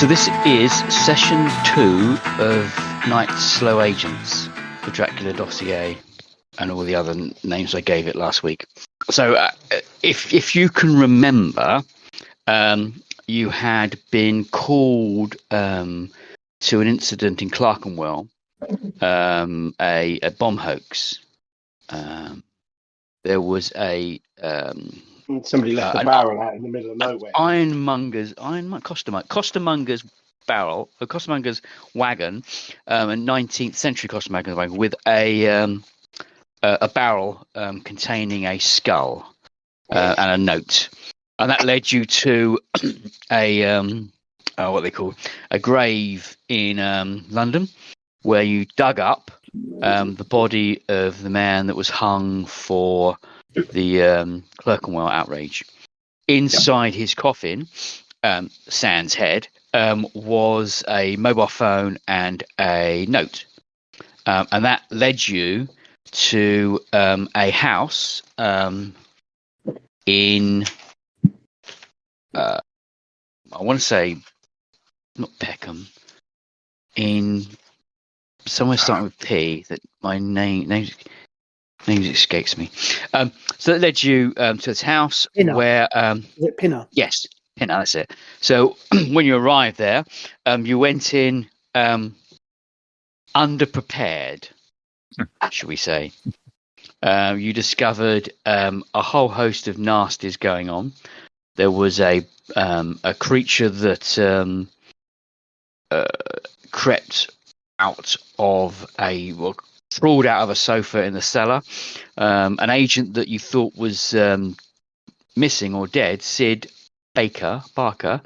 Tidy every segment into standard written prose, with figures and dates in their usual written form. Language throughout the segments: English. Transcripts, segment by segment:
So this is session 2 of Night's Slow Agents, the Dracula dossier, and all the other names I gave it last week. So if you can remember, you had been called to an incident in Clerkenwell, a bomb hoax. There was a somebody left a barrel out in the middle of nowhere. Costermonger's barrel, a costermonger's wagon, a 19th century costermonger's wagon with a barrel containing a skull and a note, and that led you to what they call a grave in London, where you dug up the body of the man that was hung for the Clerkenwell outrage. Inside his coffin, sans head, was a mobile phone and a note, and that led you to a house in I want to say not Peckham, in somewhere starting with P that my names escapes me. So that led you to this house Pinner. where Is it Pinner? yes, Pinner, that's it. So when you arrived there, you went in underprepared, should we say. You discovered a whole host of nasties going on. There was a creature that crept out of crawled out of a sofa in the cellar. An agent that you thought was missing or dead, Sid Barker,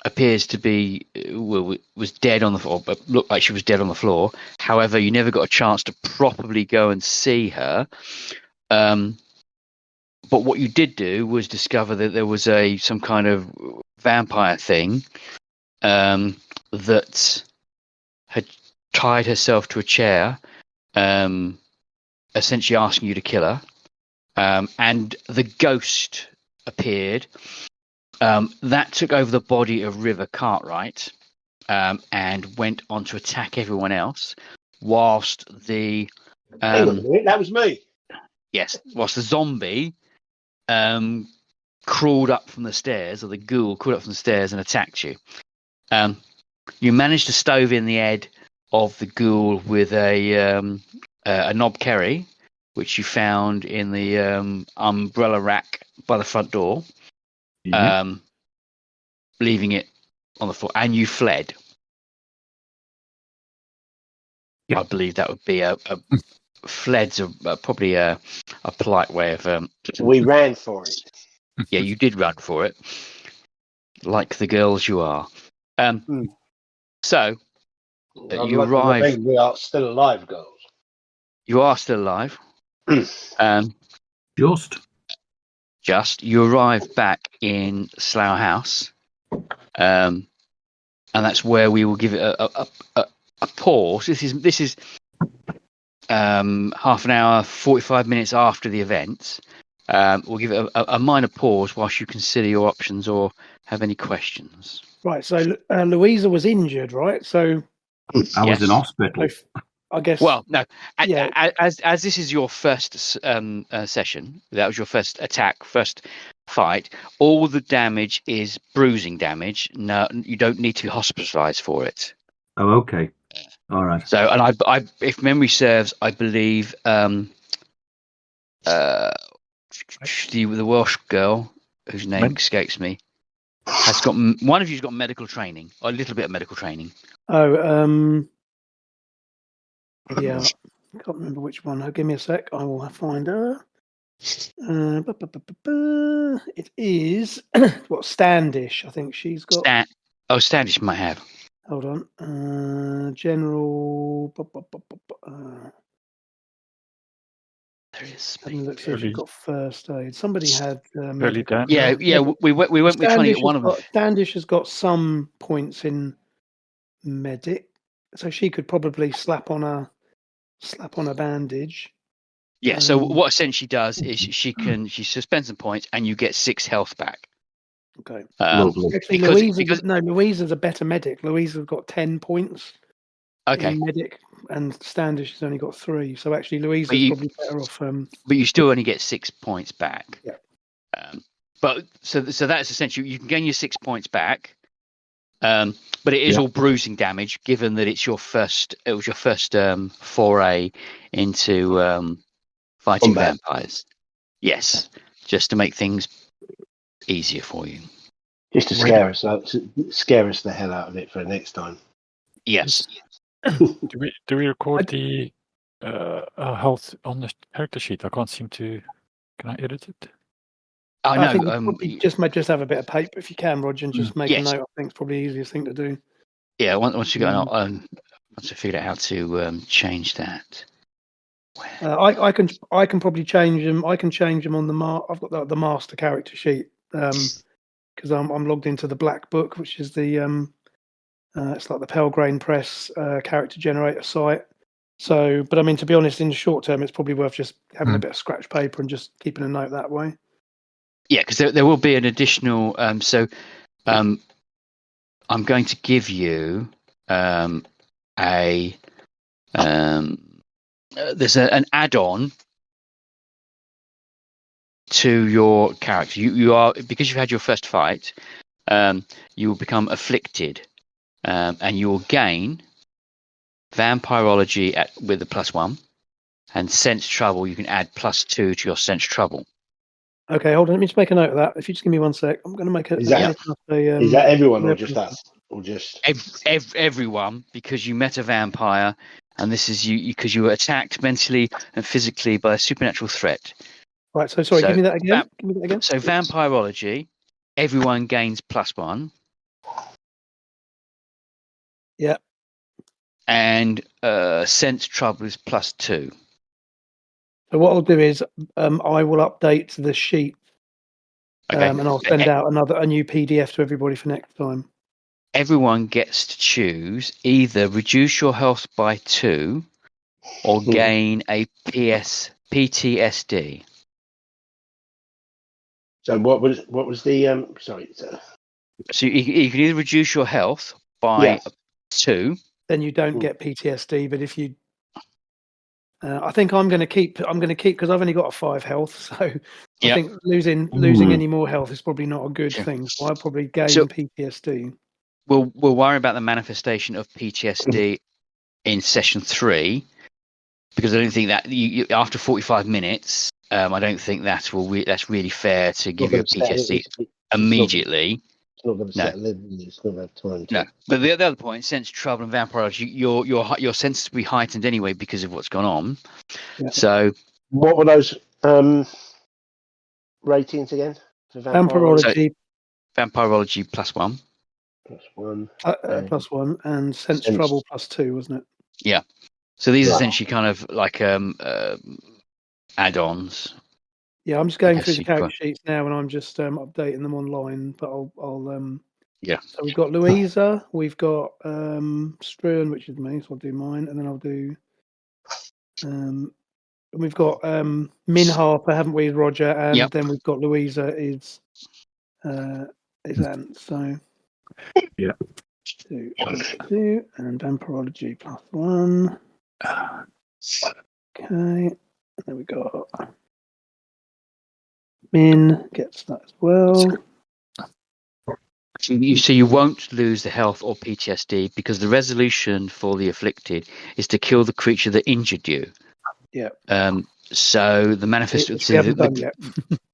appears to be was dead on the floor, but looked like she was dead on the floor. However, you never got a chance to properly go and see her. But what you did do was discover that there was some kind of vampire thing that had tied herself to a chair, essentially asking you to kill her. And the ghost appeared. That took over the body of River Cartwright and went on to attack everyone else, whilst the Hang on a minute, that was me. Yes, whilst the zombie crawled up from the stairs, or the ghoul crawled up from the stairs and attacked you. You managed to stove in the head of the ghoul with a knob kerry, which you found in the umbrella rack by the front door, leaving it on the floor, and you fled. Yep. I believe that would be fled's probably a polite way of. We ran for it. Yeah, you did run for it, like the girls you are. So you arrive. We are still alive, girls. You are still alive. Just you arrive back in Slough House, and that's where we will give it a pause. This is half an hour, 45 minutes after the event. We'll give it a minor pause whilst you consider your options or have any questions. Right. So Louisa was injured, right? So I was in hospital. I guess. Well, no. Yeah. As this is your first session, that was your first attack, first fight. All the damage is bruising damage. No, you don't need to be hospitalised for it. Oh, okay. All right. So, and I, if memory serves, I believe the Welsh girl whose name escapes me has got one of you's got medical training, or a little bit of medical training. Oh, yeah, I can't remember which one. Give me a sec. I will find her. It is Standish. I think she's got. Standish might have. Hold on. General. There is. Looks like she's got first aid. Somebody had. Yeah. We went. We're trying to get one of them. Standish has got some points in medic, so she could probably slap on a bandage. Yeah. So what essentially does is she suspends some points, and you get 6 health back. Okay. Lovely. Actually, Louisa's a better medic. Louisa's got 10 points Okay, in medic, and Standish has only got 3. So actually, Louisa's But you- probably better off. but you still only get 6 points back. Yeah. But so that's essentially you can gain your 6 points back. But it is all bruising damage, given that it was your first foray into fighting Combat. vampires. Yes, just to make things easier for you. Just to scare us the hell out of it for next time. Yes. Do we record the health on the character sheet? I can't seem to. Can I edit it? I think you probably just have a bit of paper if you can, Roger, and just make a Yes. note. I think it's probably the easiest thing to do. Yeah. Once you got once I figured out how to change that. I can probably change them. I can change them on the I've got the master character sheet because I'm logged into the Black Book, which is the it's like the Pelgrane Press character generator site. So, but I mean, to be honest, in the short term, it's probably worth just having a bit of scratch paper and just keeping a note that way. Yeah, because there will be an additional. I'm going to give you there's an add-on to your character. You are, because you've had your first fight, you will become afflicted, and you will gain vampirology with a +1, and sense trouble. You can add +2 to your sense trouble. Okay, hold on. Let me just make a note of that. If you just give me 1 sec, I'm going to make it. Is that everyone or just us? Or just everyone, because you met a vampire, and this is because you were attacked mentally and physically by a supernatural threat. Right. So sorry. Give me that again. So vampirology, everyone gains +1. Yeah. And sense trouble is +2. So what I'll do is I will update the sheet, Okay. and I'll send out a new PDF to everybody for next time. Everyone gets to choose either reduce your health by 2 or gain a PTSD. So what was the sorry? So you can either reduce your health by 2. Then you don't get PTSD, but if you I think I'm going to keep because I've only got a 5 health, so I think losing any more health is probably not a good thing. So I'll probably gain PTSD. We'll worry about the manifestation of PTSD in session 3, because I don't think that after 45 minutes, I don't think that's really fair to give you a PTSD immediately. It's not going to settle in. It's not have time to. No, but the other point, sense trouble and vampirology, your senses will be heightened anyway because of what's gone on. Yeah. So, what were those ratings again? Vampirology +1. +1. +1 and sense trouble +2, wasn't it? Yeah. So these are essentially kind of like add-ons. Yeah, I'm just going through the character sheets now, and I'm just updating them online. But I'll yeah. So we've got Louisa, we've got Struan, which is me, so I'll do mine, and then I'll do and we've got Min Harper, haven't we, Roger? And then we've got Louisa is Ant. So 2, and vampirology +1. Okay, and then we got Min gets that as well. So you won't lose the health or PTSD because the resolution for the afflicted is to kill the creature that injured you. Yeah. So the manifesto. We haven't done yet.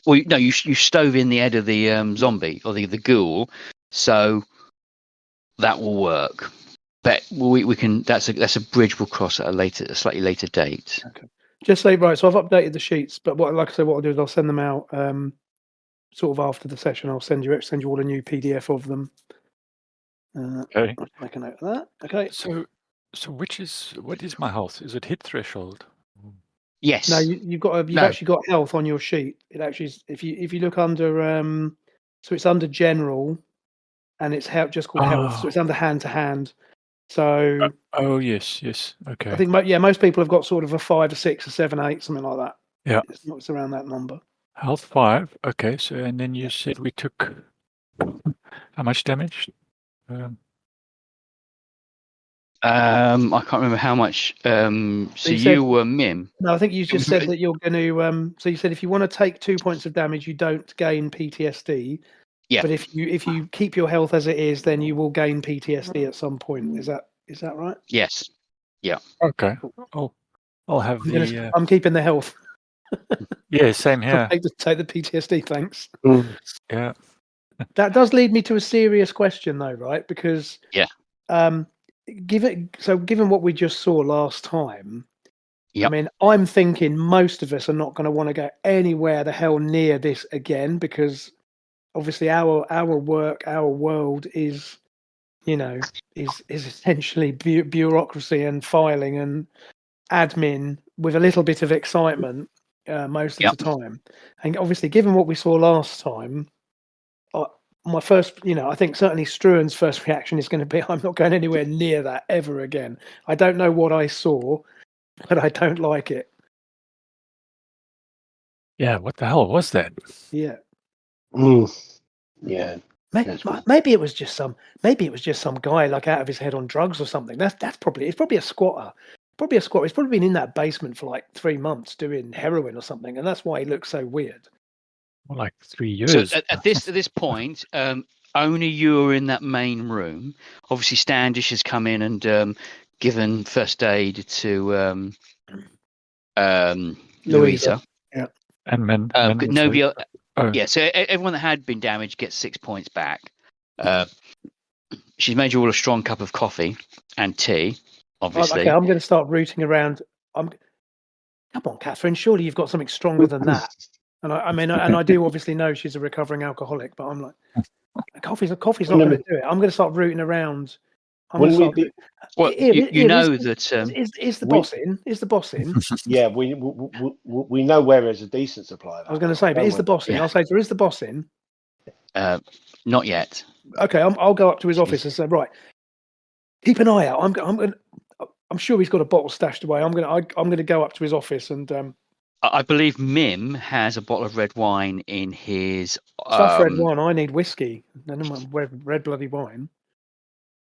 Well, no, you stove in the head of the zombie or the ghoul, so that will work. But we can. That's a bridge we'll cross at a slightly later date. Okay. Just say right. So I've updated the sheets, but like I said, what I'll do is I'll send them out. Sort of after the session, I'll send you all a new PDF of them. Okay. I'll make a note of that. Okay. So what is my health? Is it hit threshold? Yes. No, you've actually got health on your sheet. It actually is, if you look under so it's under general, and it's just called health. So it's under hand to hand. So yes. Okay. I think most people have got sort of a 5, a 6, a 7, 8, something like that. Yeah. It's around that number. Health 5. Okay. So and then you said we took How much damage? I can't remember how much. So you said- you were Mim. No, I think you just said that you're going to. So you said if you want to take 2 points of damage, you don't gain PTSD. Yeah. But if you keep your health as it is, then you will gain PTSD at some point. Is that right? Yes. Okay. I'll have I'm keeping the health. Yeah, same here. Take the PTSD. Thanks. Yeah. That does lead me to a serious question, though, right? Because given what we just saw last time, Yep. I mean, I'm thinking most of us are not going to want to go anywhere the hell near this again, because obviously our work, our world is essentially bureaucracy and filing and admin with a little bit of excitement most of the time. And obviously, given what we saw last time, my first, I think certainly Struan's first reaction is going to be, I'm not going anywhere near that ever again. I don't know what I saw, but I don't like it. Yeah, what the hell was that? Yeah. Yeah. Maybe it was just some guy like out of his head on drugs or something. It's probably a squatter. He's probably been in that basement for like 3 months doing heroin or something, and that's why he looks so weird. More like 3 years. So at this point, only you are in that main room. Obviously, Standish has come in and given first aid to Louisa. Yeah. And men nobody else. Yeah, so everyone that had been damaged gets 6 points back. She's made you all a strong cup of coffee and tea, obviously. Okay, I'm going to start rooting around. Come on, Catherine. Surely you've got something stronger than that. And I do obviously know she's a recovering alcoholic, but I'm like, coffee's not going to do it. I'm going to start rooting around. Well, you know that is the boss in? Is the boss in? Yeah, we know where there's a decent supply. I was going to say, but is the boss in? Yeah. I'll say, there is the boss in. Not yet. Okay, I'll go up to his office and say, right, keep an eye out. I'm sure he's got a bottle stashed away. I'm going to go up to his office and. I believe Mim has a bottle of red wine in his. Stuff red wine. I need whiskey. Red bloody wine.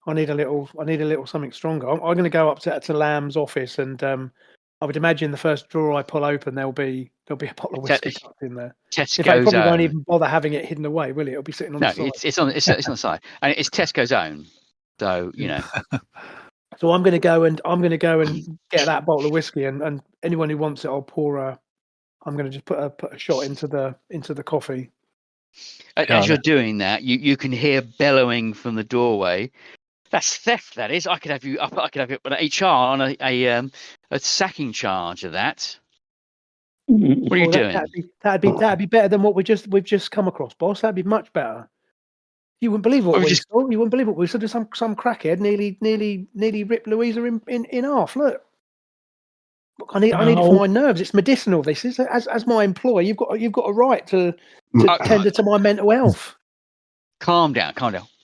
I need a little something stronger. I'm going to go up to Lamb's office, and I would imagine the first drawer I pull open, there'll be a bottle of whiskey tucked in there. Tesco's in fact, probably own. won't even bother having it hidden away, will it? It'll be sitting on the side. It's on the side, and it's Tesco's own. So So I'm going to go and get that bottle of whiskey, and anyone who wants it, I'll pour. I'm going to just put a shot into the coffee. As you're doing that, you can hear bellowing from the doorway. That's theft. That is. I could have you up. I could have you an HR on a sacking charge of that. What are you doing? That'd be better than what we've just come across, boss. That'd be much better. You wouldn't believe what we saw. You wouldn't believe what we saw. Some crackhead nearly ripped Louisa in half. Look. I need it for my nerves. It's medicinal. This is as my employer. You've got a right to tender to my mental health. Calm down.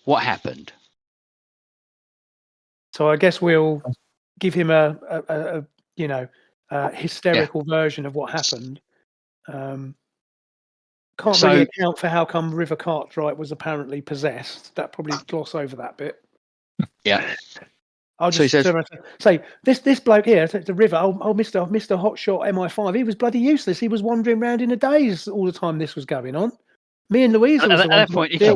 What happened? So I guess we'll give him a hysterical version of what happened. Can't really account for how come River Cartwright was apparently possessed. That probably gloss over that bit. Yeah. I'll just say this bloke here, the River, Mr. Hotshot MI5, he was bloody useless. He was wandering around in a daze all the time this was going on. Me and Louisa was at that point, he says,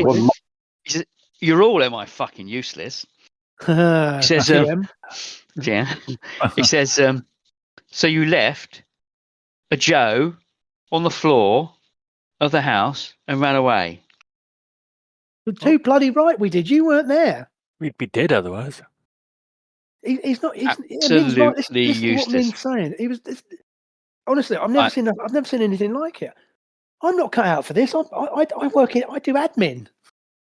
"You're all fucking useless." He says, "Yeah." He says, "So you left a Joe on the floor of the house and ran away." You're too bloody right. We did. You weren't there. We'd be dead otherwise. He's not. Absolutely useless. What Min's saying. He was. Honestly, I've never seen anything like it. I'm not cut out for this. I work in. I do admin.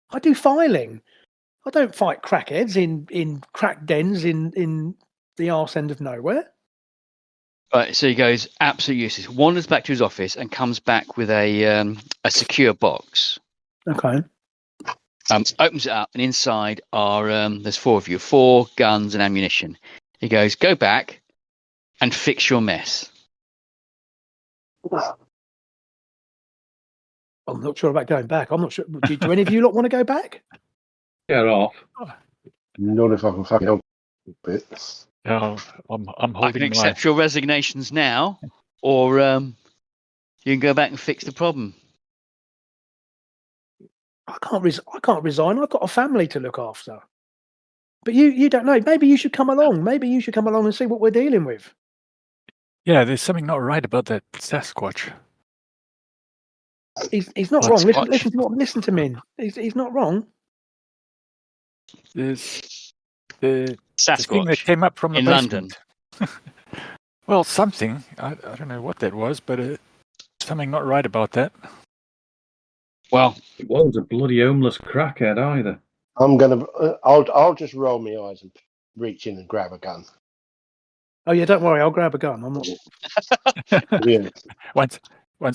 I do filing. I don't fight crackheads in crack dens in the arse end of nowhere. Right. So he goes absolutely useless. Wanders back to his office and comes back with a secure box. Okay. Opens it up, and inside are there's 4 of you, 4 guns and ammunition. He goes, "Go back and fix your mess." I'm not sure about going back. I'm not sure. Do any of you lot want to go back? Get off. Not if I can fucking help it. Yeah, I'm I can holding my. accept your resignations now, or you can go back and fix the problem. I can't resign. I've got a family to look after. But you don't know. Maybe you should come along. Maybe you should come along and see what we're dealing with. Yeah, there's something not right about that Sasquatch. He's not Let's wrong. watch. Listen to me. He's not wrong. There's the thing that Sasquatch came up from the in London. basement. Well, something. I don't know what that was, but something not right about that. Well, It wasn't a bloody homeless crackhead either. I'm gonna. I'll just roll my eyes and reach in and grab a gun. Oh yeah, don't worry. I'll grab a gun. I'm not. Yeah. Once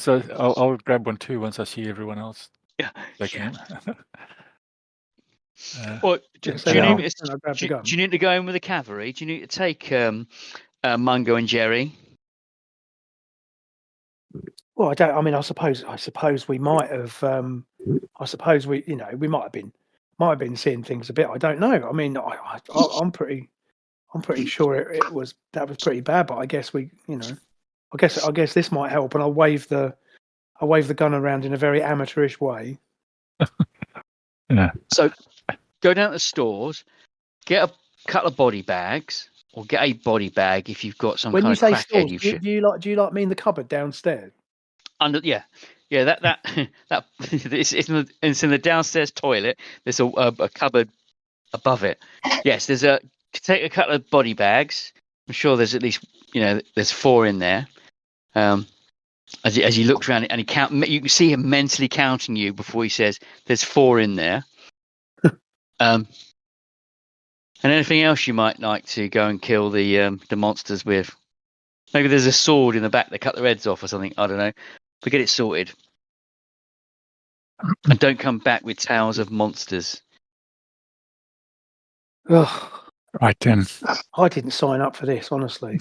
I'll grab one too. Once I see everyone else yeah. taking yeah. it. Well, do So you I'll need grab the gun. do you need to go in with the cavalry? Do you need to take Mungo and Jerry? Well, I don't. I mean, I suppose we might have. I suppose we might have been seeing things a bit. I don't know. I mean, I'm pretty sure that was pretty bad. But I guess I guess this might help. And I'll wave the gun around in a very amateurish way. Yeah. So go down to the stores, get a couple of body bags, or get a body bag if you've got some When kind you of say crackhead. stores, do you like mean the cupboard downstairs? Yeah, that it's in the downstairs toilet. There's a cupboard above it. Yes, take a couple of body bags. I'm sure there's at least there's 4 in there. As he looks around and you can see him mentally counting you before he says there's 4 in there. And anything else you might like to go and kill the monsters with? Maybe there's a sword in the back that cut their heads off or something. I don't know. But get it sorted. And don't come back with tales of monsters. Ugh, Right then. I didn't sign up for this, honestly.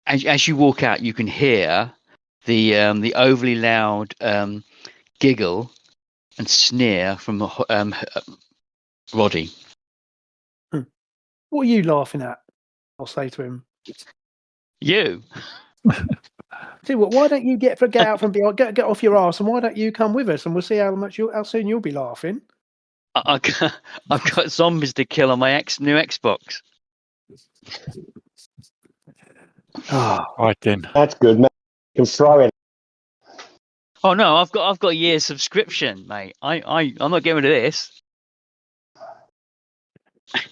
As you walk out, you can hear the overly loud giggle and sneer from Roddy. What are you laughing at? I'll say to him. You. Tell you what, why don't you get out from behind, get off your arse, and why don't you come with us, and we'll see how soon you'll be laughing. I've got zombies to kill on my new Xbox. Right then. That's good, man. You can throw it. Oh no, I've got a year's subscription, mate. I'm not getting rid of this.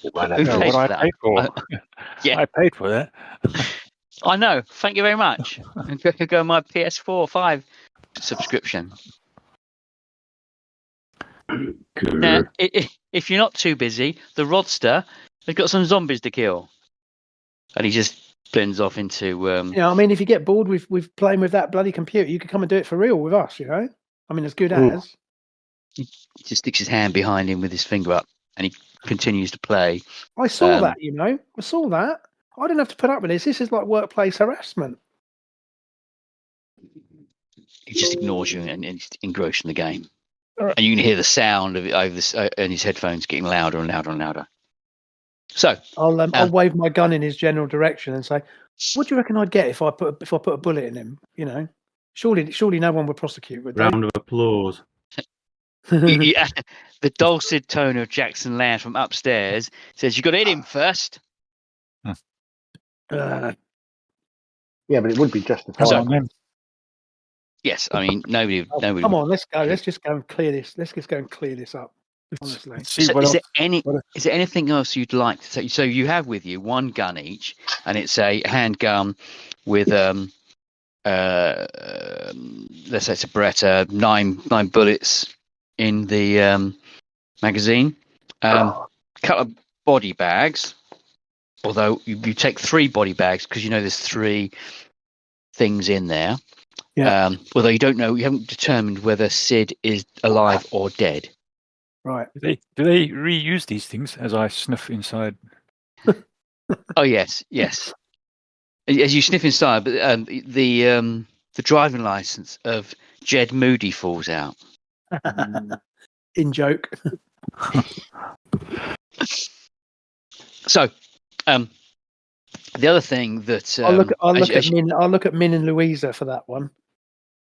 Who What paid for I that? paid for. Yeah. I paid for that. I know. Thank you very much. I could go my PS4 5 subscription. Now, if you're not too busy, the Rodster has got some zombies to kill, and he just blends off into. I mean, if you get bored with playing with that bloody computer, you could come and do it for real with us. I mean, as good as. He just sticks his hand behind him with his finger up, and he continues to play. I saw that. I saw that. I don't have to put up with this. This is like workplace harassment. He just ignores you and is engrossed in the game. Right. And you can hear the sound of it over in his headphones getting louder and louder and louder. So I'll wave my gun in his general direction and say, "What do you reckon I'd get if I put a bullet in him? Surely no one would prosecute, would they?" Round of applause. the dulcet tone of Jackson Land from upstairs says, "You got to hit him first." Yeah, but it would be justified. So, yes, I mean nobody. Come on, let's go. Let's just go and clear this. Let's just go and clear this up. Honestly, See so what is else? there anything else you'd like to say? So you have with you one gun each, and it's a handgun with let's say it's a Beretta, nine bullets in the magazine. Couple of body bags, although you take 3 body bags because there's 3 things in there. Yeah. Although you haven't determined whether Sid is alive or dead. Right. Do they reuse these things as I sniff inside? Oh yes. As you sniff inside, but the the driving license of Jed Moody falls out. In joke. So, the other thing that I'll look as- at as- Min. I'll look at Min and Louisa for that one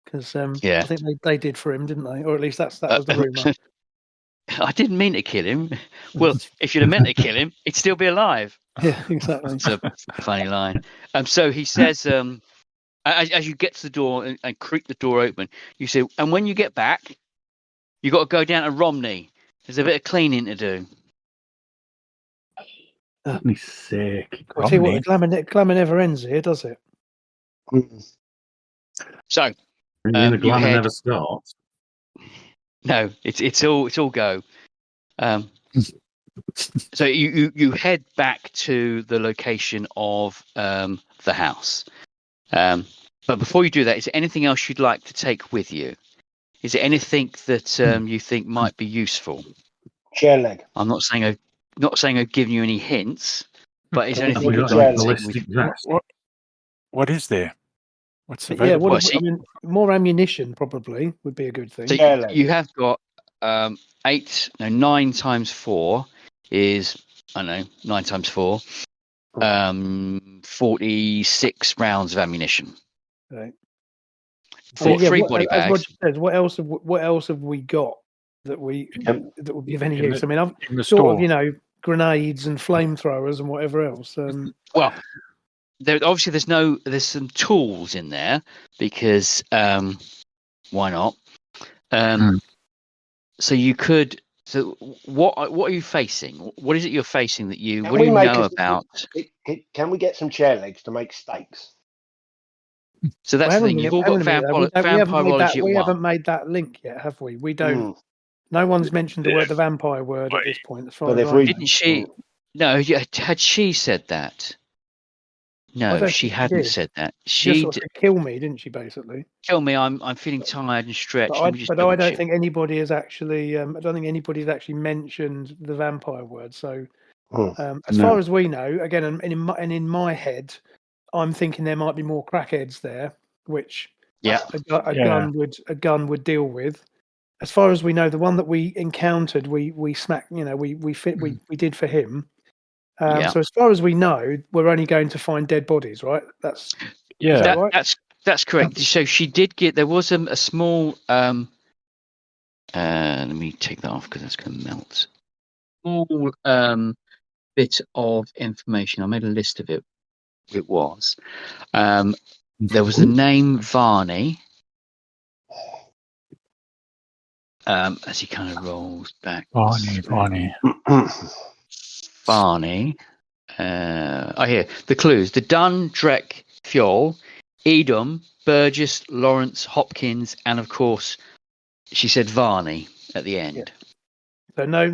because Yeah. I think they did for him, didn't they? Or at least that was the rumor. I didn't mean to kill him. Well, if you'd have meant to kill him, he'd still be alive. Yeah, exactly. It's a funny line. So he says, as you get to the door and creak the door open, you say, and when you get back, you got to go down to Romney. There's a bit of cleaning to do. He's sick. I tell you what, the glamour never ends here, does it? So You mean the you glamour head- never starts? no, it's all go. So you head back to the location of the house. But before you do that, is there anything else you'd like to take with you? Is there anything that you think might be useful? Chair leg. I'm not saying I've given you any hints, but is there Have anything we you'd got like any to take with ballistic you? vest? What is there? What's But yeah, available? see- I mean, more ammunition probably would be a good thing. So Chair leg. you have got 9 times 4 is, I don't know, 9 times 4, 46 rounds of ammunition. Right. Three body as bags. Roger says, what else have we got that would be of any In use? I mean, I've in the sort store. of, grenades and flamethrowers and whatever else. Well, obviously there's some tools in there because why not? So you could. So what are you facing? What is it you're facing that you? Can What do we you make know a- about? Can we get some chair legs to make steaks? So that's the thing. You've all got vampirology We at one. haven't made that link yet, have we? We don't. No one's mentioned the word the vampire word at this point. As far But as if I we- know. Didn't she? No. Had she said that? I No, don't she think she hadn't did. said that. She She just sort of did. said, kill me, didn't she? Basically. Tell me, I'm feeling tired and stretched. But Let me just I double don't check. think anybody has actually. I don't think anybody's actually mentioned the vampire word. So, as No. far as we know, again, and in my head, I'm thinking there might be more crackheads there, which Yeah. a gun would deal with. As far as we know, the one that we encountered, we smacked. We did for him. Yeah. So as far as we know, we're only going to find dead bodies, right? Is Yeah. that right? That's correct. So she did get. There was a small. Let me take that off because that's going to melt. Small bit of information. I made a list of it. It was. There was the name Varney. As he kind of rolls back. Barney. Barney. Here the clues: the Dun, Drek, Fjol, Edom, Burgess, Lawrence, Hopkins, and of course, she said Varney at the end. Yeah. So no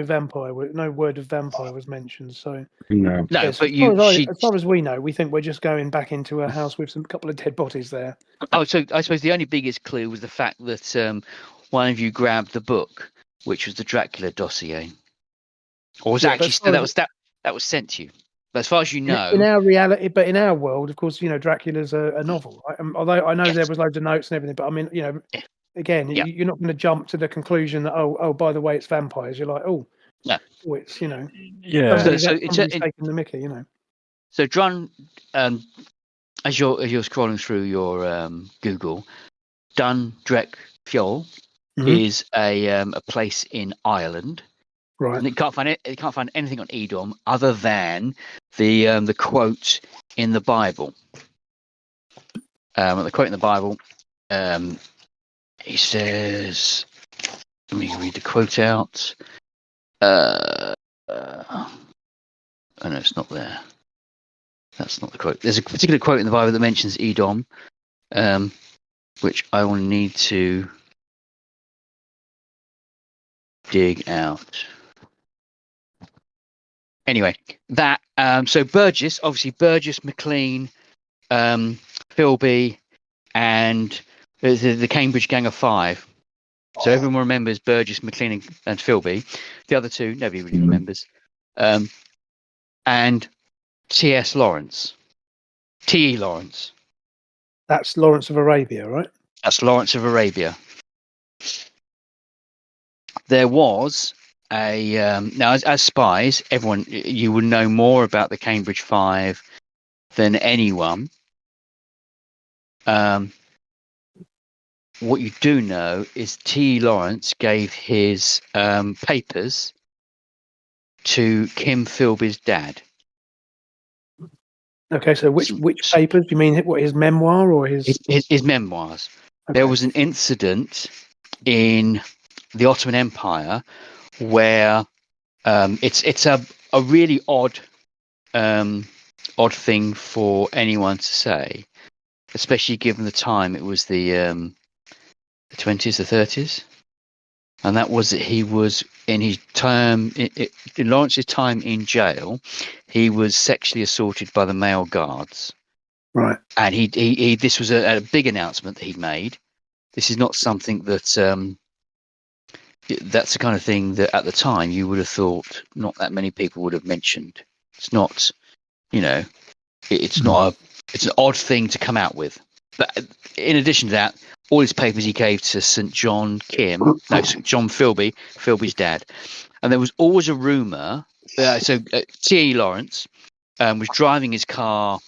vampire, no word of vampire was mentioned. So No. No, yes, but as far as we know, we think we're just going back into a house with some couple of dead bodies there. Oh, so I suppose the only biggest clue was the fact that one of you grabbed the book, which was the Dracula dossier, or was Yeah, actually but as far that was sent to you. But as far as you know, in our reality, but in our world, of course, Dracula's a novel. Right? Although I know Yes. there was loads of notes and everything, but I mean, again, Yeah. you're not going to jump to the conclusion that oh, by the way, it's vampires. You're like, No. it's Yeah. somebody's So taking the mickey, So, Dron, as you're scrolling through your Google, Dun Drek Fjol is a place in Ireland. Right. And it can't find anything on Edom other than the quote in the Bible. The quote in the Bible, he says, let me read the quote out. Oh no, it's not there. That's not the quote. There's a particular quote in the Bible that mentions Edom, which I will need to dig out. Anyway, that so Burgess, McLean, Philby, and the Cambridge Gang of Five. So everyone remembers Burgess, McLean, and Philby. The other two, nobody really remembers. And T.E. Lawrence. That's Lawrence of Arabia, right? That's Lawrence of Arabia. There was now as spies, everyone you would know more about the Cambridge Five than anyone. What you do know is T. Lawrence gave his papers to Kim Philby's dad. Okay, so which papers? Do you mean what, his memoir or his His memoirs? Okay. There was an incident in the Ottoman Empire where it's a really odd thing for anyone to say, especially given the time. It was the 20s, the 30s, and that was that he was in his time in Lawrence's time in jail. He was sexually assaulted by the male guards. Right. And he this was a big announcement that he'd made. This is not something that that's the kind of thing that at the time you would have thought not that many people would have mentioned. It's not, it's not it's an odd thing to come out with. But in addition to that, all his papers he gave to St. John John Philby, Philby's dad. And there was always a rumour. So T.E. Lawrence was driving his car,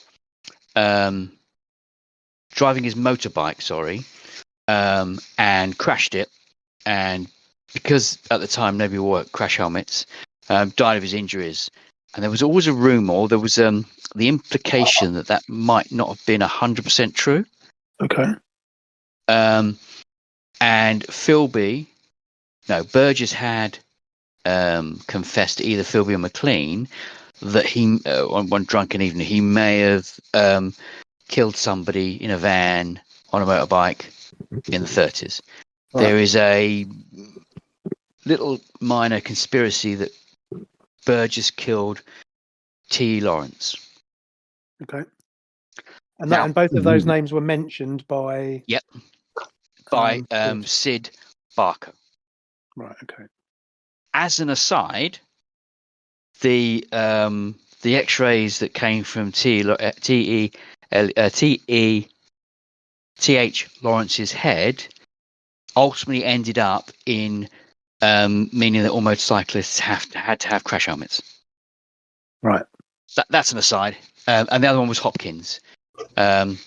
driving his motorbike, and crashed it. And because at the time nobody wore crash helmets, died of his injuries. And there was always a rumour, or there was the implication that might not have been 100% true. Okay. And Burgess had confessed to either Philby or McLean that he, on one drunken evening, he may have killed somebody in a van on a motorbike in the 30s. Right. There is a little minor conspiracy that Burgess killed T. Lawrence. Okay. And both of those names were mentioned by by Sid Barker. Right. Okay. As an aside, the X-rays that came from T.H. Lawrence's head ultimately ended up in meaning that all motorcyclists had to have crash helmets. Right. That's an aside. And the other one was Hopkins. There's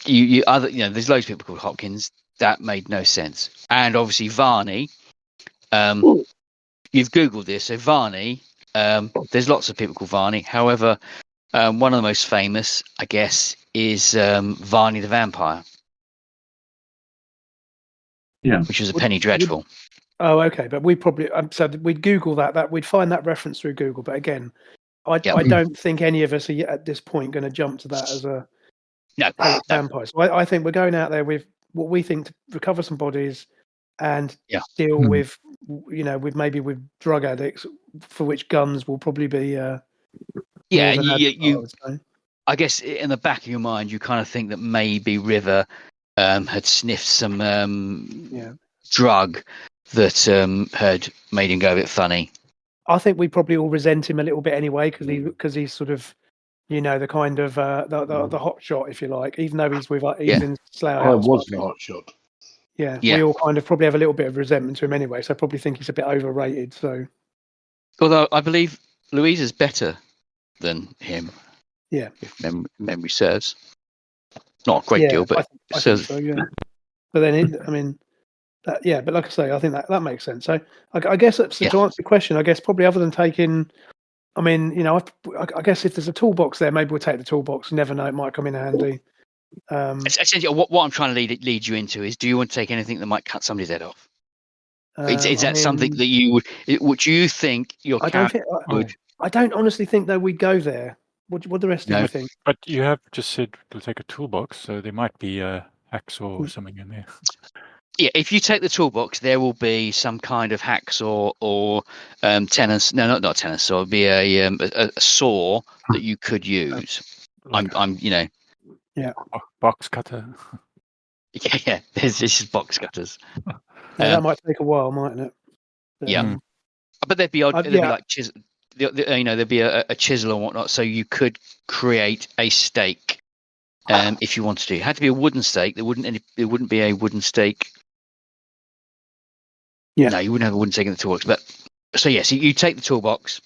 loads of people called Hopkins. That made no sense. And obviously Varney. You've Googled this, so Varney. There's lots of people called Varney. However, one of the most famous, I guess, is Varney the Vampire. Yeah. Which was a penny dreadful. Oh, okay. But we probably so we'd Google that we'd find that reference through Google. But again, I don't think any of us are yet at this point going to jump to that as a vampire. So I think we're going out there with what we think to recover some bodies and deal with, with drug addicts, for which guns will probably be. I guess in the back of your mind, you kind of think that maybe River had sniffed some drug that had made him go a bit funny. I think we probably all resent him a little bit anyway because he's sort of, the kind of the hot shot, if you like, even though he's in Slough. I was the hot shot. Yeah, we all kind of probably have a little bit of resentment to him anyway, so I probably think he's a bit overrated. So, although I believe Louisa's better than him. Yeah, if memory serves. Not a great deal, but I think so. Yeah, but then but like I say, I think that makes sense. So I guess to answer the question, I guess probably other than taking, I guess if there's a toolbox there, maybe we'll take the toolbox. You never know, it might come in handy. Essentially, what I'm trying to lead you into is: do you want to take anything that might cut somebody's head off? Is that something that you would you think your character would? I don't honestly think that we'd go there. What the rest of you think? But you have just said to take a toolbox, so there might be a hacksaw or something in there. Yeah, if you take the toolbox, there will be some kind of hacksaw or tennis. No, not tennis saw. It'll be a saw that you could use. Box cutter. Yeah. This is box cutters. That might take a while, mightn't it? But there'd be like chisel. There'd be a chisel or whatnot, so you could create a stake If you wanted to, it had to be a wooden stake. There wouldn't be a wooden stake. Yeah. No, you wouldn't have a wooden stake in the toolbox. But so yes, you take the toolbox,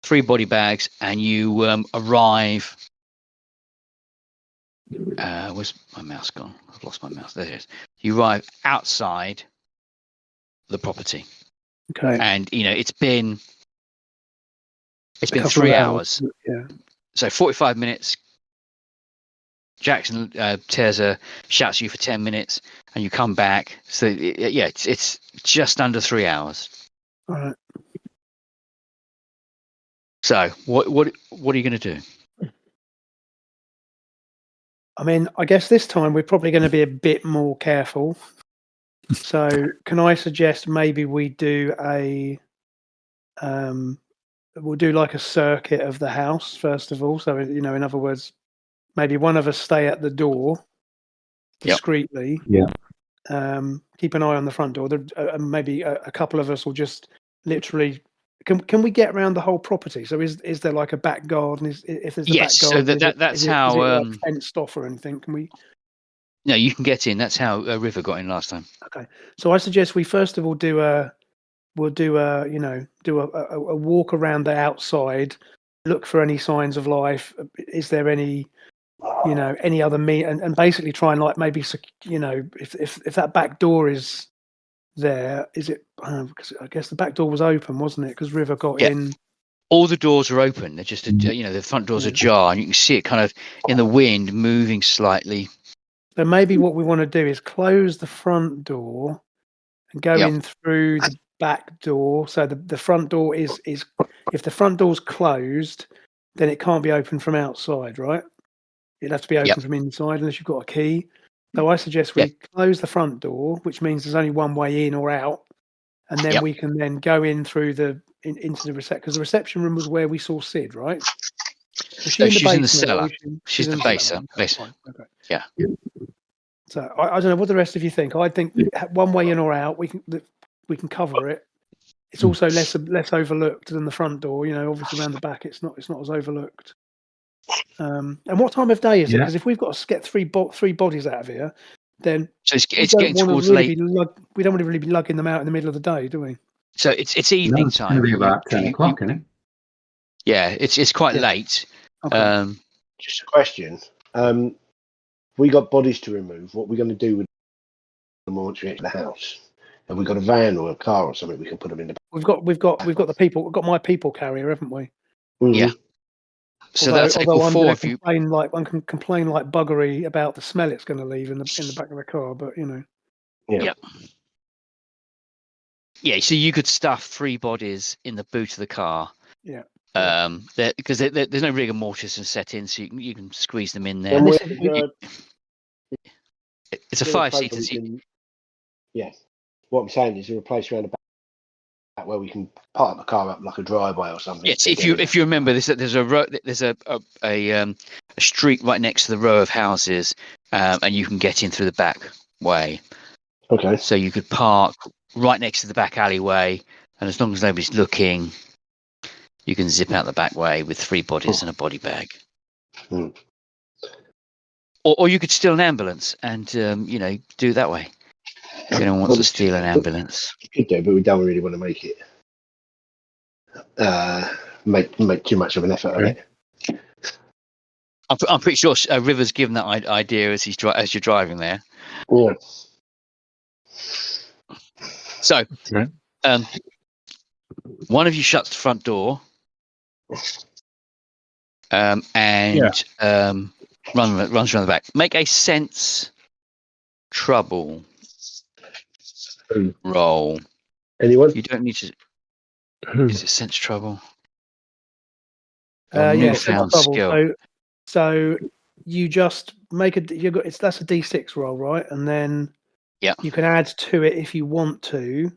3 body bags, and you arrive. Where's my mouse gone? I've lost my mouse. There it is. You arrive outside the property, Okay. and it's been Couple 3 of hours. Yeah. So 45 minutes. Jackson shouts at you for 10 minutes, and you come back. So it's just under 3 hours. All right. So what are you going to do? I mean, I guess this time we're probably going to be a bit more careful. So, can I suggest maybe we do we'll do like a circuit of the house first of all. So, in other words, maybe one of us stay at the door discreetly. Yeah. Keep an eye on the front door. Maybe a couple of us will just literally. Can we get around the whole property? So is there like a back garden? If there's a Yes, back so garden, that's is it how. like fenced off or anything? Can we? No, you can get in. That's how River got in last time. Okay, so I suggest we first of all do a walk around the outside, look for any signs of life. Is there any other and basically try and like maybe if that back door is there, is it? Because I guess the back door was open, wasn't it? Because River got in. All the doors are open. They're just the front doors are ajar, and you can see it kind of in the wind moving slightly. So maybe what we want to do is close the front door and go in through the back door. So the front door is if the front door's closed, then it can't be opened from outside, right? It'd have to be open from inside unless you've got a key. So I suggest we close the front door, which means there's only one way in or out, and then we can then go in through into the reception, because the reception room was where we saw Sid, right? She's in the cellar. She's the baser. Okay. Yeah. So I don't know what the rest of you think. I think one way in or out, we can cover it. It's also less overlooked than the front door. Obviously around the back, it's not as overlooked. And what time of day is it? Because if we've got to get three bodies out of here, then it's getting towards late. We don't want to really be lugging them out in the middle of the day, do we? So it's evening time. It's going to be about 10 o'clock, isn't it? Yeah, it's quite late. Okay. Just a question. We got bodies to remove. What are we going to do with them once we get to the house? Have we got a van or a car or something we can put them in the back? We've got the people. We've got my people carrier, haven't we? Mm-hmm. Yeah. So that's equal 4 of you. I can complain like buggery about the smell it's going to leave in the back of the car, but Yeah. Yeah. So you could stuff 3 bodies in the boot of the car. Yeah. Because there's no rigor mortis set in, so you can squeeze them in there. And It's a 5-seater. Yeah. What I'm saying is, there a place around the back where we can park the car up like a driveway or something. Yes, if you remember, there's a street right next to the row of houses, and you can get in through the back way. Okay. So you could park right next to the back alleyway, and as long as nobody's looking, you can zip out the back way with 3 bodies and a body bag. Hmm. Or you could steal an ambulance and do it that way. If anyone wants to steal an ambulance, We could do, but we don't really want to make it make too much of an effort on it. I'm pretty sure River's given that idea as you're driving there. Yeah. So, one of you shuts the front door, and runs around the back. Make a sense trouble roll. Anyone? You don't need to. Is it sense trouble? Sense Newfound trouble. skill. So you just make that's a D6 roll, right? And then you can add to it if you want to.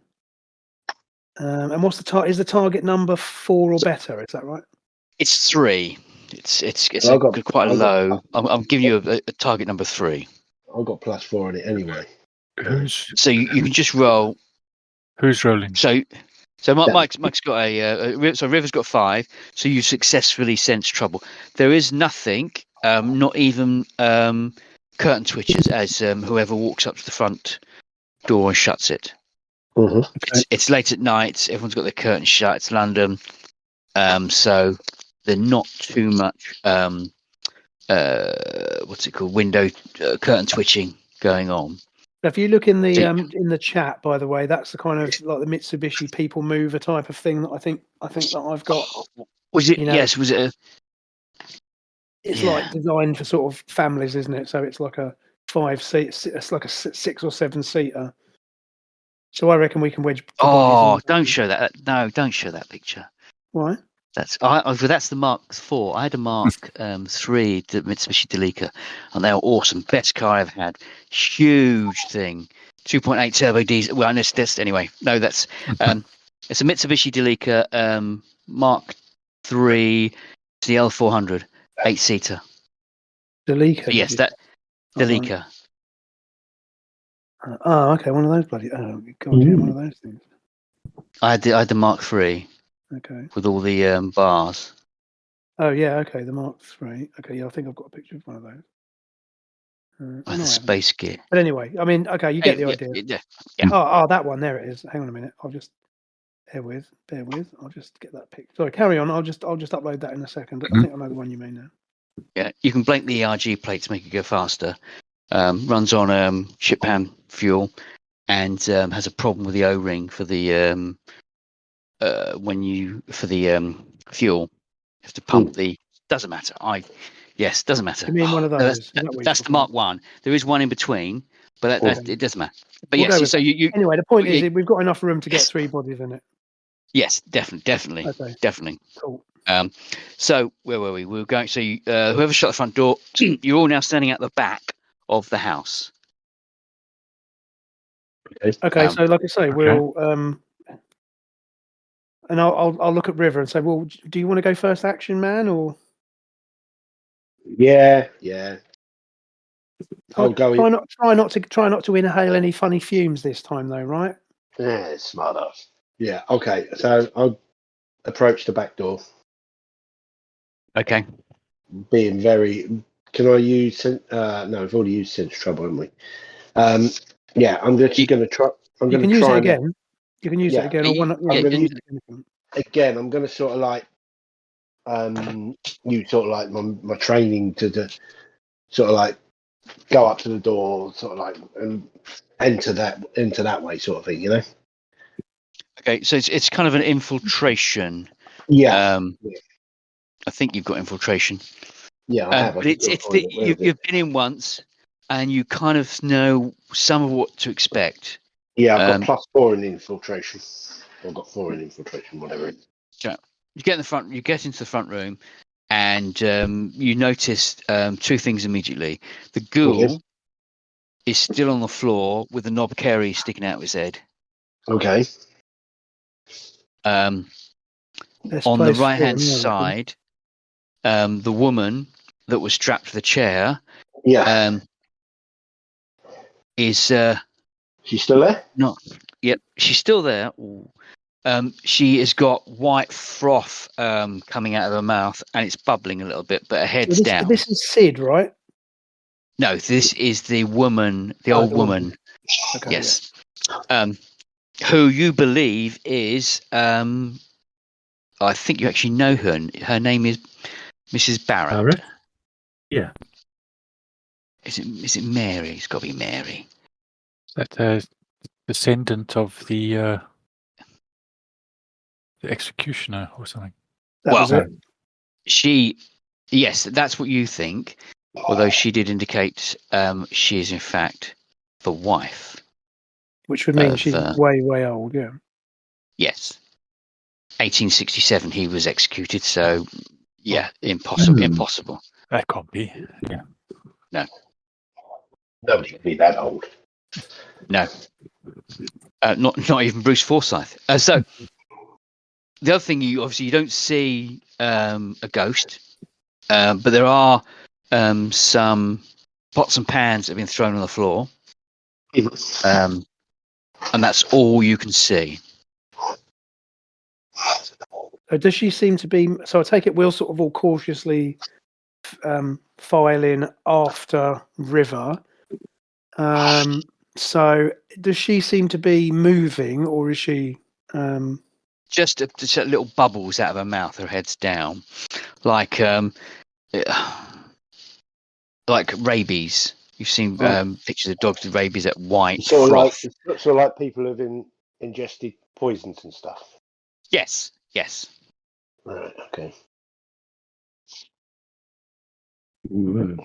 And what's the is the target number 4 or better? Is that right? It's 3. It's quite low. I'm giving you a target number 3. I've got +4 on it anyway. So you can just roll. Who's rolling? So Mike's got so River's got 5. So you successfully sense trouble. There is nothing not even curtain twitchers, as whoever walks up to the front door and shuts it. Mm-hmm. It's late at night. Everyone's got their curtains shut. It's London, so they're not too much. What's it called? Window curtain twitching going on. If you look in the chat, by the way, that's the kind of like the Mitsubishi people mover type of thing that I think that I've got. Was it? You know, yes. Was it? It's Yeah. like designed for sort of families, isn't it? So it's like a 5-seat. It's like a 6 or 7 seater. So I reckon we can wedge. Don't show that. No, don't show that picture. Why? That's the Mark IV. I had a Mark III, the Mitsubishi Delica, and they were awesome. Best car I've had. Huge thing. 2.8 turbo diesel. Well, this anyway. No, that's it's a Mitsubishi Delica Mark III. It's the L400, 8-seater. Delica. Yes, that Delica. Okay. One of those bloody. Oh God, yeah, one of those things. I had the Mark III. Okay. With all the bars. Oh yeah, okay. The Mark III. Okay, yeah, I think I've got a picture of one of those. The space gear. But anyway, I mean, okay, you get the idea. Yeah. Oh, that one. There it is. Hang on a minute. I'll just bear with. I'll just get that picture. Sorry, carry on. I'll just upload that in a second. I think I know the one you mean now. Yeah, you can blank the ERG plate to make it go faster. Runs on ship pan fuel, and has a problem with the O-ring for the fuel. You have to pump the. Doesn't matter. Doesn't matter. You mean one of those? That's the Mark 1. There is one in between, but it doesn't matter. But we'll yes, so you. Anyway, the point is we've got enough room to get 3 bodies in it. Yes, definitely. Okay. Definitely. Cool. So where were we? We were going. So whoever shut the front door, you're all now standing at the back of the house. Okay. So like I say, we'll and I'll look at River and say, well, do you want to go first, action man, or? Yeah. I'll go. Try not to inhale any funny fumes this time, though, right? Yeah, smart ass. Yeah. Okay. So I'll approach the back door. Okay. Being very. Can I use? No, we've already used sense trouble, haven't we? Yeah. I'm just going to try. You can use it again. You can use it again. I'm going to use it again. I'm going to sort of like. You sort of like my training to sort of like go up to the door, sort of like and enter that way, sort of thing, you know. Okay, so it's kind of an infiltration. Yeah. I think you've got infiltration. Yeah, I have. But you've been in once, and you kind of know some of what to expect. Yeah, I've got +4 in infiltration. I've got 4 in infiltration, whatever it is. Yeah. You get in the front. You get into the front room, and you notice 2 things immediately. The ghoul is still on the floor with the knob Kerry sticking out of his head. Okay. On the right-hand side, the woman that was strapped to the chair. Yeah. Is she's still there? Not. Yep, she's still there. She has got white froth coming out of her mouth, and it's bubbling a little bit, but her head's down. This is Sid, right? No, this is the woman, the old woman. Okay, yes. Yeah. Who you believe is, I think you actually know her. Her name is Mrs. Barrett. Yeah. Is it Mary? It's got to be Mary. Is that a descendant of the executioner or something? Yes, that's what you think. Although she did indicate she is in fact the wife. Which would mean she's way, way old, yeah. Yes. 1867 he was executed, so yeah, impossible. That can't be. Yeah. No. Nobody can be that old. No. Not even Bruce Forsyth. So the other thing, you don't see a ghost, but there are some pots and pans that have been thrown on the floor, and that's all you can see. Does she seem to be? So I take it we'll sort of all cautiously filing after River. So does she seem to be moving, or is she? Just little bubbles out of her mouth. Her head's down, like rabies. You've seen pictures of dogs with rabies at white froth. Sort of like people who've ingested poisons and stuff. Yes. Right. Okay. Ooh.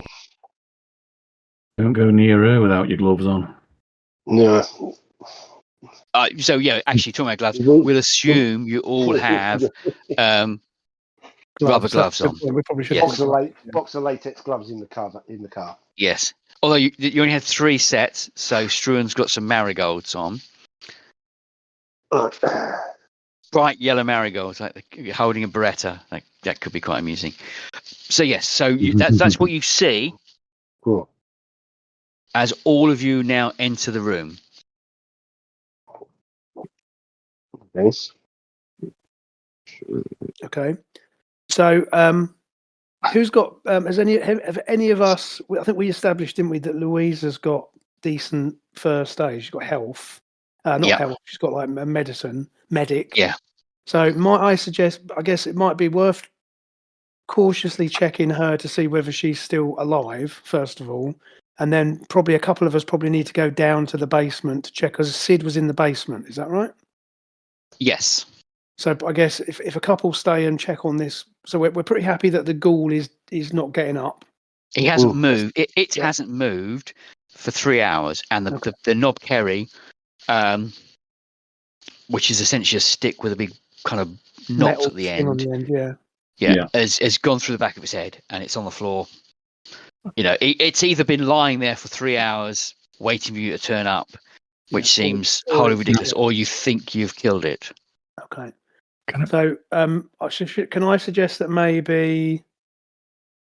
Don't go near her without your gloves on. No. So yeah, actually, talking about gloves, we'll assume you all have rubber gloves on. We probably should. Yes. Box of latex gloves in the car. Yes. Although you only had 3 sets, so Struan's got some marigolds on. Bright yellow marigolds, like you're holding a Beretta. That could be quite amusing. So yes, that's what you see. Cool. As all of you now enter the room. Thanks. Okay. So, who's got? Have any of us? I think we established, didn't we, that Louisa's got decent first aid. She's got health, health. She's got like a medic. Yeah. So, I guess it might be worth cautiously checking her to see whether she's still alive, first of all, and then probably a couple of us probably need to go down to the basement to check, because Sid was in the basement. Is that right? Yes. So I guess if a couple stay and check on this, so we're pretty happy that the ghoul is not getting up. He hasn't moved. It hasn't moved for 3 hours, and the knob kerry, which is essentially a stick with a big kind of knot Metal at the thing on end. the end, Yeah, has gone through the back of his head, and it's on the floor. You know, it's either been lying there for 3 hours waiting for you to turn up, which seems wholly ridiculous, or you think you've killed it. Okay. So, can I suggest that maybe,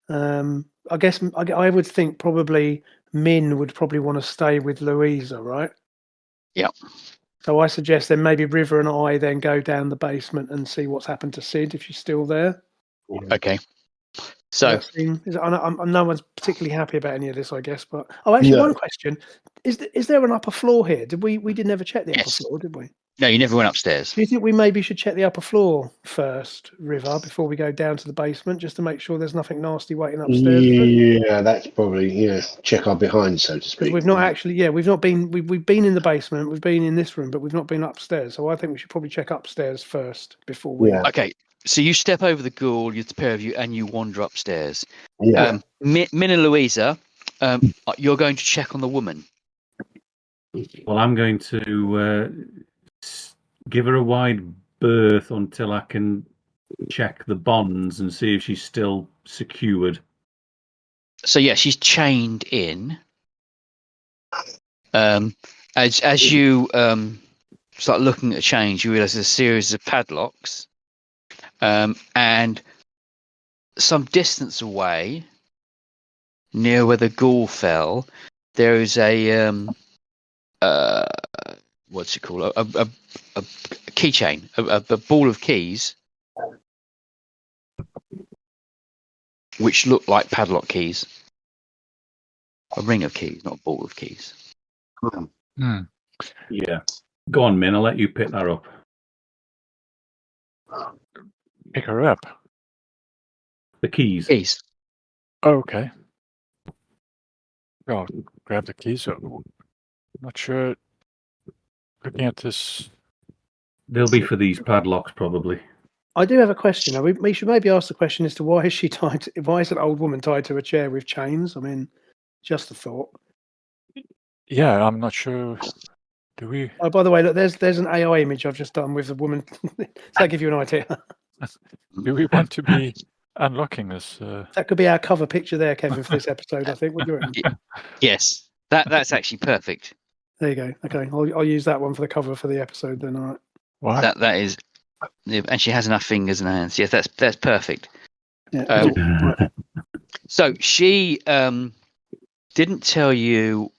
I guess I would think probably Min would probably want to stay with Louisa, right? Yeah. So I suggest then maybe River and I then go down the basement and see what's happened to Sid, if she's still there. Okay. So no one's particularly happy about any of this, I guess. But one question: is there an upper floor here? We didn't ever check the upper floor, did we? No, you never went upstairs. Do you think we maybe should check the upper floor first, River, before we go down to the basement, just to make sure there's nothing nasty waiting upstairs? Yeah, that's probably check our behind, so to speak. We've not actually, we've not been. We've been in the basement, we've been in this room, but we've not been upstairs. So I think we should probably check upstairs first before we. Yeah. Okay. So you step over the ghoul, the pair of you, and you wander upstairs. Yeah. Min and Louisa, you're going to check on the woman. Well, I'm going to give her a wide berth until I can check the bonds and see if she's still secured. So yeah, she's chained in. As you start looking at the chains, you realise there's a series of padlocks. And some distance away, near where the ghoul fell, there is a what's it called? A keychain, a ball of keys, which look like padlock keys. A ring of keys, not a ball of keys. Yeah. Go on, Min. I'll let you pick that up. Pick her up. The keys. Keys. Oh, okay. Well, grab the keys. Not sure. Looking at this. They'll be for these padlocks, probably. I do have a question. We should maybe ask the question as to why is she tied? Why is an old woman tied to a chair with chains? I mean, just a thought. Yeah, I'm not sure. Do we? Oh, by the way, look, there's an AI image I've just done with the woman. Does that give you an idea? Do we want to be unlocking this? That could be our cover picture there, Kevin, for this episode. I think. What do you reckon? Yes, that's actually perfect. There you go. Okay, I'll use that one for the cover for the episode then. All right. What? That is, and she has enough fingers and hands. Yes, that's perfect. Yeah. So she didn't tell you,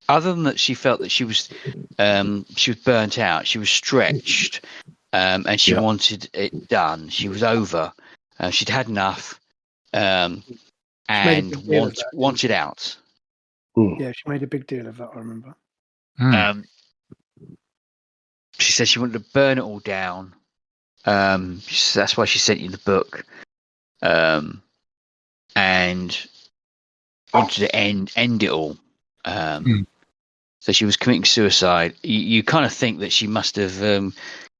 other than that she felt that she was burnt out. She was stretched, and she wanted it done. She was over. She'd had enough, and made a big deal of that, wanted out. Yeah, she made a big deal of that. I remember. She said she wanted to burn it all down. That's why she sent you the book, and wanted to end it all. So she was committing suicide. You kind of think that she must have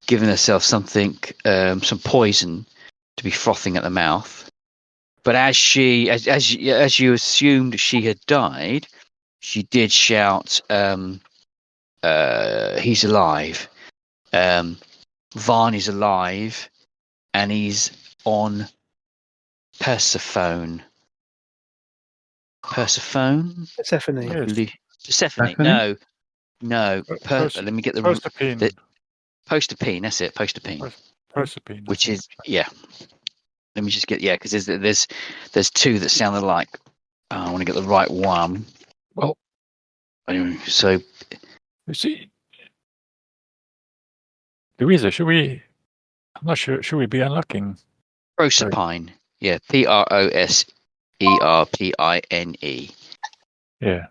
given herself something, some poison, to be frothing at the mouth. But as you assumed she had died, she did shout, "He's alive! Varney's alive, and he's on Persephone." Persephone? Persephone. Yes. Persephone? Persephone? No. Let me get the Proserpine. Proserpine. That's it. Proserpine. Proserpine. Which is Let me just get because there's two that sound alike. I want to get the right one. Well, Anyway, so you see, Louisa, should we? I'm not sure. Should we be unlocking? Proserpine. Yeah, Proserpine. Yeah.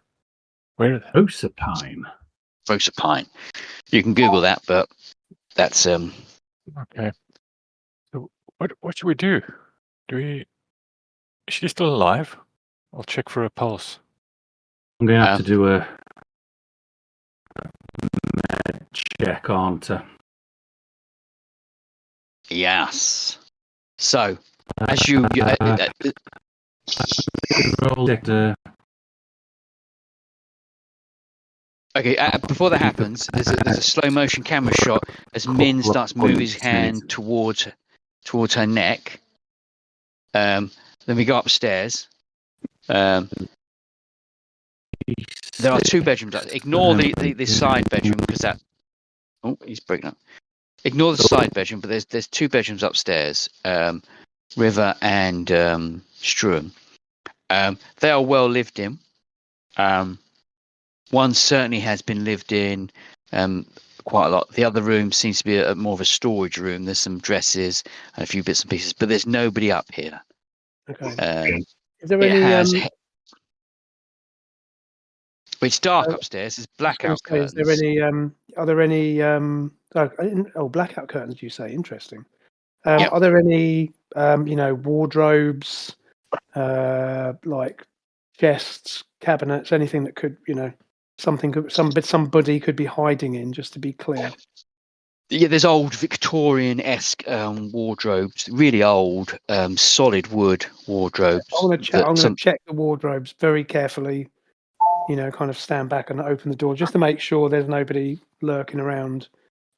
Where? Proserpine. Proserpine. You can Google that, but that's Okay. So what should we do? Is she still alive? I'll check for a pulse. I'm going to have to do a med check, aren't I? Yes. So as you roll sector. okay, before that happens, there's a slow motion camera shot as Min starts moving his hand towards her neck. Then we go upstairs. There are two bedrooms. Ignore the side bedroom because that. Oh, he's breaking up. Ignore the side bedroom, but there's two bedrooms upstairs. River and Struan. They are well lived in. One certainly has been lived in quite a lot. The other room seems to be more of a storage room. There's some dresses and a few bits and pieces, but there's nobody up here. Okay. Is there any? It's dark upstairs. There's blackout curtains. Is there any? Are there any? Blackout curtains. You say interesting. Yep. Are there any? Wardrobes, like chests, cabinets, anything that could, somebody could be hiding in. Just to be clear. Yeah, there's old Victorian-esque wardrobes, really old, solid wood wardrobes. I'm going to check the wardrobes very carefully. Kind of stand back and open the door just to make sure there's nobody lurking around.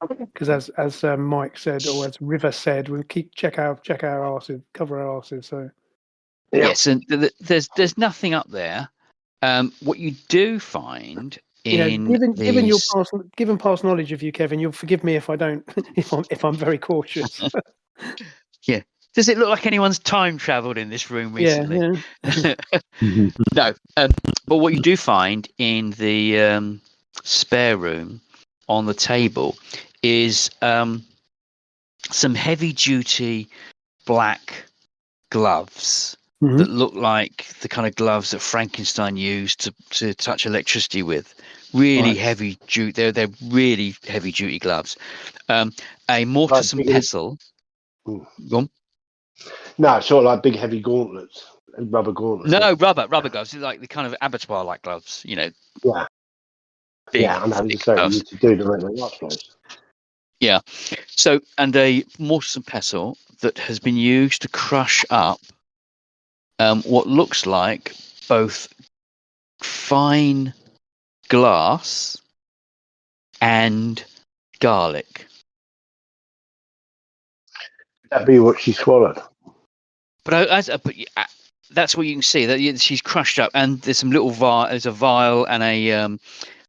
Because as Mike said, or as River said, we'll check our arses, cover our arses. So yes, and there's nothing up there. What you do find given past knowledge of you, Kevin, you'll forgive me if I don't if I'm very cautious. Yeah. Does it look like anyone's time travelled in this room recently? Yeah. No. But what you do find in the spare room on the table is some heavy-duty black gloves that look like the kind of gloves that Frankenstein used to touch electricity with. Really heavy duty. They're really heavy-duty gloves. A mortise and pestle. Go on. No, sort of like big heavy gauntlets, rubber gauntlets. No, rubber gloves. It's like the kind of abattoir-like gloves, Yeah. Big, I know. You used to do the last place. Yeah. So, and a mortise and pestle that has been used to crush up what looks like both fine glass and garlic. Would that be what she swallowed? But that's what you can see. That she's crushed up, and there's some little there's a vial and a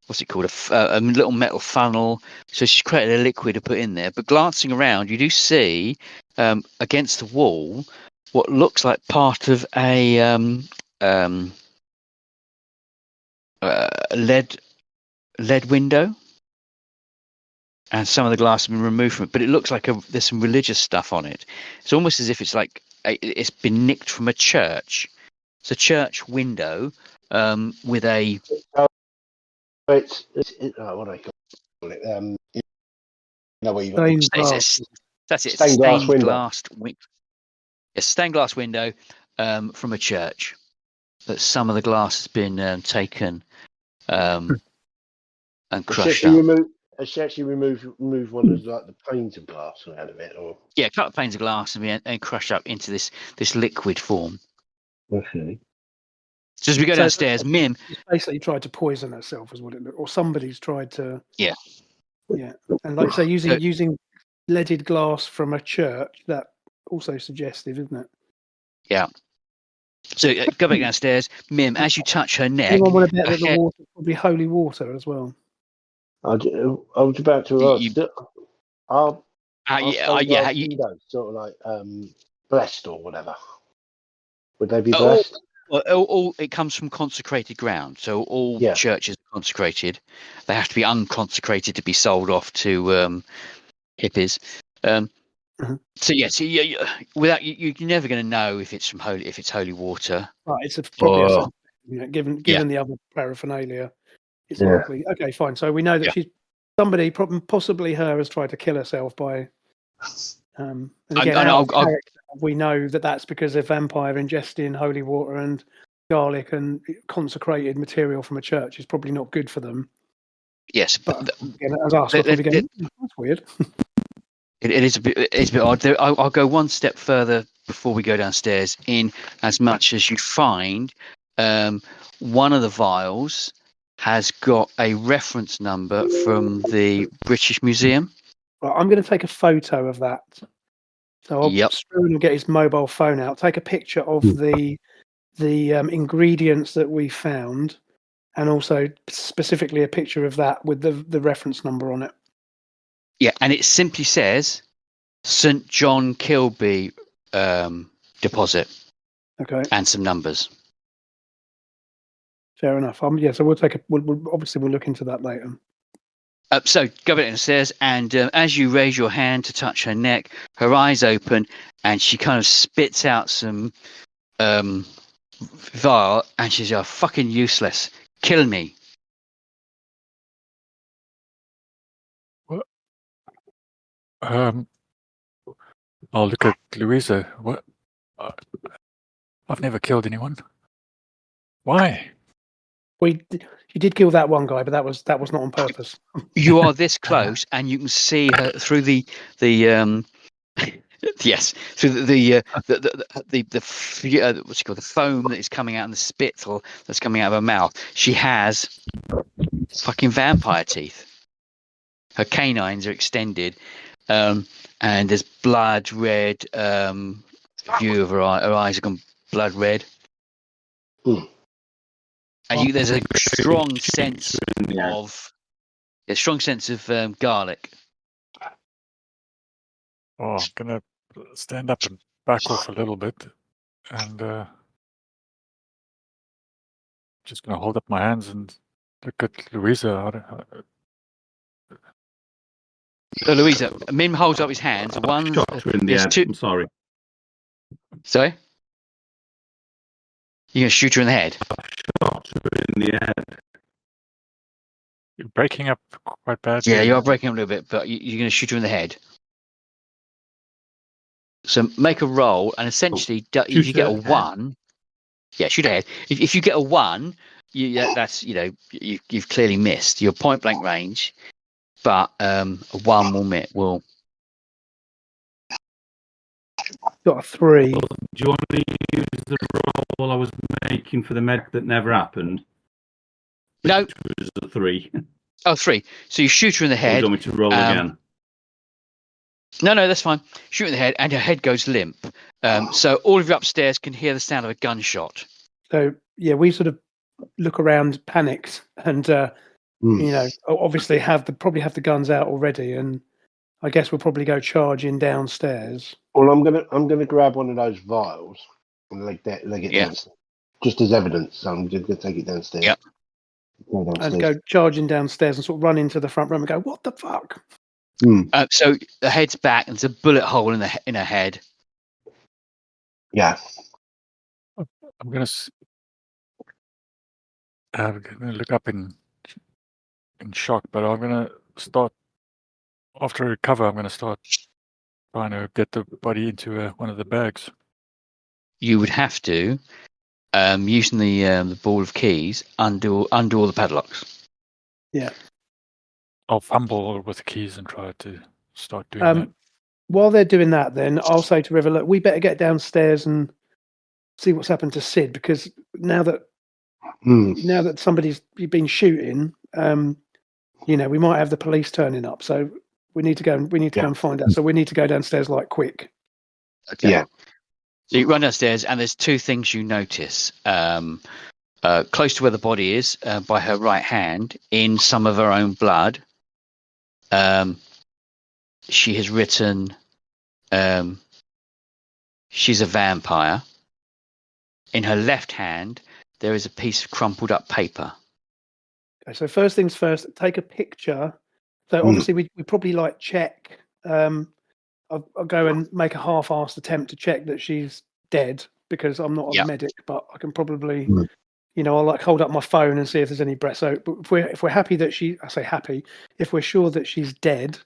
what's it called? A little metal funnel. So she's created a liquid to put in there. But glancing around, you do see against the wall what looks like part of a lead window, and some of the glass has been removed from it. But it looks like there's some religious stuff on it. It's almost as if it's like it's been nicked from a church. It's a church window with a. It's what do I call it? Where you got Stained the glass. That's it. It's a Stained glass window. Stained glass window from a church. But some of the glass has been taken and crushed up. Has she actually removed one of like the panes of glass out of it, or? Yeah, a couple of panes of glass and crushed up into this liquid form. Okay. So as we go downstairs, Mim She's basically tried to poison herself, is what it looked, or somebody's tried to. Yeah. Yeah, and like I say, using leaded glass from a church, that also suggestive, isn't it? Yeah. So go back downstairs, Mim. As you touch her neck, Anyone want to bet that the hair, water is probably holy water as well? I was about to ask. yeah, windows sort of like blessed or whatever. Would they be Oh, blessed? all it comes from consecrated ground. So all churches are consecrated. They have to be unconsecrated to be sold off to hippies. So yeah, without you're never going to know if it's holy water. Right, it's probably given the other paraphernalia, it's likely. Okay, fine. So we know that she's somebody, possibly her, has tried to kill herself by. And again, we know that that's because a vampire ingesting holy water and garlic and consecrated material from a church is probably not good for them. Yes, but again, as us, we're probably going, that's weird. It's a bit odd. I'll go one step further before we go downstairs. In as much as you find one of the vials has got a reference number from the British Museum. Right, I'm going to take a photo of that. So Struan will get his mobile phone out, take a picture of the ingredients that we found, and also specifically a picture of that with the reference number on it. Yeah, and it simply says St. John Kilby deposit. Okay. And some numbers. Fair enough. So we'll take we'll look into that later. So go back downstairs, and as you raise your hand to touch her neck, her eyes open, and she kind of spits out some vial, and she's fucking useless. Kill me. What? I'll look at Louisa. What? I've never killed anyone. Why? You did kill that one guy, but that was not on purpose. You are this close, and you can see her through the yes, through the what's it called, the foam that is coming out and the spittle that's coming out of her mouth. She has fucking vampire teeth. Her canines are extended, and there's blood red view of her eye. Her eyes have gone blood red. And there's a strong sense of garlic. Oh, I'm gonna stand up and back off a little bit, and just gonna hold up my hands and look at Louisa. So Louisa, Mim holds up his hands. One, Shot her in the head. I'm sorry. Sorry? You're going to shoot her in the head? Shot her in the head. You're breaking up quite badly. Yeah, you are breaking up a little bit, but you're going to shoot her in the head. So make a roll, and essentially, if you get a 1, shoot her head. If you get a 1, that's you've clearly missed your point blank range. But a 1 will. Got a 3. Do you want me to use the roll I was making for the med that never happened? No. Which was a 3. Oh, 3. So you shoot her in the head. Or do you want me to roll again? No, that's fine. Shoot her in the head, and her head goes limp. So all of you upstairs can hear the sound of a gunshot. So we sort of look around, panicked, and obviously probably have the guns out already, and I guess we'll probably go charging downstairs. Well, I'm gonna grab one of those vials and leg it downstairs, just as evidence. So I'm just gonna take it downstairs. Yep. And go charging downstairs and sort of run into the front room and go, "What the fuck?" So the head's back, and there's a bullet hole in her head. Yeah. I'm gonna look up in shock, but I'm gonna start after I recover. I'm gonna start trying to get the body into one of the bags. You would have to, using the ball of keys, undo all the padlocks. Yeah. I'll fumble with the keys and try to start doing that. While they're doing that, then I'll say to River, look, we better get downstairs and see what's happened to Sid, because now that somebody's been shooting, we might have the police turning up. So we need to go and find out. So we need to go downstairs like quick. Okay. Yeah. So you run downstairs, and there's two things you notice. Close to where the body is, by her right hand, in some of her own blood, she has written, she's a vampire. In her left hand, there is a piece of crumpled up paper. Okay, so first things first, take a picture. So obviously we probably check. I'll go and make a half-assed attempt to check that she's dead, because I'm not a medic, but I can probably, I'll hold up my phone and see if there's any breath. So if we're happy that if we're sure that she's dead,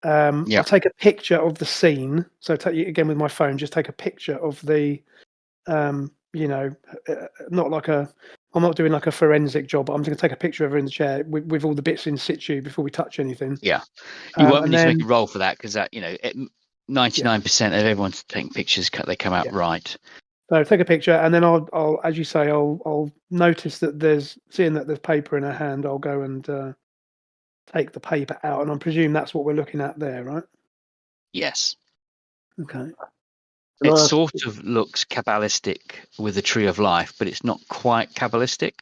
I'll take a picture of the scene. So again with my phone, just take a picture of the, I'm not doing like a forensic job, but I'm going to take a picture of her in the chair with all the bits in situ before we touch anything. Yeah. You won't need to make a roll for that, because that, 99% of everyone's taking pictures, they come out right. So take a picture, and then I'll, as you say, I'll notice that seeing that there's paper in her hand, I'll go and take the paper out, and I presume that's what we're looking at there, right? Yes. Okay. It sort of looks Kabbalistic with the Tree of Life, but it's not quite Kabbalistic.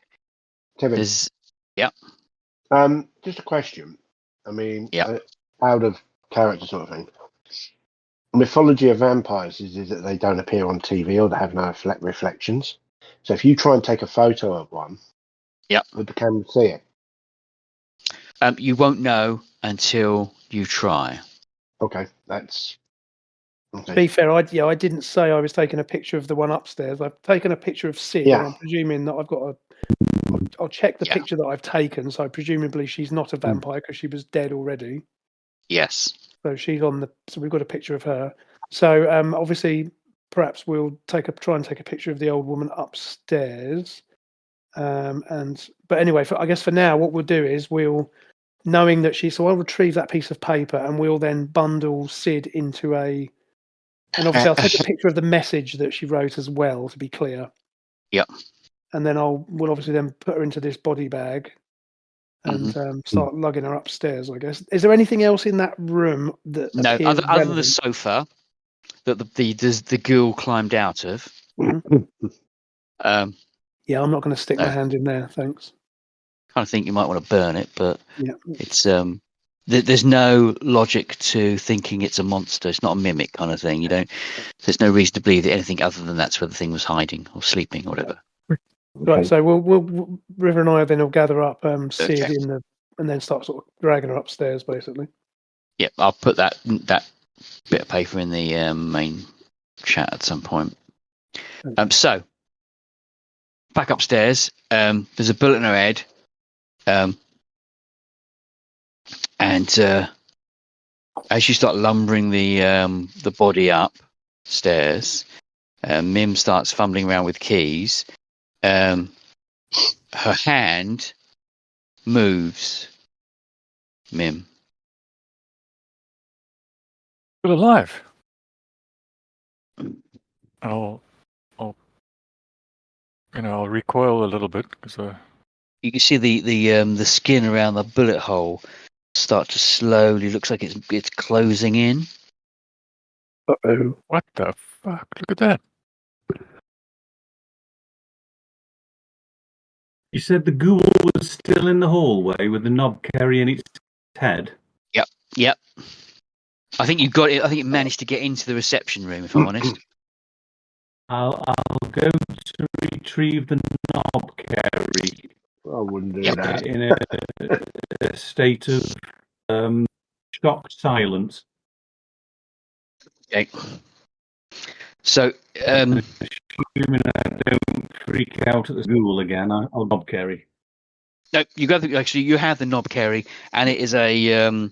Kevin. Just a question. I mean, out of character sort of thing. Mythology of vampires is that they don't appear on TV, or they have no reflections. So if you try and take a photo of one, would the camera see it? You won't know until you try. Okay, that's. Okay. To be fair, I didn't say I was taking a picture of the one upstairs. I've taken a picture of Sid, and I'm presuming that I'll check the picture that I've taken. So presumably she's not a vampire, because she was dead already. Yes. So so we've got a picture of her. So obviously, perhaps we'll try and take a picture of the old woman upstairs. But anyway, I guess for now, what we'll do is knowing that I'll retrieve that piece of paper, and we'll then bundle Sid into and obviously I'll take a picture of the message that she wrote as well, to be clear. Yep. And then we'll obviously then put her into this body bag and start lugging her upstairs, I guess. Is there anything else in that room that appears other than the sofa that the ghoul climbed out of? Mm-hmm. I'm not going to stick my hand in there, thanks. I kind of think you might want to burn it, but it's there's no logic to thinking it's a monster. It's not a mimic kind of thing. There's no reason to believe that anything other than that's where the thing was hiding or sleeping or whatever. Right, so we'll River and I then will gather up Sid and then start sort of dragging her upstairs, basically. Yeah, I'll put that bit of paper in the main chat at some point. So back upstairs, there's a bullet in her head, and as you start lumbering the body upstairs, Mim starts fumbling around with keys. Her hand moves. Mim. Still alive. I'll recoil a little bit because you can see the skin around the bullet hole start to slowly, looks like it's closing in. Uh-oh. What the fuck? Look at that. You said the ghoul was still in the hallway with the knob carrying its head? Yep. I think you got it. I think it managed to get into the reception room, if I'm honest. I'll go to retrieve the knob carry. I wouldn't do that. In a state of shocked silence. Okay. So, Assuming I don't freak out at the ghoul again, I'll knob carry. no, you have the knob carry, and it is a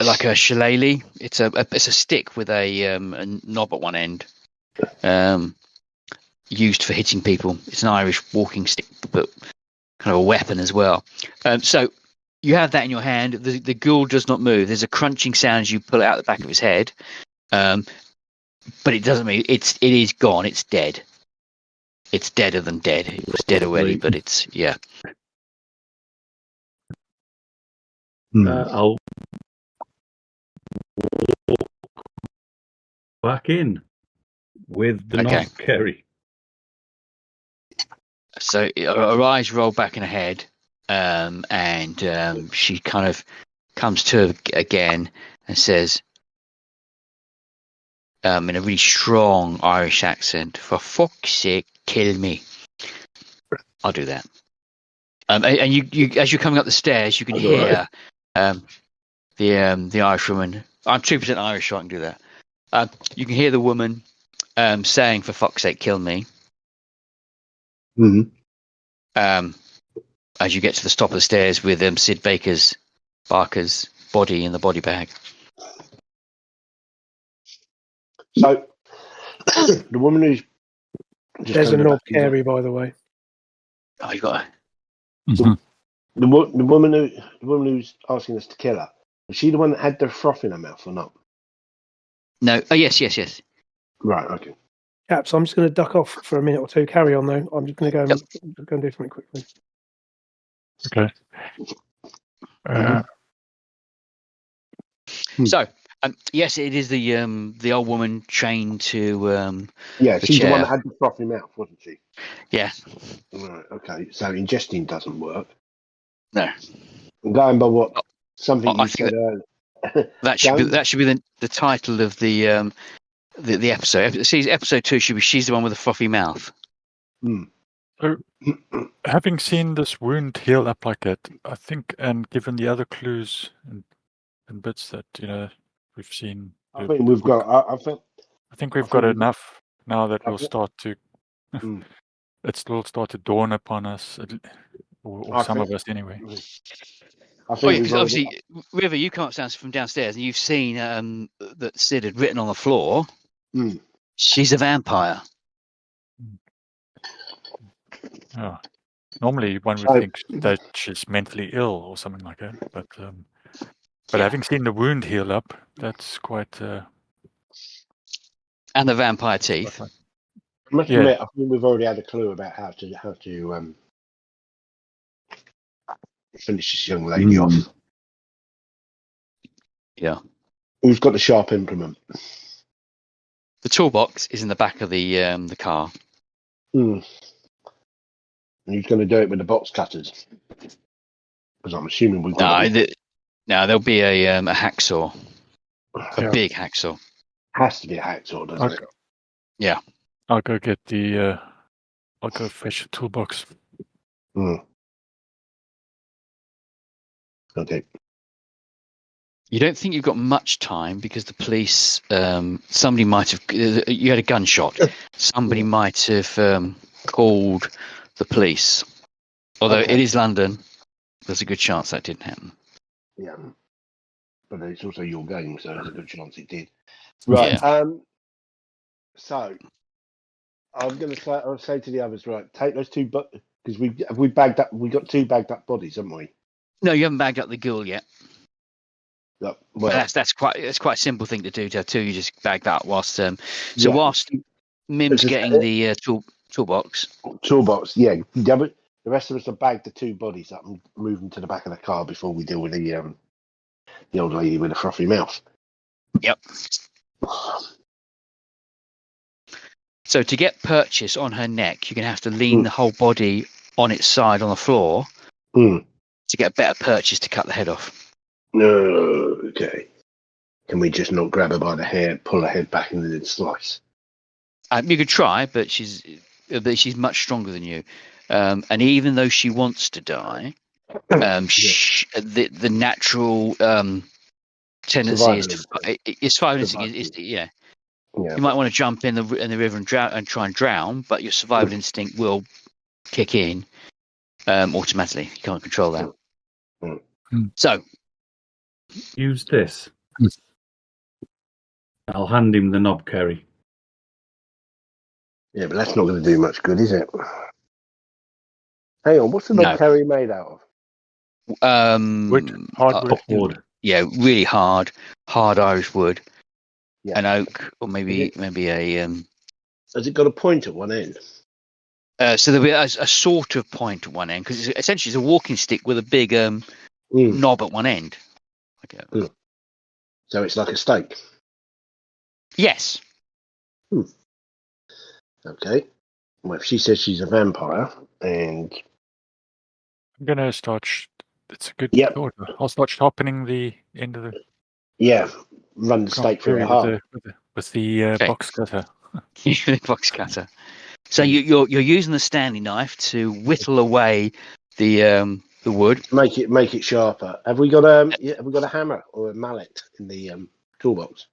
like a shillelagh. It's a stick with a knob at one end, used for hitting people. It's an Irish walking stick, but kind of a weapon as well. So you have that in your hand. The ghoul does not move. There's a crunching sound as you pull it out the back of his head, but it doesn't move. It is gone. It's dead. It's deader than dead. It was dead already, but it's I'll walk back in with the knob carry. So her eyes roll back in her head, and she kind of comes to again and says, in a really strong Irish accent, "For fuck's sake, kill me." I'll do that. And you, as you're coming up the stairs, you can hear the Irish woman. I'm 2% Irish, so I can do that. You can hear the woman saying, "For fuck's sake, kill me." Mm-hmm. As you get to the top of the stairs with Sid Barker's body in the body bag. So the woman who's just there's a knob carry, by the way. Oh, you got the woman who's asking us to kill her. Was she the one that had the froth in her mouth or not? No. Oh, yes. Right. Okay. Caps, I'm just going to duck off for a minute or two. Carry on, though. I'm just going to go and do something quickly. Okay. So, yes, it is the old woman chained to she's chair. the one that had the frothy mouth, wasn't she? Yeah. Right. Okay. So ingesting doesn't work. No. I'm going by what something you said earlier. That should be the title of the episode. See, episode 2 should be "She's the one with the frothy mouth." So, having seen this wound heal up like that, I think, and given the other clues and bits that we've seen, I think we've got. I think we've got enough now that we'll start to. It will start to dawn upon us, or some of us anyway. I think because obviously, River, you come upstairs from downstairs and you've seen that Sid had written on the floor. She's a vampire. Oh. Normally, one would think that she's mentally ill or something like that, but having seen the wound heal up, that's quite. And the vampire teeth. I must admit, I think we've already had a clue about how to finish this young lady off. Yeah. Who's got the sharp implement? The toolbox is in the back of the car. And who's going to do it with the box cutters? Because I'm assuming we've got. No, there'll be a hacksaw, big hacksaw. Has to be a hacksaw, doesn't it? Yeah. I'll go get the. I'll go fetch the toolbox. Okay. You don't think you've got much time because the police, somebody might have. You had a gunshot. Somebody might have called the police. Although it is London, there's a good chance that didn't happen. Yeah, but it's also your game, so there's a good chance it did. Right. Yeah. So I'm going to say, I'll say to the others, right, take those two, because we bagged up. We got 2 bagged up bodies, haven't we? No, you haven't bagged up the ghoul yet. Well, that's quite a simple thing to do. To have 2, you just bag that whilst whilst Mim's getting the toolbox. Toolbox, yeah. The rest of us have bagged the 2 bodies up and move them to the back of the car before we deal with the old lady with a frothy mouth. Yep. So to get purchase on her neck, you're going to have to lean the whole body on its side on the floor to get a better purchase to cut the head off. No, okay. Can we just not grab her by the hair, pull her head back, and then slice? You could try, but she's much stronger than you. And even though she wants to die, the natural tendency is Yeah. You might want to jump in the river and try and drown, but your survival instinct will kick in automatically. You can't control that. So use this. I'll hand him the knob carry. Yeah, but that's not going to do much good, is it? Hang on, what's the knob carry made out of? Wood, hardwood. Wood. Yeah, really hard Irish wood, Yeah. an oak, or maybe a. Has it got a point at one end? So there'll be a sort of point at one end because essentially it's a walking stick with a big knob at one end. Okay. So it's like a stake. Yes. Okay. Well, if she says she's a vampire, and I'm gonna start. It's a good Yep. thought. I'll start sharpening the end of the run the stake through her heart. with the box cutter. Box cutter. So you're using the Stanley knife to whittle away the wood. Make it sharper. Have we got a hammer or a mallet in the toolbox?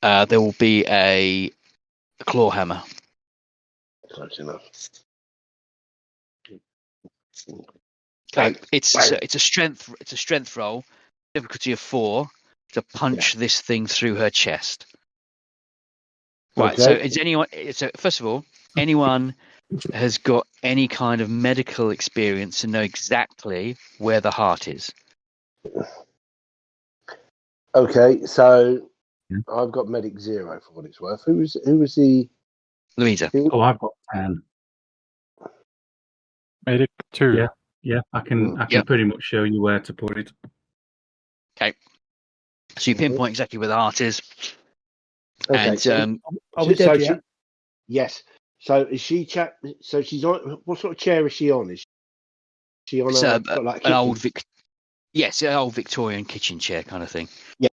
There will be a claw hammer. Close enough. Okay. It's a strength roll, difficulty of 4 to punch this thing through her chest. Right. Okay. So first of all, anyone has got any kind of medical experience to know exactly where the heart is. Okay, so I've got medic 0 for what it's worth. Who was the Louisa? Oh, I've got 10. Medic 2. Yeah. I can pretty much show you where to put it. Okay. So you pinpoint exactly where the heart is. Okay, and are we dead yet? Yes. So is she? So she's on. What sort of chair is she on? Is she on an old an old Victorian kitchen chair kind of thing. Yeah.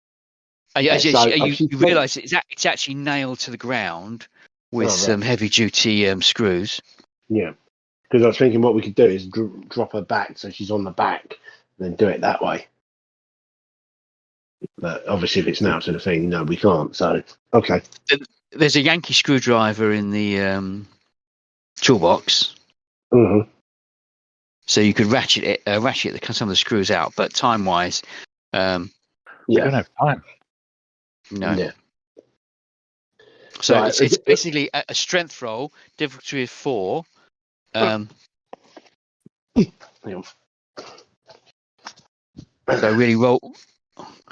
You realise it's actually nailed to the ground with some heavy duty screws. Yeah. Because I was thinking what we could do is drop her back so she's on the back, and then do it that way. But obviously, if it's now to the thing, no, we can't. So okay. There's a Yankee screwdriver in the toolbox. Mm-hmm. So you could ratchet some of the screws out, but time-wise, we don't have time. No. Yeah. So Right. it's basically a strength roll, difficulty of 4. So really roll.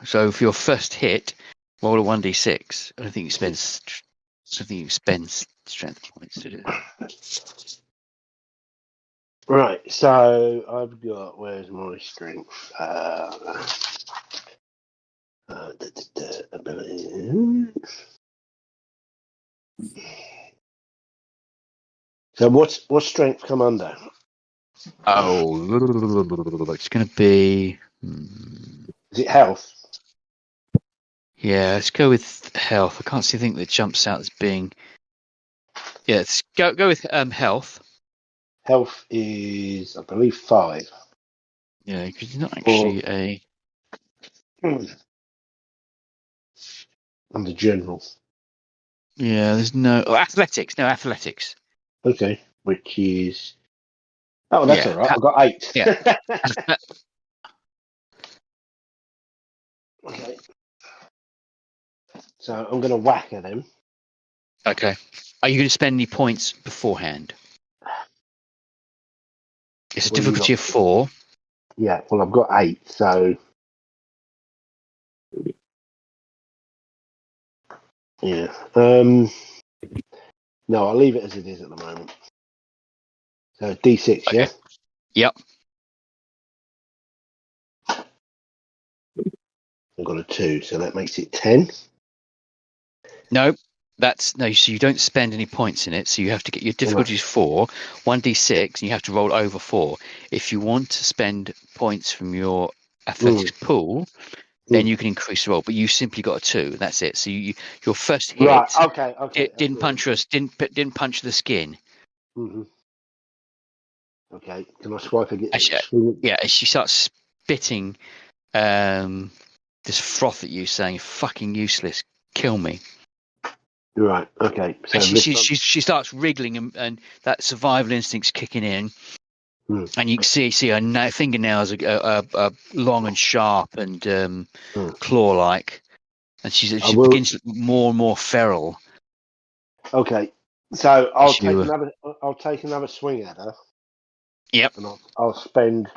So for your first hit, roll a 1d6. I don't think you spend strength points to do it. Right. So I've got. Where's my strength? Ability. So what's strength come under? Oh, it's going to be. Is it health? Yeah, let's go with health. I can't see anything that jumps out as being. Yeah, let's go with health. Health is, I believe, 5. Yeah, because you're not actually under general. Yeah, there's no athletics. No athletics. Okay, which is. Oh, that's all right. I've got 8. Yeah. Okay. So I'm going to whack at them. Okay. Are you going to spend any points beforehand? It's a difficulty of 4. Yeah, well, I've got 8, so. Yeah. No, I'll leave it as it is at the moment. So D6, okay. Yeah? Yep. I've got a 2, so that makes it 10. No, so you don't spend any points in it, so you have to get your difficulties 4, 1d6, and you have to roll over 4. If you want to spend points from your athletics pool, then you can increase the roll, but you simply got a 2. That's it. So your first hit didn't punch the skin. Mm-hmm. Okay, can I swipe again? Yeah, she starts spitting this froth at you, saying, "Fucking useless, kill me." Right. Okay. So And she starts wriggling, and that survival instinct's kicking in. And you can see her fingernails are long and sharp and claw-like, and she begins to look more and more feral. Okay, so I'll take another swing at her. Yep. And I'll spend.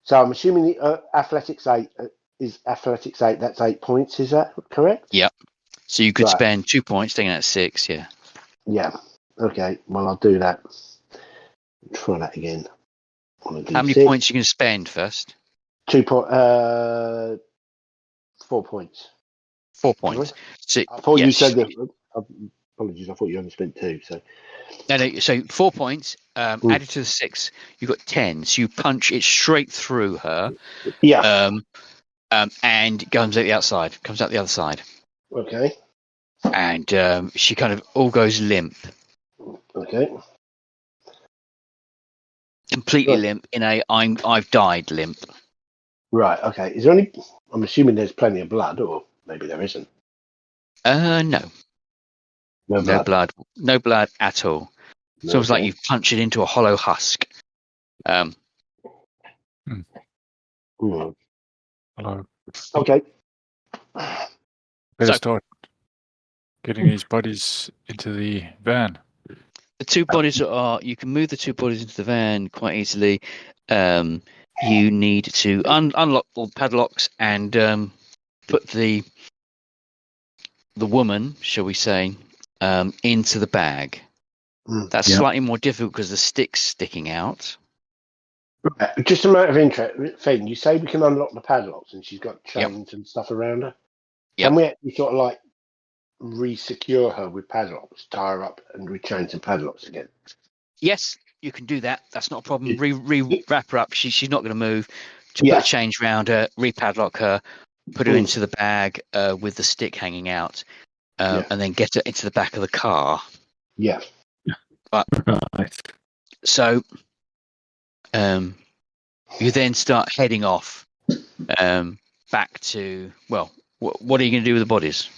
So I'm assuming the athletics 8 is athletics 8. That's 8 points. Is that correct? Yep. So you could spend 2 points, taking that 6. Yeah. Yeah. Okay. Well, I'll do that. Try that again. How many points are you going to spend first? 4 points. 4 points. So, I thought you said that. Apologies. I thought you only spent 2. So. No. So 4 points added to the 6. You've got 10. So you punch it straight through her. Yeah. And comes out the outside. Comes out the other side. Okay. And she kind of all goes limp. Okay. Completely limp in a I've died limp. Right. Okay. Is there any? I'm assuming there's plenty of blood, or maybe there isn't. No. No blood. No blood at all. It's almost like you've punched it into a hollow husk. Hello. Okay. Better start getting these bodies into the van. The 2 bodies you can move the 2 bodies into the van quite easily. You need to unlock all padlocks and put the woman, shall we say, into the bag. That's slightly more difficult because the stick's sticking out. Right. Just a matter of interest, Finn, you say we can unlock the padlocks and she's got chains and stuff around her. Can we actually sort of like re-secure her with padlocks, tie her up and rechain some padlocks again? Yes, you can do that. That's not a problem. Wrap her up. She's not going to move. Put the chains around her, re-padlock her, put her into the bag with the stick hanging out, and then get her into the back of the car. Yeah. So you then start heading off back to, well, what are you going to do with the bodies?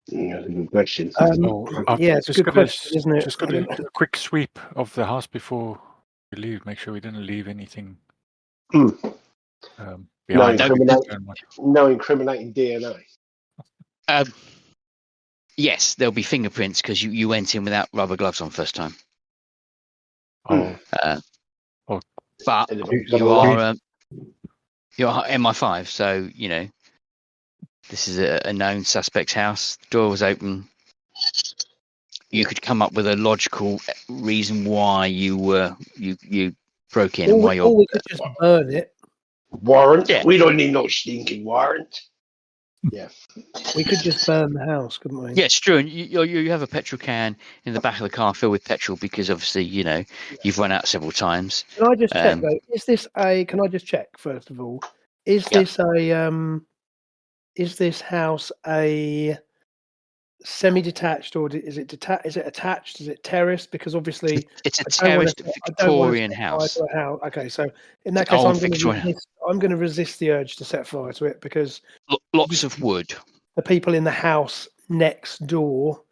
Yeah, that's a good question. It's a good question, isn't it? Just got to do a quick sweep of the house before we leave. Make sure we didn't leave anything behind. No incriminating DNA. Yes, there'll be fingerprints because you went in without rubber gloves on first time. But you're MI5, so you know this is a known suspect's house. The door was open. You could come up with a logical reason why you broke in. Or we could just burn it. Warrant? Yeah. We don't need no stinking warrant. Yeah. We could just burn the house, couldn't we? Yeah, Struan, you have a petrol can in the back of the car filled with petrol because obviously, you know, you've run out several times. Can I just check though? Can I just check first of all? Is this house a semi-detached or is it detached? Is it attached? Is it terraced? Because obviously it's a terraced Victorian house. Okay, so in that case, I'm going to resist the urge to set fire to it because lots of wood. The people in the house next door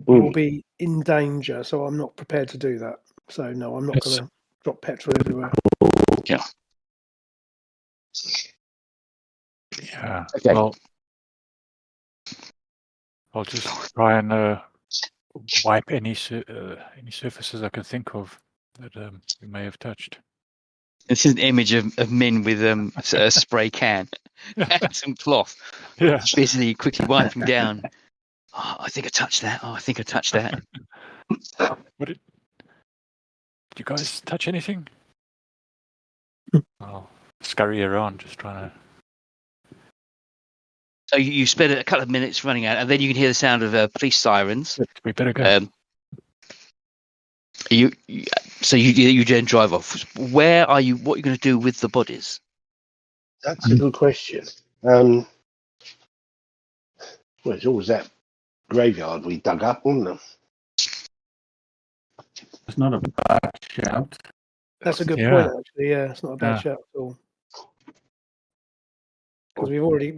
will be in danger, so I'm not prepared to do that. So no, I'm not going to drop petrol everywhere. Yeah. Yeah. Okay. Well, I'll just try and wipe any surfaces I can think of that we may have touched. This is an image of Min with a spray can and some cloth. Yeah. Busily, quickly wiping down. Oh, I think I touched that. Oh, I think I touched that. Did you guys touch anything? I'll scurry around, just trying to. So you spend a couple of minutes running out, and then you can hear the sound of police sirens. We better go. You then drive off. Where are you? What are you going to do with the bodies? That's a good question. Well, it's always that graveyard we dug up, wasn't it? It's not a bad shout. That's a good point, actually. Yeah, it's not a bad shout at all. Because we've already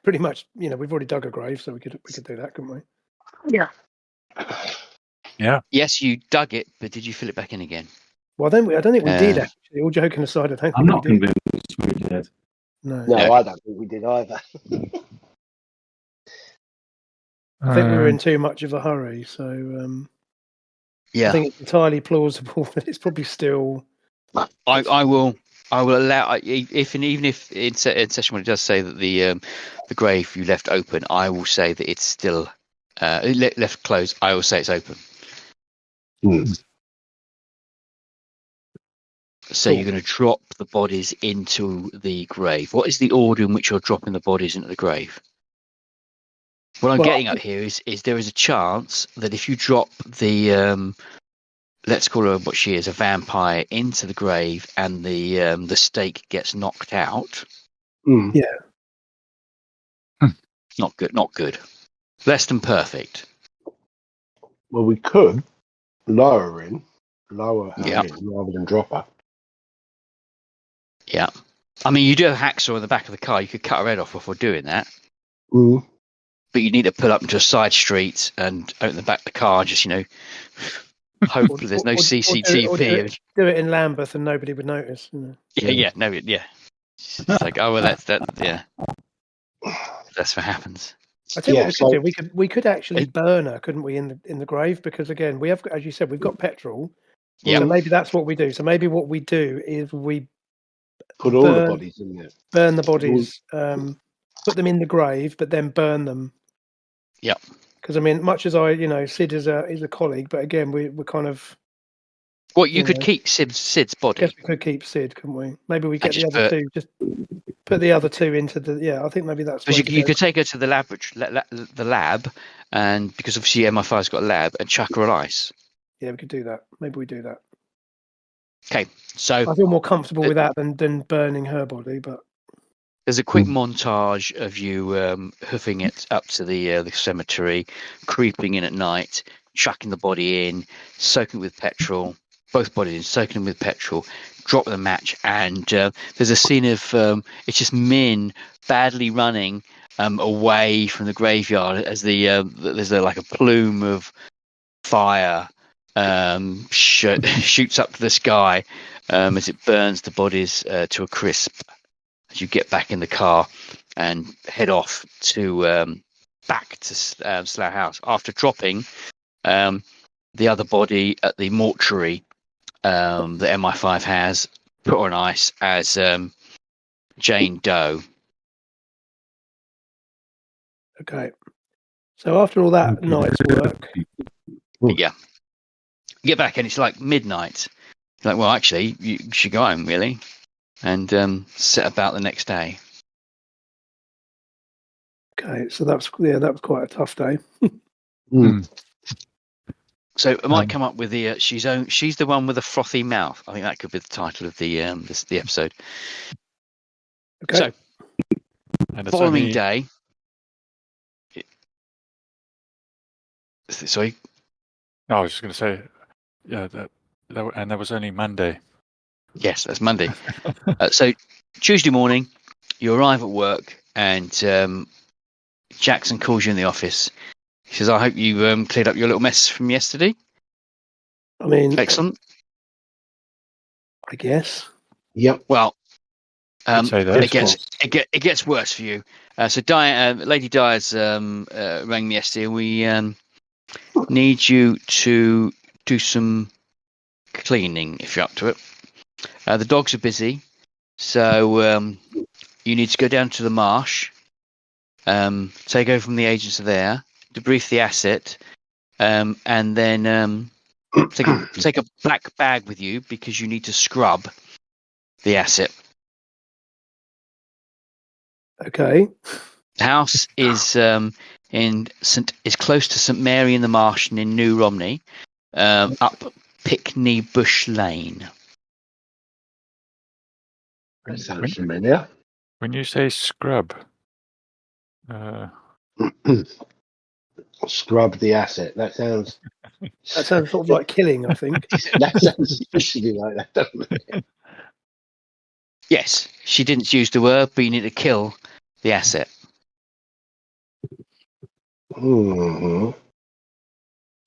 pretty much, we've already dug a grave, so we could do that, couldn't we? Yeah. Yeah. Yes, you dug it, but did you fill it back in again? Well, I don't think we did actually. All joking aside, I don't I'm think not we did. convinced we did. No. No, I don't think we did either. I think we were in too much of a hurry, so Yeah. I think it's entirely plausible that it's probably still. I will allow even if in session when it does say that the grave you left open, I will say that it's still left closed. I will say it's open. So Cool. you're going to drop the bodies into the grave. What is the order in which you're dropping the bodies into the grave? What I'm getting at here is there is a chance that if you drop the let's call her what she is, a vampire, into the grave and the stake gets knocked out. Yeah. Not good. Not good. Less than perfect. Well, we could lower her in Yeah. rather than drop her. Yeah. I mean, you do have a hacksaw in the back of the car. You could cut her head off before doing that. Mm. But you need to pull up into a side street and open the back of the car. Just hopefully there's no CCTV. Or do it in Lambeth and nobody would notice. Yeah. It's like, oh well, that's that. Yeah, that's what happens. I think what we could do. We could actually burn her, couldn't we, in the grave? Because again, we have, as you said, we've got petrol. Yeah. So maybe that's what we do. So maybe what we do is we put all the bodies in there. Burn the bodies. Put them in the grave, but then burn them. Yeah. Because I mean, much as Sid is a colleague, but again, we're kind of. Well, you could keep Sid's body. I guess we could keep Sid, couldn't we? Maybe we get the other two. Just put the other two into the. Yeah, I think maybe that's. Because you could take her to the lab, and because obviously MI5's got a lab, and chuck her on ice. Yeah, we could do that. Maybe we do that. Okay, so I feel more comfortable with that than burning her body, but. There's a quick montage of you hoofing it up to the cemetery, creeping in at night, chucking the body in, soaking it with petrol, both bodies in, soaking them with petrol, drop the match, and there's a scene of it's just Min badly running away from the graveyard as there's like a plume of fire shoots up to the sky as it burns the bodies to a crisp. As you get back in the car and head off to back to Slough House after dropping the other body at the mortuary that MI5 has, put on ice as Jane Doe. Okay. So after all that night's work, yeah, you get back and it's like midnight. You're like, well, actually, you should go home, really. And set about the next day. Okay, so that was quite a tough day. So it might come up with the she's the one with a frothy mouth. I think that could be the title of the the episode. Okay. So and following day. Sorry. No, I was just going to say, yeah, that was only Monday. Yes, that's Monday. So Tuesday morning, you arrive at work, and Jackson calls you in the office. He says, "I hope you cleared up your little mess from yesterday." I mean, excellent. I guess. Yep. Well, it gets worse for you. So Lady Dyer's rang me yesterday. We need you to do some cleaning if you're up to it. The dogs are busy, so you need to go down to the marsh, take over from the agents there, debrief the asset, and then take a black bag with you because you need to scrub the asset. Okay. The house is is close to St Mary in the Marsh and in New Romney, up Pickney Bush Lane. That sounds familiar. When you say scrub, scrub the asset. That sounds sort of like killing, I think. That sounds especially like that, doesn't it? Yes, she didn't use the word, but you need to kill the asset. Mm-hmm.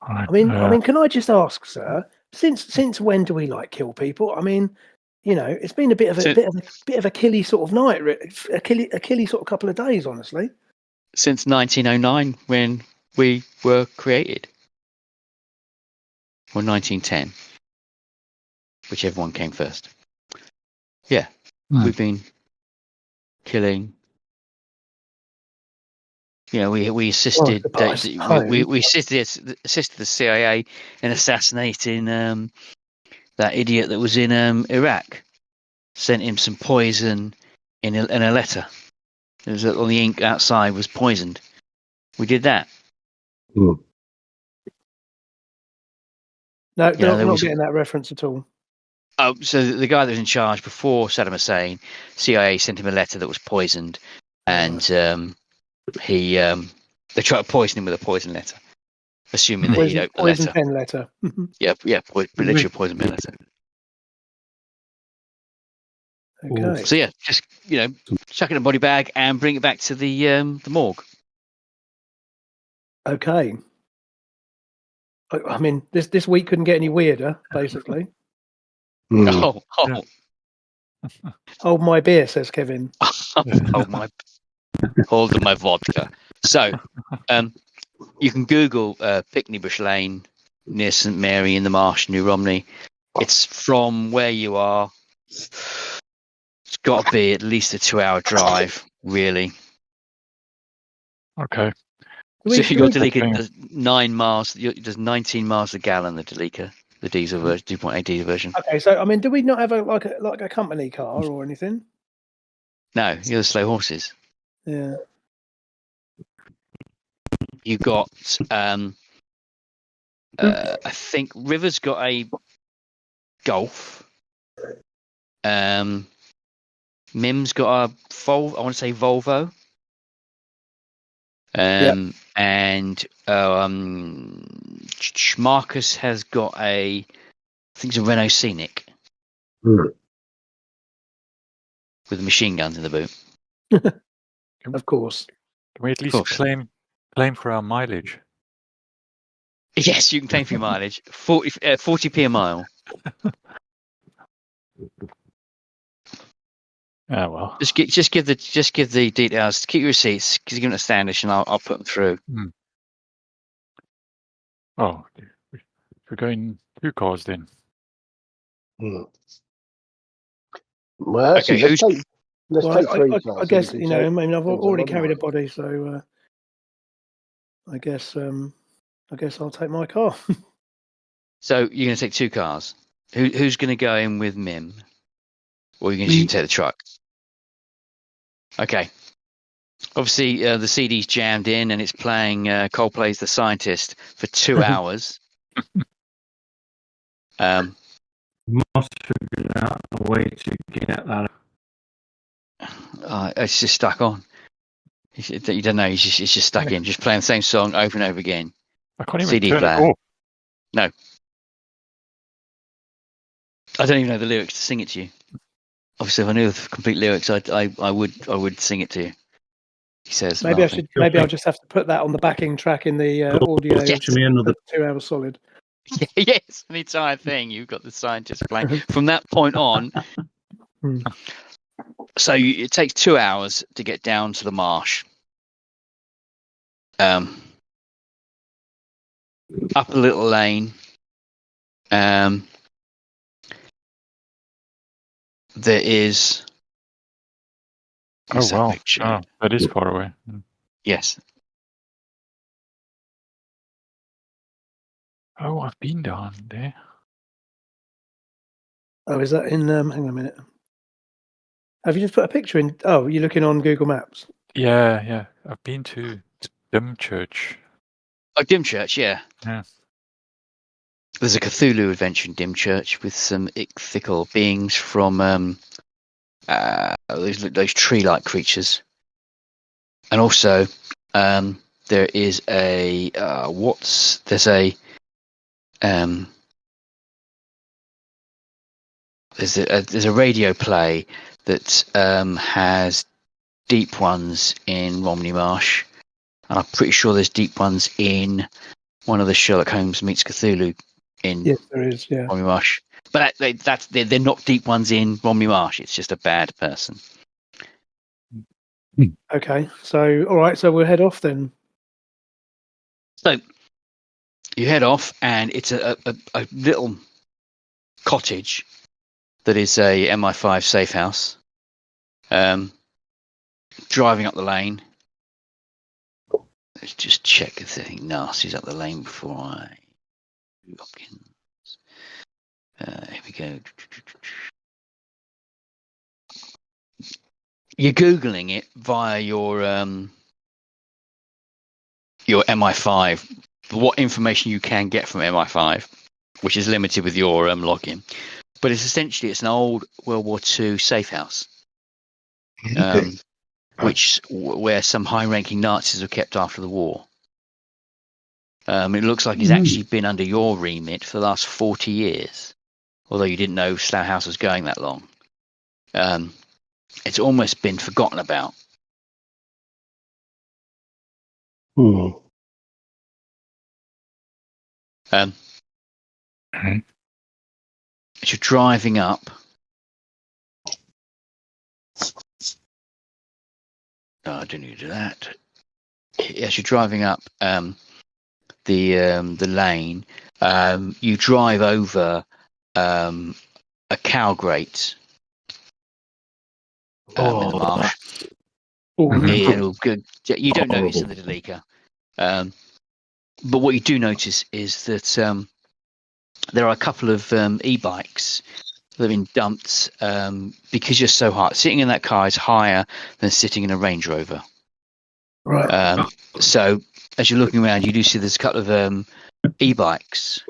I mean, can I just ask, sir? Since when do we kill people? I mean, it's been a bit of a killy sort of night, a killy sort of couple of days, honestly. Since 1909, when we were created, or 1910, whichever one came first. Yeah, we've been killing. We assisted. We assisted the CIA in assassinating that idiot that was in Iraq. Sent him some poison in a letter. It was on the ink outside was poisoned. We did that. Mm. No, they're not getting that reference at all. Oh, so the guy that was in charge before Saddam Hussein, CIA sent him a letter that was poisoned, and they tried to poison him with a poison letter, assuming that he'd open the letter. Poison pen letter. Literally poison pen letter. Okay. So yeah, just chuck it in a body bag and bring it back to the morgue. Okay. I mean, this week couldn't get any weirder, basically. Mm. Hold my beer, says Kevin. Hold my vodka. So, you can Google Pickney Bush Lane near St Mary in the Marsh, New Romney. It's from where you are. It's got to be at least a 2-hour drive, really. Okay. So your Delica does 9 miles. Does 19 miles a gallon. The Delica, the diesel version, 2.8 diesel version. Okay, so I mean, do we not have a company car or anything? No, you're the slow horses. Yeah. You got. I think River's got a Golf. Mim's got a Volvo. I want to say Volvo. And Marcus has got I think it's a Renault Scenic with the machine guns in the boot. Of course. Can we at least claim for our mileage? Yes, you can claim for your mileage. 40p a mile. Oh well. Just give the details. Keep your receipts because you're going to Standish, and I'll put them through. Oh, we're going 2 cars then. Well, okay. let's take 3 cars. I guess I mean, I've already carried a body, so I guess I'll take my car. So you're going to take 2 cars. Who's going to go in with Mim? Or are you going to take the truck? Okay. Obviously, the CD's jammed in and it's playing Coldplay's The Scientist for 2 hours. Must figure out a way to get that. It's just stuck on. You don't know. It's just stuck in. Just playing the same song over and over again. I can't even CD turn player. it off. No. I don't even know the lyrics to sing it to you. Obviously, if I knew the complete lyrics, I would sing it to you. He says. Maybe I'll just have to put that on the backing track in the audio. Yes. Me another 2 hours solid. Yes, the entire thing. You've got the scientist playing from that point on. So it takes 2 hours to get down to the marsh. Up a little lane. There is. Oh wow! Oh, that is far away. Yes. Oh, I've been down there. Oh, is that in? Hang on a minute. Have you just put a picture in? Oh, you're looking on Google Maps. Yeah. I've been to Dymchurch. Oh, Dymchurch, yeah. Yeah. There's a Cthulhu adventure in Dymchurch with some ichthycal beings from those tree-like creatures, and also there is a there's a radio play that has deep ones in Romney Marsh, and I'm pretty sure there's deep ones in one of the Sherlock Holmes meets Cthulhu in Yes, there is. Yeah. Romney Marsh. But they're not deep ones in Romney Marsh. It's just a bad person. Okay. So all right. So we'll head off then. So you head off, and it's a little cottage that is a MI5 safe house. Driving up the lane. Let's just check if anything nasty's up the lane before I. Here we go. You're Googling it via your MI5. What information you can get from MI5, which is limited with your login, but it's an old World War II safe house, where some high-ranking Nazis were kept after the war. It looks like it's actually been under your remit for the last 40 years, although you didn't know Slough House was going that long. It's almost been forgotten about. As you're driving up, I don't need to do that. As you're driving up the lane, you drive over a cow grate in the marsh. You don't notice in the Delica. But what you do notice is that there are a couple of e-bikes that have been dumped because you're so high. Sitting in that car is higher than sitting in a Range Rover. Right. So as you're looking around, you do see there's a couple of e-bikes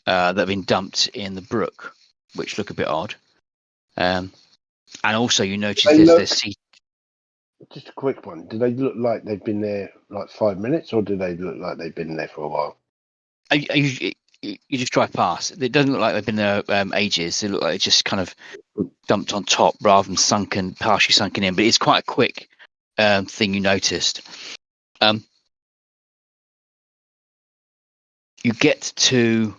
that have been dumped in the brook, which look a bit odd. And also you notice there's seat. Just a quick one. Do they look like they've been there like 5 minutes, or do they look like they've been there for a while? You just drive past. It doesn't look like they've been there ages. They look like it's just kind of dumped on top rather than partially sunken in. But it's quite a quick thing you noticed. You get to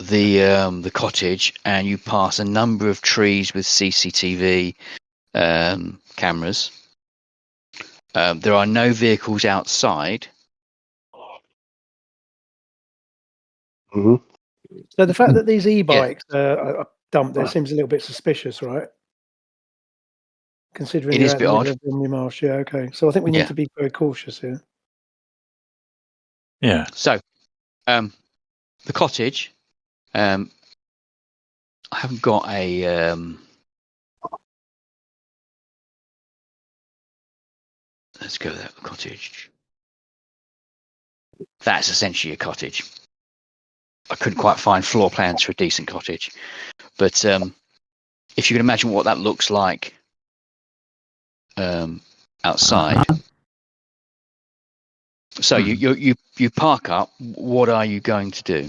the cottage, and you pass a number of trees with CCTV cameras. There are no vehicles outside. Mm-hmm. So the fact that these e-bikes are dumped there seems a little bit suspicious, right? Considering it is a bit odd. Marsh. Yeah, okay. So I think we need to be very cautious here. Yeah. So, the cottage. I haven't got a. Let's go there. Cottage. That's essentially a cottage. I couldn't quite find floor plans for a decent cottage, but if you can imagine what that looks like outside. So you park up. What are you going to do?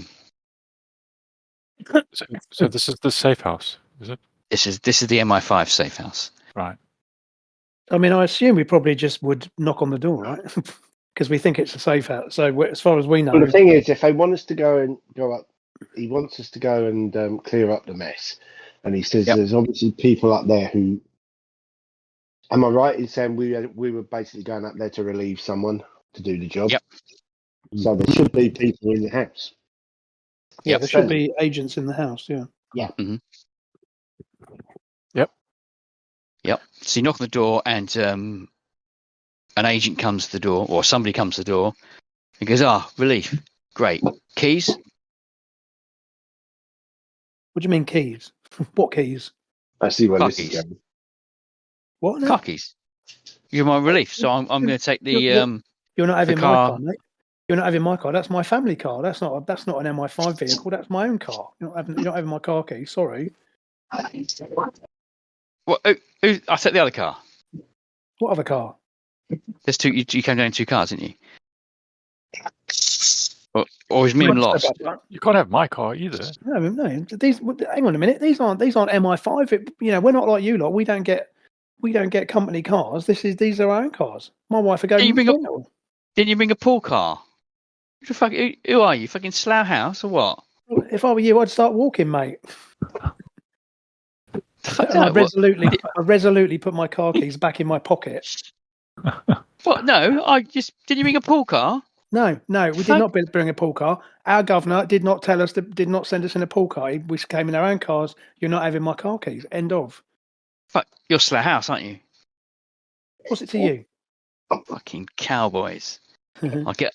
So this is the safe house, is it? This is the MI5 safe house. Right. I mean, I assume we probably just would knock on the door, right? Because we think it's a safe house. So as far as we know, Well, the thing is, if they want us to go up, he wants us to go and clear up the mess, and he says there's obviously people up there who. Am I right in saying we were basically going up there to relieve someone to do the job? Yep. So there should be people in the house. Yeah, there should be agents in the house. Yeah. Yeah. Mm-hmm. Yep. So you knock on the door, and an agent comes to the door, or somebody comes to the door, and goes, relief. Great. Keys? What do you mean keys? What keys? I see where this keys. is going. What? Car keys. You're my relief, so I'm going to take the. You're not having my car, mate. You're not having my car. That's my family car. That's not an MI5 vehicle. That's my own car. You're not having my car key. Sorry. What? I take the other car. What other car? There's two. You came down in two cars, didn't you? Or is Mim lost? You can't have my car either. No. Hang on a minute. These aren't MI5. We're not like you lot. We don't get company cars. These are our own cars. My wife are going. Didn't you bring a pool car? Who are you? Fucking Slough House or what? If I were you, I'd start walking, mate. And I resolutely put my car keys back in my pocket. What? No, did you bring a pool car? No, we did not bring a pool car. Our governor did not tell us did not send us in a pool car. We came in our own cars. You're not having my car keys. End of. Fuck, you're Slough House, aren't you? What's it to you? Fucking cowboys. I'll get.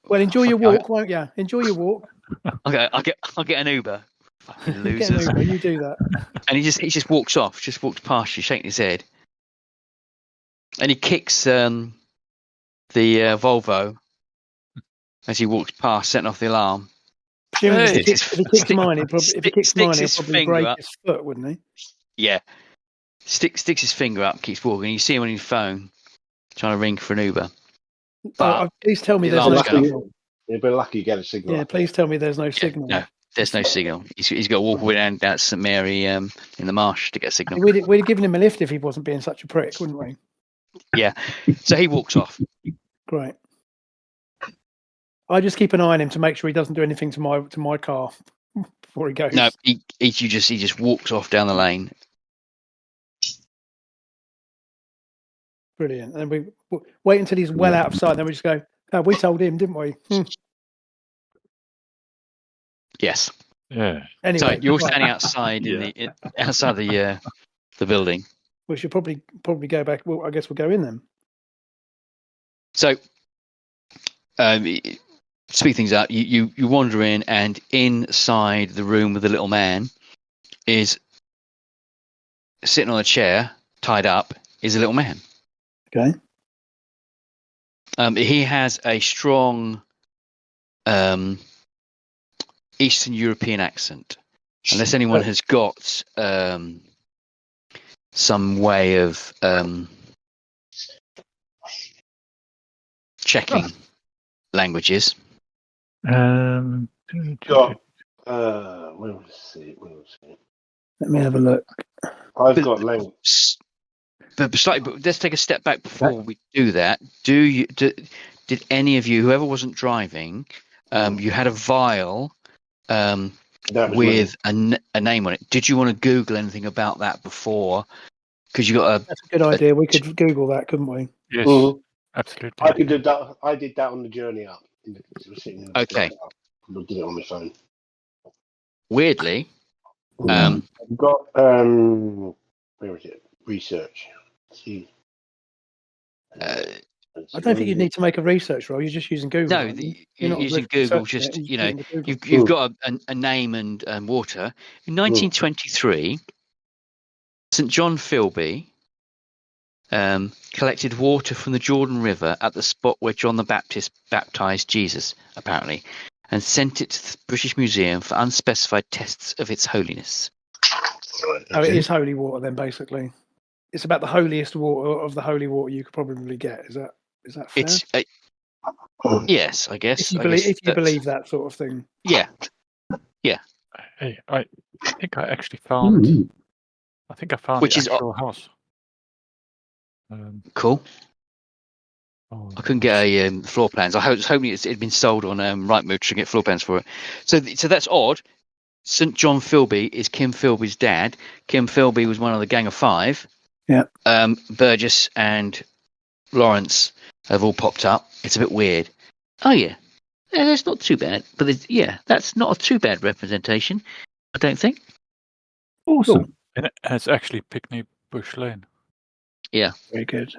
Well, enjoy your walk, won't you? Enjoy your walk. I'll get an Uber. Fucking losers. Get an Uber, you do that. And he just walks off. Just walks past you, shaking his head. And he kicks the Volvo as he walks past, setting off the alarm. If he kicks mine, he'll probably break his foot, wouldn't he? Yeah. Sticks his finger up, keeps walking. You see him on his phone trying to ring for an Uber. But please tell me there's no signal. You'd be lucky you get a signal. Yeah, please tell me there's no signal. No, there's no signal. He's got to walk away down St Mary in the marsh to get a signal. We'd have given him a lift if he wasn't being such a prick, wouldn't we? Yeah. So he walks off. Great. I just keep an eye on him to make sure he doesn't do anything to my car before he goes. No, he just walks off down the lane. Brilliant. And then we wait until he's well out of sight. Then we just go, "Oh, we told him, didn't we?" Yes. Yeah. Anyway, so you're standing outside outside the building. We should probably go back. Well, I guess we'll go in then. So, speed things up. You wander in, and inside the room with the little man is sitting on a chair, tied up. Is a little man. Okay. He has a strong Eastern European accent. Unless anyone has got some way of checking languages. Got. We'll see. Let me have a look. I've got language. But let's take a step back before we do that. Did any of you, whoever wasn't driving, you had a vial with a name on it? Did you want to Google anything about that before? Because you got That's a good idea. We could Google that, couldn't we? Yes, absolutely. I could do that. I did that on the journey up. Okay. I did it on my phone. Weirdly, I've got where is it? Research. See. I don't think you need to make a research roll. You're just using Google. No, you're using Google. Just you've got a name and water. In 1923, St John Philby collected water from the Jordan River at the spot where John the Baptist baptized Jesus, apparently, and sent it to the British Museum for unspecified tests of its holiness. Right, okay. Oh, it is holy water then, basically. It's about the holiest water of the holy water you could probably get. Is that fair? It's yes, I guess. If you believe that sort of thing. Yeah. Hey, I think I actually found. I think I found Which the is actual house. Cool. Oh, I couldn't get a floor plans. I was hoping it'd been sold on Rightmove to get floor plans for it. So that's odd. St John Philby is Kim Philby's dad. Kim Philby was one of the Gang of Five. Yeah. Burgess and Lawrence have all popped up. It's a bit weird. Oh yeah, that's not too bad. But that's not a too bad representation, I don't think. Awesome. And it's actually Pickney Bush Lane. Yeah. Very good.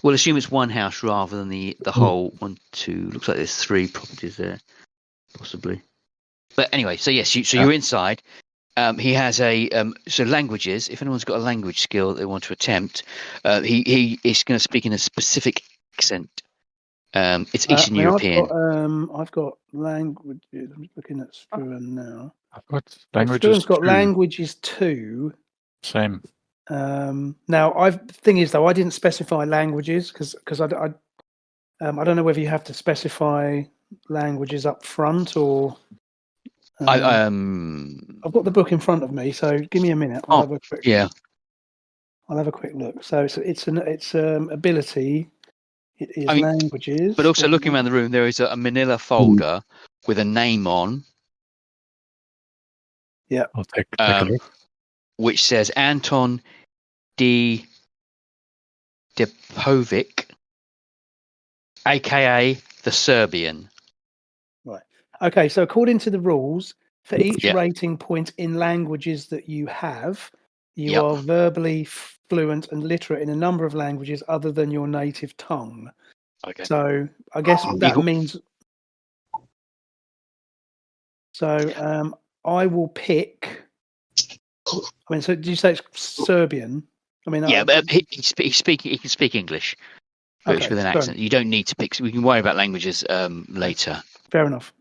We'll assume it's one house rather than the whole 1, 2. Looks like there's 3 properties there, possibly. But anyway, so yes, you're inside. He has so languages. If anyone's got a language skill that they want to attempt, he is going to speak in a specific accent. It's Eastern European. I've got languages. I'm looking at Struan now. I've got languages. Struan's got languages 2. Same. Now, thing is though, I didn't specify languages because I don't know whether you have to specify languages up front or. I've got the book in front of me, so give me a minute. I'll have a quick look. So it's an ability. It is languages. But also looking around the room, there is a manila folder with a name on. Yeah. I'll take a look. Which says Anton Depovic, aka the Serbian. Right. Okay, so according to the rules, for each Yep. rating point in languages that you have, you Yep. are verbally fluent and literate in a number of languages other than your native tongue. Okay. So I guess that means. So I will pick. I mean, so did you say it's Serbian? I mean, yeah, but he can speak English, but okay, with an accent. You don't need to pick. We can worry about languages later. Fair enough.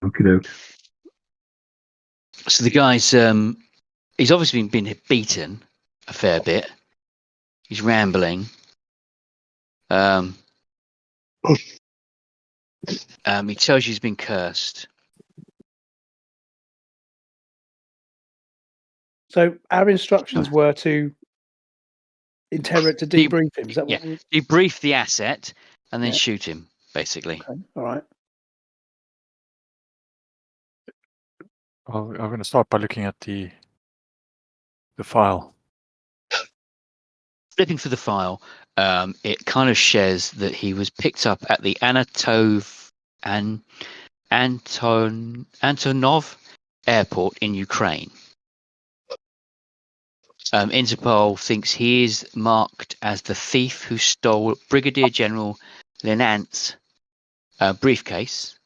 Okay. So the guy's he's obviously been beaten a fair bit. He's rambling. He tells you he's been cursed. So our instructions were to debrief him. Is that what? Yeah, debrief the asset and then Yeah. shoot him, basically. Okay. All right. I'm going to start by looking at the file. Flipping through the file, it kind of shares that he was picked up at the Antonov airport in Ukraine. Interpol thinks he is marked as the thief who stole Brigadier General Lenant's briefcase.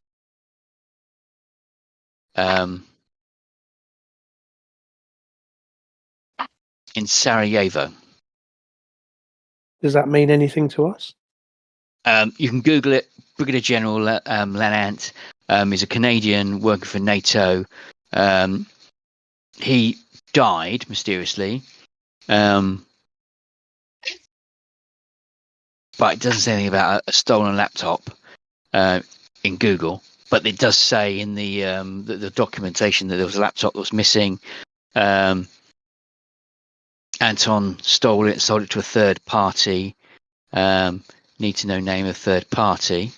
In Sarajevo. Does that mean anything to us? You can Google it. Brigadier General Lenant is a Canadian working for NATO. He died mysteriously, but it doesn't say anything about a stolen laptop in Google. But it does say in the documentation that there was a laptop that was missing. Anton stole it, sold it to a third party. Need to know name of third party.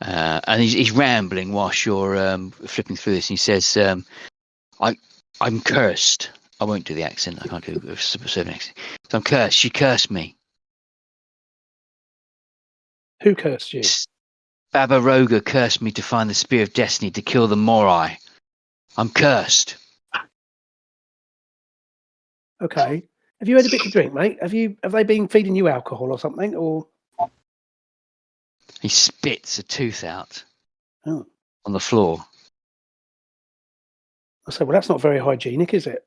And he's rambling whilst you're flipping through this. And he says, I'm cursed. I won't do the accent. I can't do a Serbian accent. So I'm cursed. She cursed me. Who cursed you? Baba Roga cursed me to find the Spear of Destiny to kill the Morai. I'm cursed. Okay. Have you had a bit to drink, mate? Have they been feeding you alcohol or something? Or he spits a tooth out on the floor. I said, well, that's not very hygienic, is it?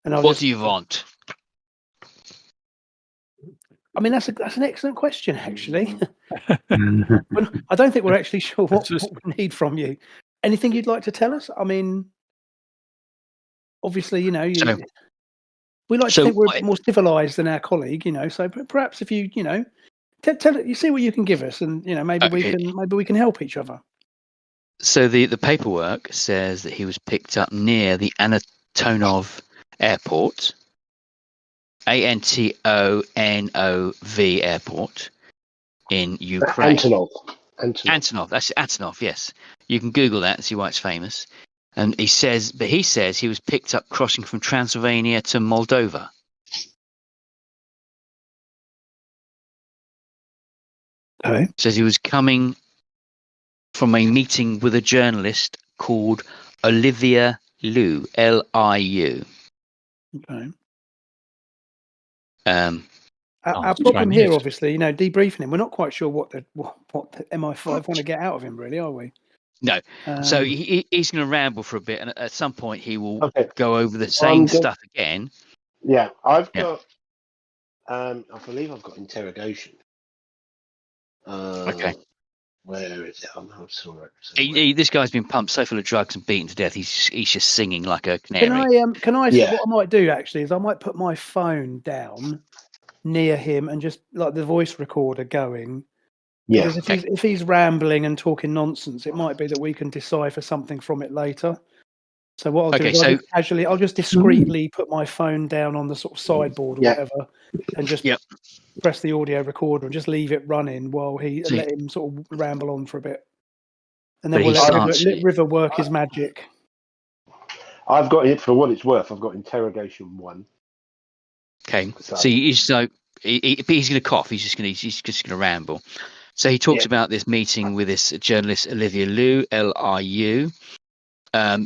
And what do you want? I mean, that's an excellent question, actually. I don't think we're actually sure what we need from you. Anything you'd like to tell us? I mean, obviously, we like to think we're more civilized than our colleague, so perhaps if you, tell it, you see what you can give us, and maybe we can help each other. So the paperwork says that he was picked up near the Antonov airport, Antonov airport in Ukraine. Antonov. That's Antonov. Yes, you can Google that and see why it's famous. And he says he was picked up crossing from Transylvania to Moldova. Okay. Says he was coming from a meeting with a journalist called Olivia Liu, Liu. Okay. Our problem here, obviously, debriefing him. We're not quite sure what the MI5 want to get out of him, really, are we? No. So he's going to ramble for a bit, and at some point he will go over the same stuff again. Yeah, I've got. I believe I've got interrogation. Okay. Where is it? I'm sorry. This guy's been pumped so full of drugs and beaten to death. He's just singing like a canary. Can I? Yeah. What I might do actually is I might put my phone down near him and just like the voice recorder going. Yeah. Because if he's rambling and talking nonsense, it might be that we can decipher something from it later. So what I'll do is I'll just discreetly put my phone down on the sort of sideboard or whatever, and just press the audio recorder and just leave it running while let him sort of ramble on for a bit, and then we'll let River work his magic. I've got it for what it's worth. I've got interrogation 1. Okay, so he's going to cough. He's just going to ramble. So he talks about this meeting with this journalist Olivia Liu, Liu.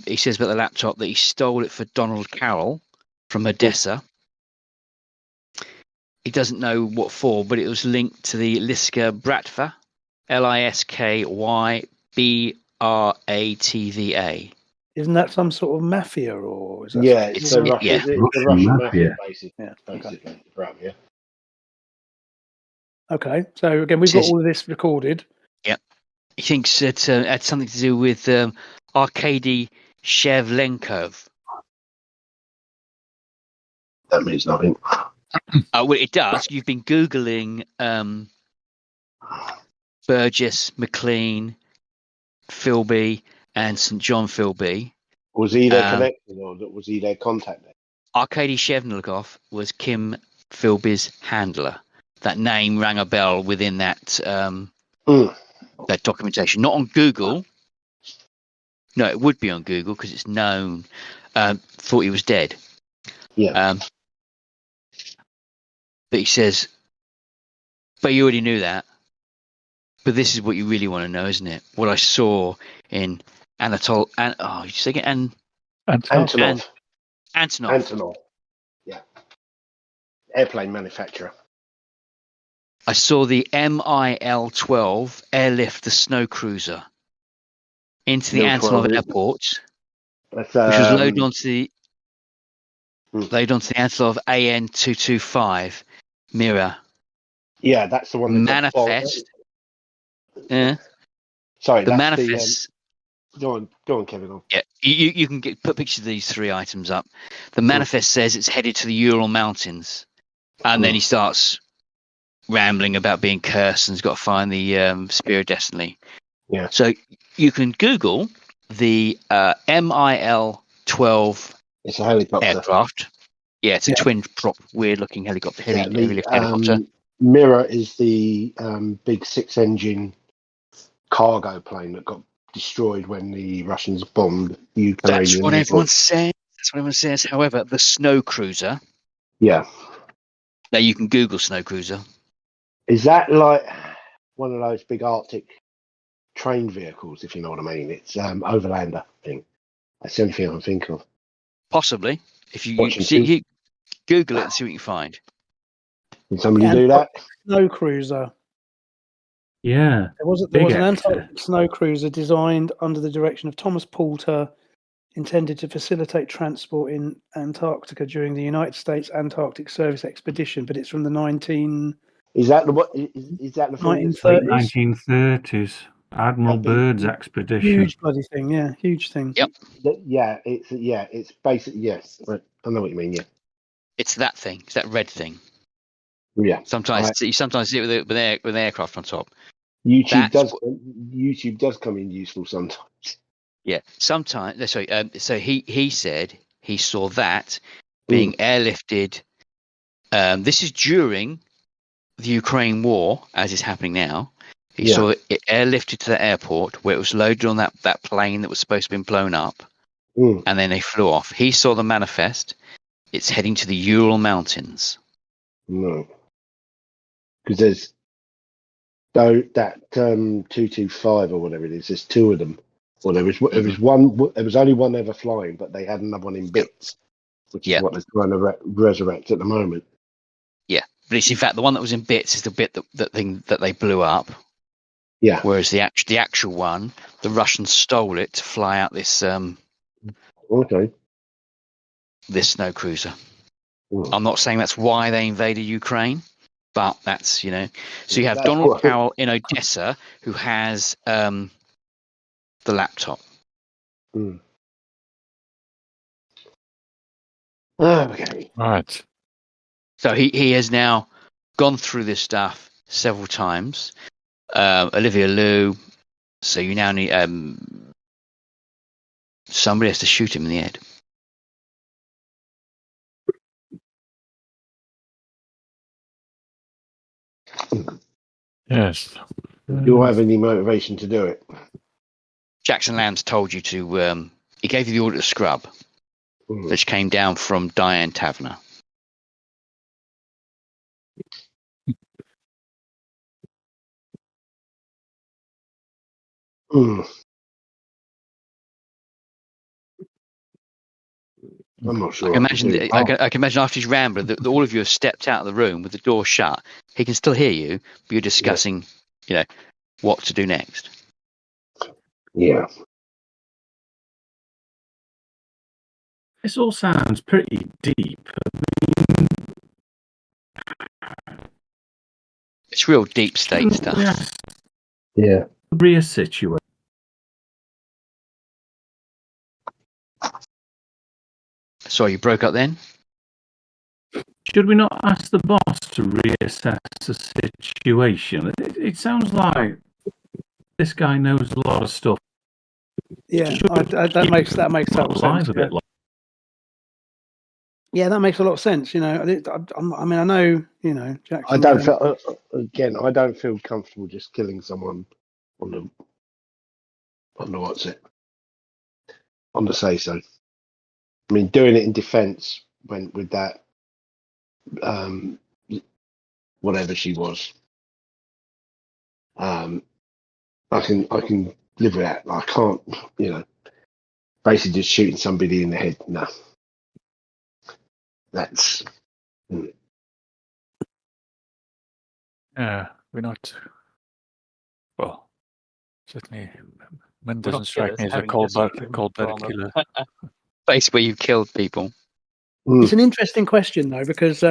He says about the laptop that he stole it for Donald Carroll from Odessa. He doesn't know what for, but it was linked to the Liska Bratva, Liskybratva. Isn't that some sort of mafia, or is that it's a Russian mafia, basically. Okay. Okay, so again, we've got all of this recorded. Yeah, he thinks it had something to do with Arkady Shevlenkov. That means nothing. Well, it does. You've been Googling Burgess, McLean, Philby, and St. John Philby. Was he their connection, or was he their contact? Arkady Shevlenkov was Kim Philby's handler. That name rang a bell within that that documentation. Not on Google. No, it would be on Google because it's known. Thought he was dead. Yeah. But he says, but you already knew that. But this is what you really want to know, isn't it? What I saw in Anatol. You say again? Antonov. Antonov. Yeah. Airplane manufacturer. I saw the MIL-12 airlift the snow cruiser into the Antonov airport, which was loaded onto the Antonov AN-225 mirror. Yeah, that's the one. Manifest. Yeah. Sorry, the that's manifest. Go on, Kevin. Yeah, you can put pictures of these 3 items up. The manifest says it's headed to the Ural Mountains, and then he starts rambling about being cursed and has got to find the Spear of Destiny. Yeah. So you can Google the MIL-12. It's a helicopter aircraft. Yeah, it's a twin prop, weird looking helicopter. Helicopter. Mirror is the big 6-engine cargo plane that got destroyed when the Russians bombed Ukraine. That's what everyone says. However, the snow cruiser. Yeah. Now you can Google snow cruiser. Is that like one of those big Arctic train vehicles, if you know what I mean? It's overlander thing. That's the only thing I can think of. Possibly. If you Google it and see what you find. Can somebody do that? Snow cruiser. Yeah. There was an Antarctic snow cruiser designed under the direction of Thomas Poulter, intended to facilitate transport in Antarctica during the United States Antarctic Service expedition, but it's from the 1930s? Is that the 1930s? Admiral Byrd's expedition. Huge bloody thing, yeah, huge thing. Yep. It's basically, yes. I know what you mean. Yeah. It's that thing. It's that red thing. Yeah. Sometimes you see it with aircraft on top. YouTube does come in useful sometimes. Yeah. Sometimes. Sorry. So he said he saw that being airlifted. This is during the Ukraine war, as is happening now. He saw it airlifted to the airport where it was loaded on that plane that was supposed to have been blown up, and then they flew off. He saw the manifest. It's heading to the Ural Mountains. No, because there's that 225 or whatever it is. There's 2 of them. Well, there was one. There was only one ever flying, but they had another one in bits, which is what they're trying to resurrect at the moment. Yeah, but it's in fact the one that was in bits is the bit that they blew up. Yeah. Whereas the actual one, the Russians stole it to fly out this this snow cruiser. I'm not saying that's why they invaded Ukraine, but that's So you have Donald Carroll in Odessa who has the laptop. Okay. Right. So he has now gone through this stuff several times. Olivia Liu. So you now need somebody has to shoot him in the head. Yes. Do I have any motivation to do it? Jackson Lamb's told you to. He gave you the order to scrub, which came down from Diane Taverner. I'm not sure. I can imagine after he's rambled that all of you have stepped out of the room with the door shut. He can still hear you, but you're discussing, what to do next. Yeah. This all sounds pretty deep. It's real deep state stuff. Yeah. Real situation. Sorry, you broke up then? Should we not ask the boss to reassess the situation? It sounds like this guy knows a lot of stuff. Yeah, that makes total sense. Yeah, that makes a lot of sense. I know, Jackson. I don't feel comfortable just killing someone on the say so. I mean, doing it in defence with that, whatever she was. I can live with that. I can't, basically just shooting somebody in the head. No, that's. We're not. Well, certainly, Min doesn't strike me as a cold-blooded killer. Place where you've killed people. It's an interesting question though, because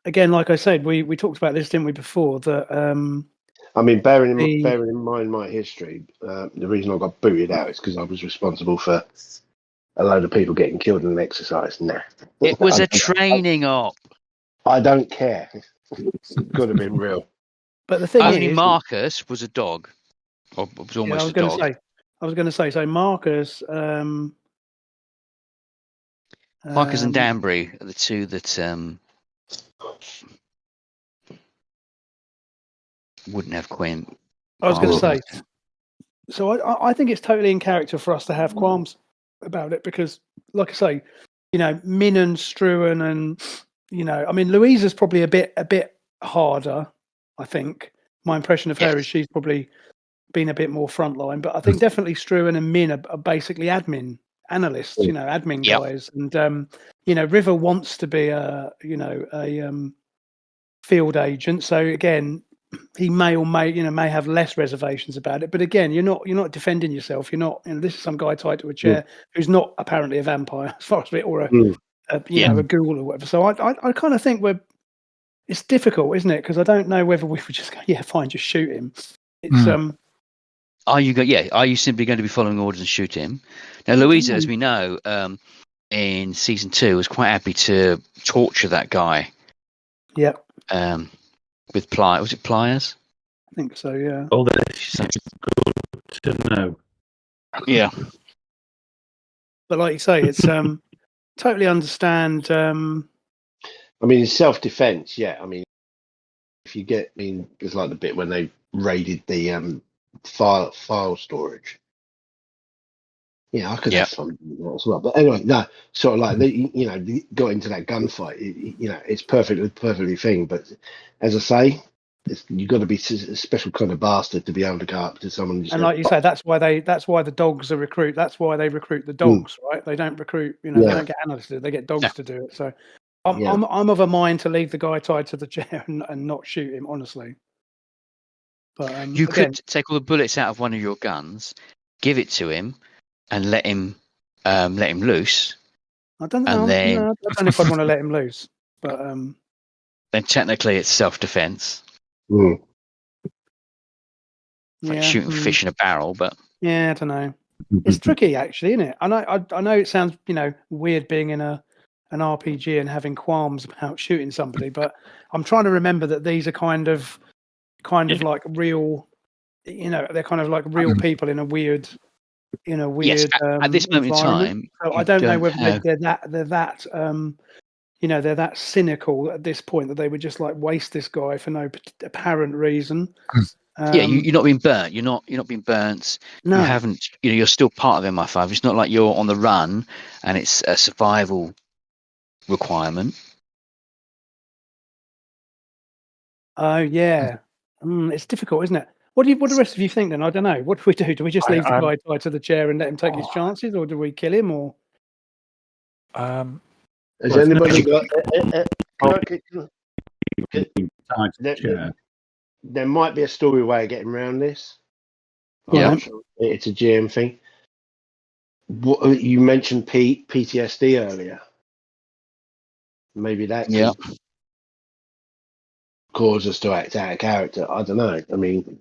again, like I said, we talked about this, didn't we, before? That I mean, bearing in mind my history, the reason I got booted out is because I was responsible for a load of people getting killed in an exercise. Nah, it was a training op. I don't care. It could have been real. But the thing only is, Marcus was a dog, or was almost a dog. I was going to say, so Marcus. Marcus and Danbury are the two that wouldn't have Quinn. I was going to say. So I think it's totally in character for us to have qualms about it because, like I say, Min and Struan and I mean Louisa's probably a bit harder. I think my impression of her is she's probably been a bit more frontline, but I think definitely Struan and Min are basically admin analysts, admin guys, and River wants to be a field agent. So again, he may have less reservations about it. But again, you're not defending yourself. You're not. This is some guy tied to a chair who's not apparently a vampire, as far as it, or a ghoul or whatever. So I kind of think it's difficult, isn't it? Because I don't know whether we would just go, fine, just shoot him. It's Are you simply going to be following orders and shoot him? Now, Louisa, as we know, in season 2, was quite happy to torture that guy. Yep. With pliers. Was it pliers? I think so. Yeah. Oh, that's good to know. Yeah. But like you say, it's totally understand. I mean, it's self-defense. Yeah. I mean, if you get, it's like the bit when they raided the file storage. Yeah, I could have fun with that as well. But anyway, no, sort of like they got into that gunfight. It's perfectly thing. But as I say, you've got to be a special kind of bastard to be able to go up to someone. And like you say, that's why the dogs are recruit. That's why they recruit the dogs, right? They don't recruit. They don't get analysts to do it. They get dogs to do it. So I'm of a mind to leave the guy tied to the chair and not shoot him. Honestly. But you could take all the bullets out of one of your guns, give it to him, and let him loose. I don't know. I don't know if I'd want to let him loose, but then technically it's self-defense. Like shooting fish in a barrel, but I don't know. It's tricky, actually, isn't it? I know it sounds weird being in an RPG and having qualms about shooting somebody, but I'm trying to remember that these are kind of like real, they're kind of like real people in a weird in a weird Yes, at this moment in environment. time, So I you don't know don't whether have- they're that they're that cynical at this point that they would just like waste this guy for no apparent reason. Yeah, you're not being burnt. You're not being burnt. No. You haven't. You're still part of MI5. It's not like you're on the run and it's a survival requirement. Oh yeah, it's difficult, isn't it? What do the rest of you think then? I don't know. What do we do? Do we just leave the guy tied to the chair and let him take his chances, or do we kill him? Or has anybody got? There might be a story way of getting around this. Yeah, sure. It's a GM thing. What you mentioned PTSD earlier. Maybe that could cause us to act out of character. I don't know. I mean,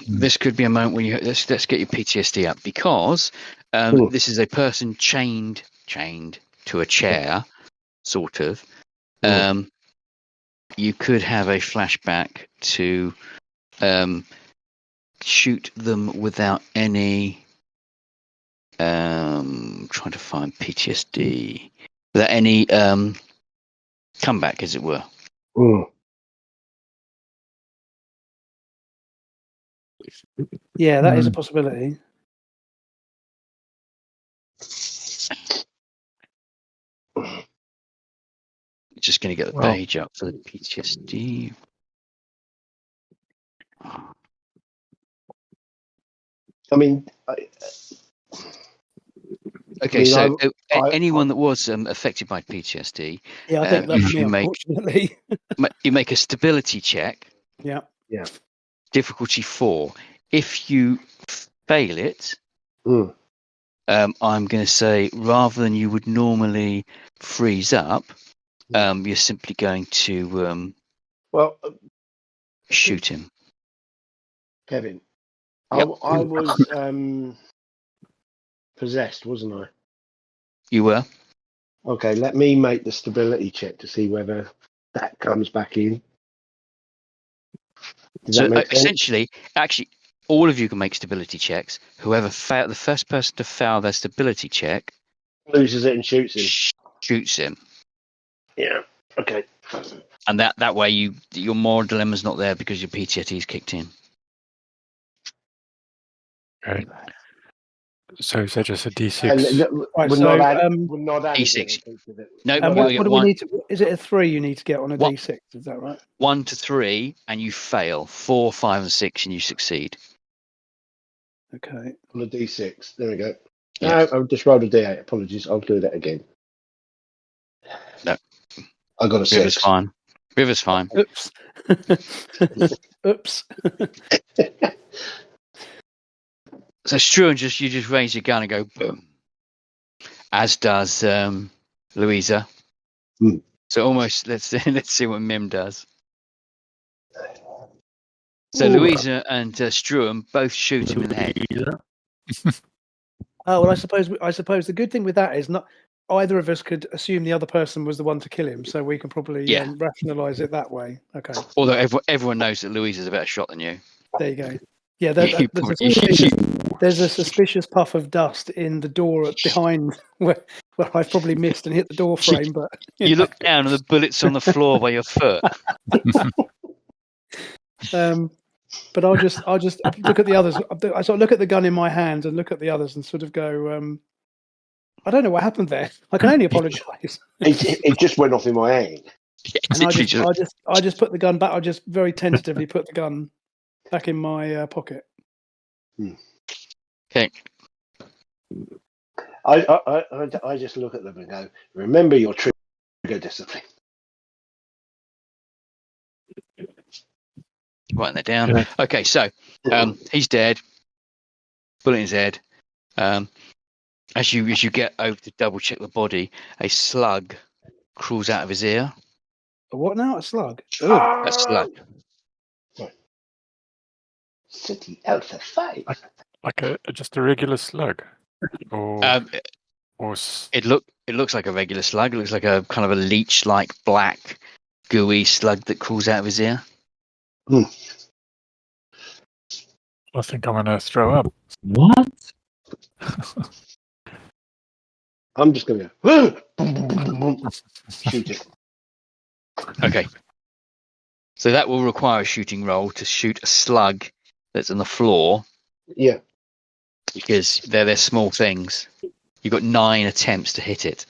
this could be a moment when let's get your PTSD up, because this is a person chained to a chair, sort of. You could have a flashback to shoot them without any trying to find PTSD, without any comeback, as it were. Yeah, that is a possibility. Just going to get the page up for the PTSD. I mean, okay, so anyone that was affected by PTSD, yeah, I think that's me, unfortunately. You make a stability check. Yeah. Difficulty 4. If you fail it, I'm going to say, rather than you would normally freeze up, you're simply going to shoot him. Kevin, yep. I was possessed, wasn't I? You were. Okay, let me make the stability check to see whether that comes back in. Does that make sense? Essentially, actually, all of you can make stability checks. Whoever the first person to fail their stability check loses it and shoots him. Shoots him. Yeah. Okay. And that way, your moral dilemma's not there because your PTSD's kicked in. Okay. So is that just a D6? We're not D6. No, what do we need to? Is it a 3 you need to get on a D6? Is that right? 1 to 3, and you fail. 4, 5, and 6, and you succeed. Okay. On a D6. There we go. Yeah. No, I've just rolled a D8. Apologies. I'll do that again. No. I got a 6. River's fine. River's fine. Oops. Oops. So Struan, you just raise your gun and go boom, as does Louisa. So almost let's see what Mim does. So Louisa and Struan both shoot him in the head. Oh well, I suppose the good thing with that is not either of us could assume the other person was the one to kill him, so we can probably rationalise it that way. Okay. Although everyone knows that Louisa's a better shot than you. There you go. Yeah, there's a suspicious puff of dust in the door behind where I've probably missed and hit the door frame. But you look down and the bullet's on the floor by your foot. But I'll just look at the others. I sort of look at the gun in my hand and look at the others and sort of go, I don't know what happened there. I can only apologise. It just went off in my hand. And I just put the gun back. I just very tentatively put the gun back in my pocket. Okay. I just look at them and go, remember your trigger discipline. Writing that down. Yeah. Okay, so he's dead. Bullet in his head. As you get over to double check the body, a slug crawls out of his ear. A what now? A slug? A slug. City Alpha 5. Like just a regular slug, or it looks like a regular slug. It looks like a kind of a leech-like black, gooey slug that crawls out of his ear. I think I'm gonna throw up. What? I'm just going to go, shoot it. Okay. So that will require a shooting roll to shoot a slug that's on the floor. Yeah. Because they're small things. You've got 9 attempts to hit it.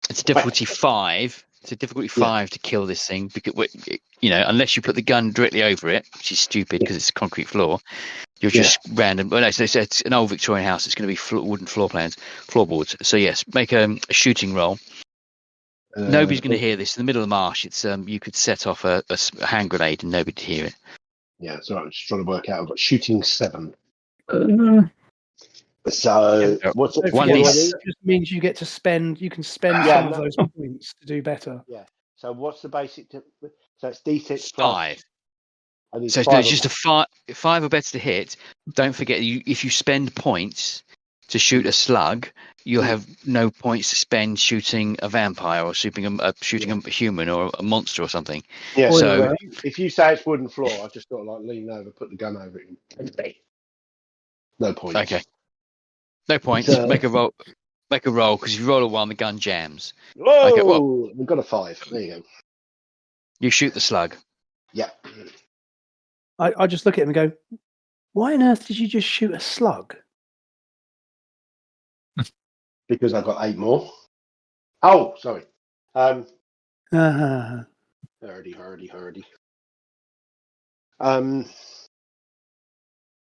It's a difficulty 5. It's a difficulty 5 to kill this thing because, unless you put the gun directly over it, which is stupid because it's a concrete floor. You're just random. Well, no, so it's an old Victorian house. It's going to be wooden floorboards. So yes, make a shooting roll. Nobody's going to hear this in the middle of the marsh. It's you could set off a hand grenade and nobody'd hear it. Yeah, it's all right. I'm just trying to work out. I've got shooting 7. So what's it? One It is just means you get to spend. You can spend some of those points to do better. Yeah. So what's the basic? So it's D6 5. So it's just a 5 or better to hit. Don't forget, if you spend points to shoot a slug, you'll have no points to spend shooting a vampire or shooting a human or a monster or something. Yeah. So if you say it's wooden floor, I've just got to lean over, put the gun over it. No points. Okay. No points. Make a roll. Make a roll because if you roll a 1, the gun jams. Whoa! Okay, well, we've got a 5. There you go. You shoot the slug. Yeah. I just look at him and go, "Why on earth did you just shoot a slug?" Because I've got 8 more. Oh, sorry. Hurdy.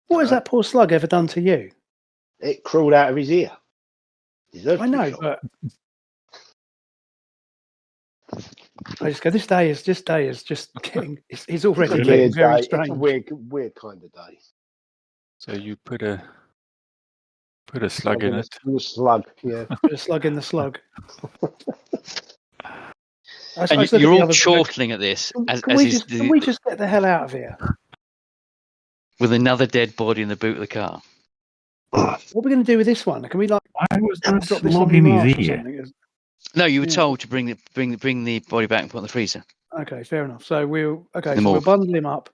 What has that poor slug ever done to you? It crawled out of his ear. I know, but I just go. This day is just getting. It's already getting very strange. It's a weird kind of day. So you put a slug in it. A slug, yeah. Put a slug in the slug. And you're all chortling at this. Can we just get the hell out of here? With another dead body in the boot of the car. What are we going to do with this one? Can we Why was there a drop this slug on in the his ear? No, you were told to bring the body back and put it in the freezer. Okay, fair enough. So we'll bundle him up,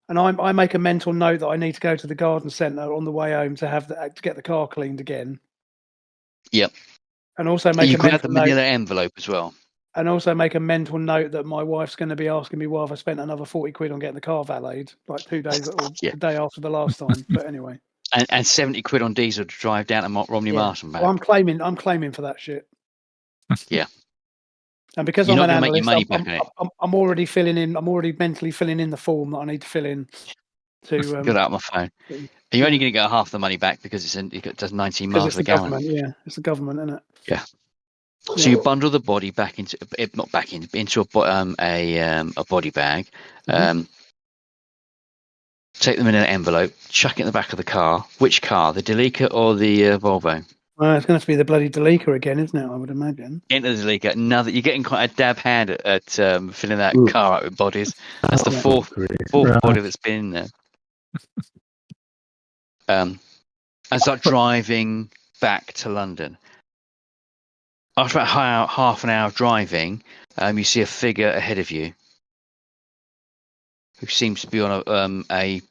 and I make a mental note that I need to go to the garden centre on the way home to get the car cleaned again. Yep. And also make you a could have mental the manila note, envelope as well. and also make a mental note that my wife's going to be asking me why have I spent another 40 quid on getting the car valeted, like 2 days or the day after the last time. But anyway. And 70 quid on diesel to drive down to Romney Marsh and back. Well, I'm claiming for that shit. Yeah. And because You're I'm not an gonna make your analyst, money back on it. I'm already filling in. I'm already mentally filling in the form that I need to fill in. To get out my phone. You're only going to get half the money back because it does 19 miles a gallon. Yeah, it's the government, isn't it? Yeah. So you bundle the body back into a body bag. Take them in an envelope, chuck it in the back of the car. Which car? The Delica or the Volvo? Well, it's going to be the bloody Delica again, isn't it? I would imagine. Into the Delica. You're getting quite a dab hand at filling that car up with bodies. That's the fourth body that's been in there. And start driving back to London. After about half an hour of driving, you see a figure ahead of you who seems to be on a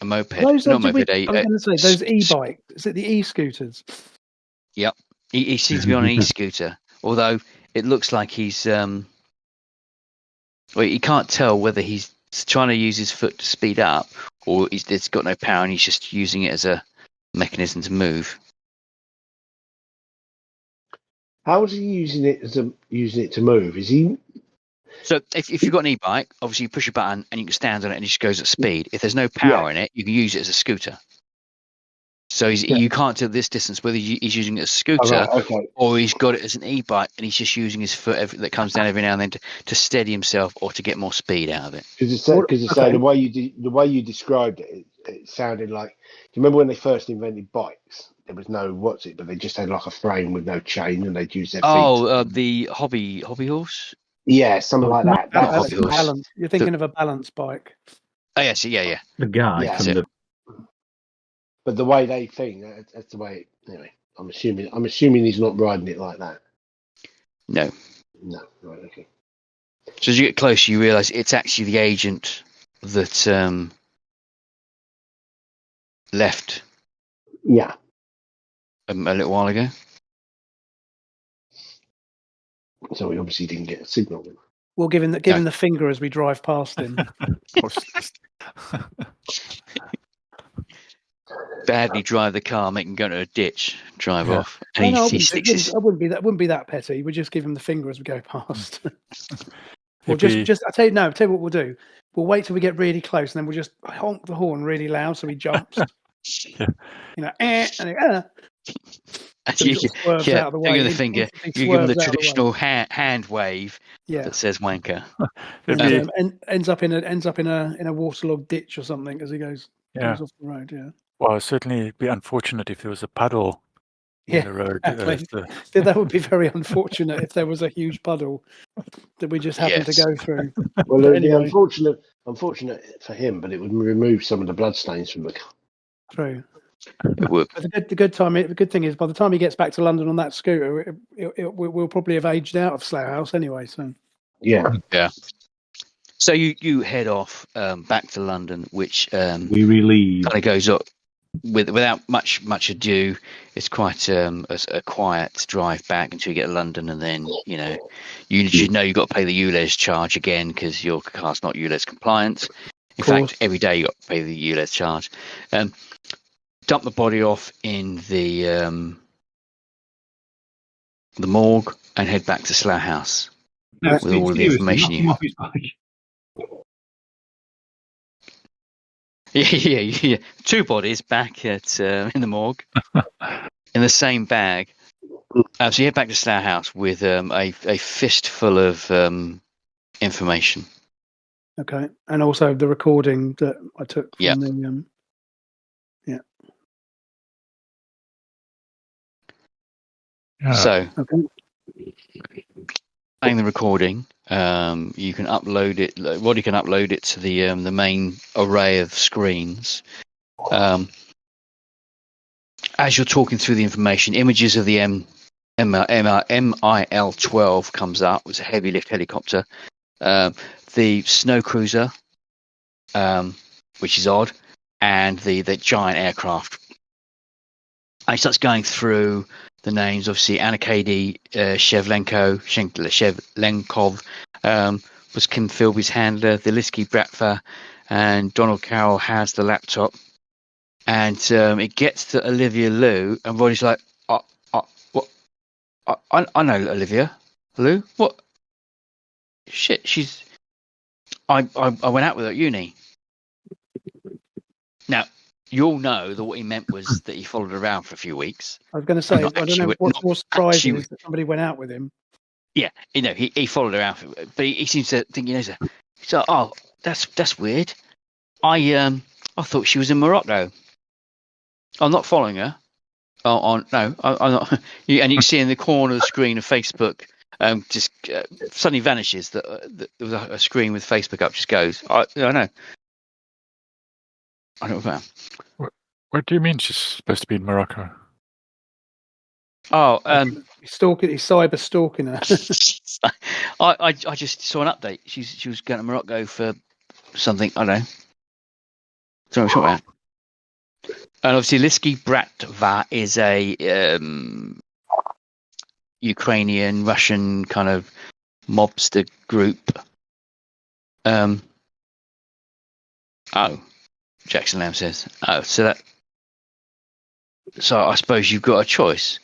moped. Those e-bike. Is it the e-scooters? Yep. He seems to be on an e-scooter, although it looks like he's you can't tell whether he's trying to use his foot to speed up or it's got no power and he's just using it as a mechanism to move. How is he using it to move? Is he? So if you've got an e-bike, obviously you push a button and you can stand on it and it just goes at speed. If there's no power in it, you can use it as a scooter. So you can't tell this distance whether he's using it as a scooter or he's got it as an e-bike and he's just using his foot that comes down every now and then to steady himself or to get more speed out of it. Because the way you described it, it sounded like. Do you remember when they first invented bikes? There was no but they just had like a frame with no chain and they'd use their feet. The hobby horse. Yeah, something like that. Balance. You're thinking of a balance bike. Oh yes, yeah. The guy from the. But the way they think, that's the way. Anyway, I'm assuming he's not riding it like that. No. Right, okay. So as you get closer, you realise it's actually the agent that left Yeah. a little while ago. So we obviously didn't get a signal. We'll give him the finger as we drive past him. Badly drive the car, make him go into a ditch, drive off. No, And I he sticks wouldn't be that petty. We just give him the finger as we go past. Or If just I tell you what we'll do. We'll wait till we get really close, and then we'll just honk the horn really loud so he jumps. Yeah. You know, and so he sort of swerves out of the way. Finger the finger. You give him the traditional hand wave that says wanker. And ends up in a waterlogged ditch or something as he goes off the road. Yeah. Well, certainly it'd be unfortunate if there was a puddle in the road. Exactly. That would be very unfortunate if there was a huge puddle that we just happened to go through. Well, it would be unfortunate for him, but it would remove some of the bloodstains from the car. True. It would. But the good thing is, by the time he gets back to London on that scooter, we'll probably have aged out of Slough House anyway. So yeah. So you head off back to London, which we relieve. Kind of goes up without much ado. It's quite a quiet drive back until you get to London, and then you you've got to pay the ULEZ charge again because your car's not ULEZ compliant. In fact, every day you got to pay the ULEZ charge. Dump the body off in the morgue and head back to Slough House with all of the information you. Yeah. 2 bodies back at in the morgue in the same bag. So you head back to Slough House with a fistful of information. Okay, and also the recording that I took from the So, playing the recording, you can upload it. Roddy can upload it to the main array of screens. As you're talking through the information, images of the MIL-12 comes up. It's a heavy lift helicopter. The snow cruiser, which is odd, and the giant aircraft. And he starts going through the names. Obviously, Arkady Shevlenkov was Kim Philby's handler. The Lisky Bratva and Donald Carroll has the laptop. And it gets to Olivia Liu, and Roddy's like, "What? I know Olivia Liu. What? Shit, she's. I went out with her at uni." Now, you all know that what he meant was that he followed her around for a few weeks. I was going to say, I don't know what's more surprising is that somebody went out with him. Yeah, he followed her out, but he seems to think he knows her. So, that's weird. I thought she was in Morocco. I'm not following her. I'm not. And you can see in the corner of the screen of Facebook, just suddenly vanishes. That there was a screen with Facebook up. Just goes. I know. I don't know. What do you mean she's supposed to be in Morocco? He's cyber stalking her. I just saw an update. She was going to Morocco for something. I don't know. Sorry, what about? And obviously, Lisky Bratva is a Ukrainian Russian kind of mobster group. Jackson Lamb says. So I suppose you've got a choice.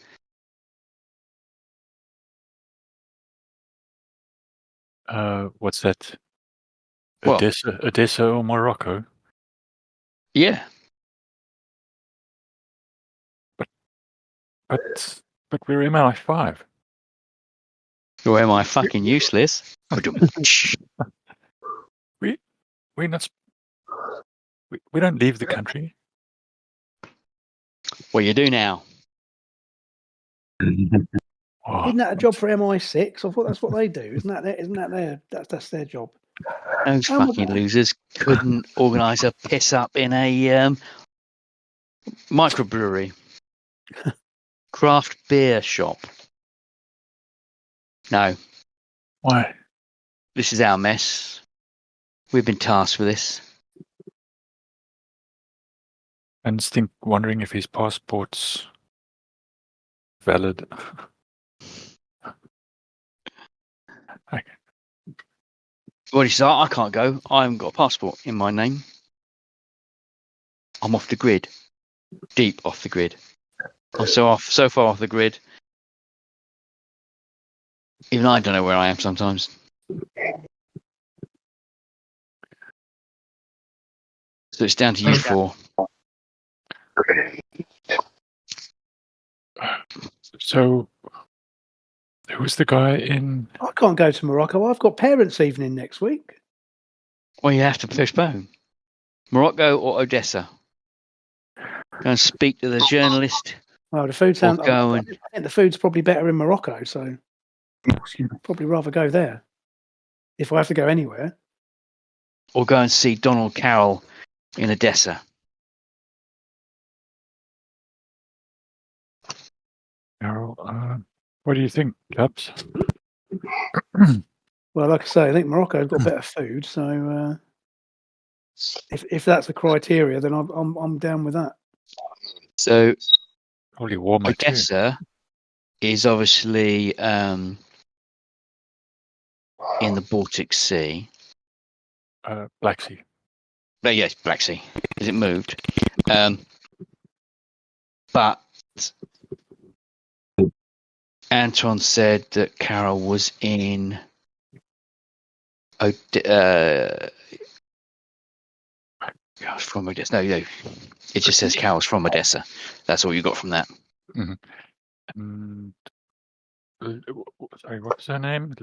What's that? Well, Odessa or Morocco? Yeah. But we're MI5. Or am I fucking useless? we don't leave the country. Well, you do now. Isn't that a job for MI6? I thought that's what they do. Isn't that that's their job? Those fucking losers couldn't organise a piss up in a microbrewery, craft beer shop. No. Why? This is our mess. We've been tasked with this. And wondering if his passport's valid. Okay. Well, he said, I can't go. I haven't got a passport in my name. I'm off the grid. Deep off the grid. I'm so far off the grid. Even I don't know where I am sometimes. So it's down to you four. So, who was the guy in? I can't go to Morocco. I've got parents' evening next week. Well, you have to postpone. Morocco or Odessa? Go and speak to the journalist. Oh, the food sounds. Go I think the food's probably better in Morocco, so probably rather go there if I have to go anywhere. Or go and see Donald Carroll in Odessa. Carol, what do you think, Caps? Well, like I say, I think Morocco's got better food, so if that's the criteria, then I'm down with that. So Probably warmer Odessa is obviously in the Baltic Sea. Black Sea. But yes, Black Sea. Has it moved? But Anton said that Carol was in from Odessa. No, it just says Carol's from Odessa. That's all you got from that. Mm-hmm. And sorry, what was her name?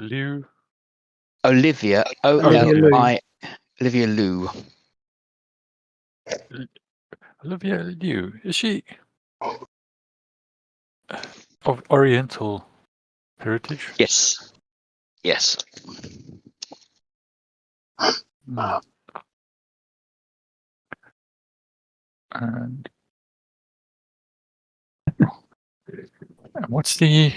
Olivia. Olivia Liu. Olivia Liu. Is she of Oriental heritage? Yes. Yes. Mm. And what's the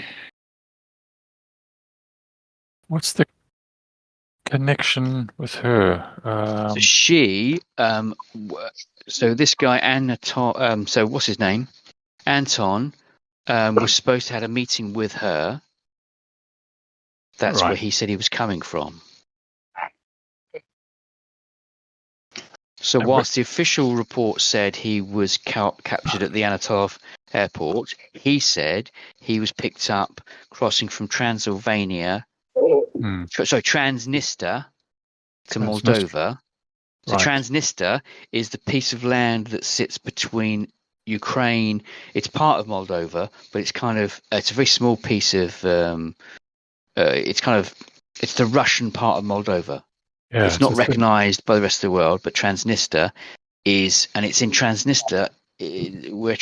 connection with her? So she, so this guy Anton, so what's his name? Anton was supposed to have a meeting with her. That's where he said he was coming from. So whilst the official report said he was captured at the Anatov airport, he said he was picked up crossing from Transylvania, Transnistria to Moldova. So Transnistria is the piece of land that sits between Ukraine. It's part of Moldova, but it's a very small piece of. It's the Russian part of Moldova. Yeah, it's not recognised by the rest of the world, but Transnistria is, and it's in Transnistria where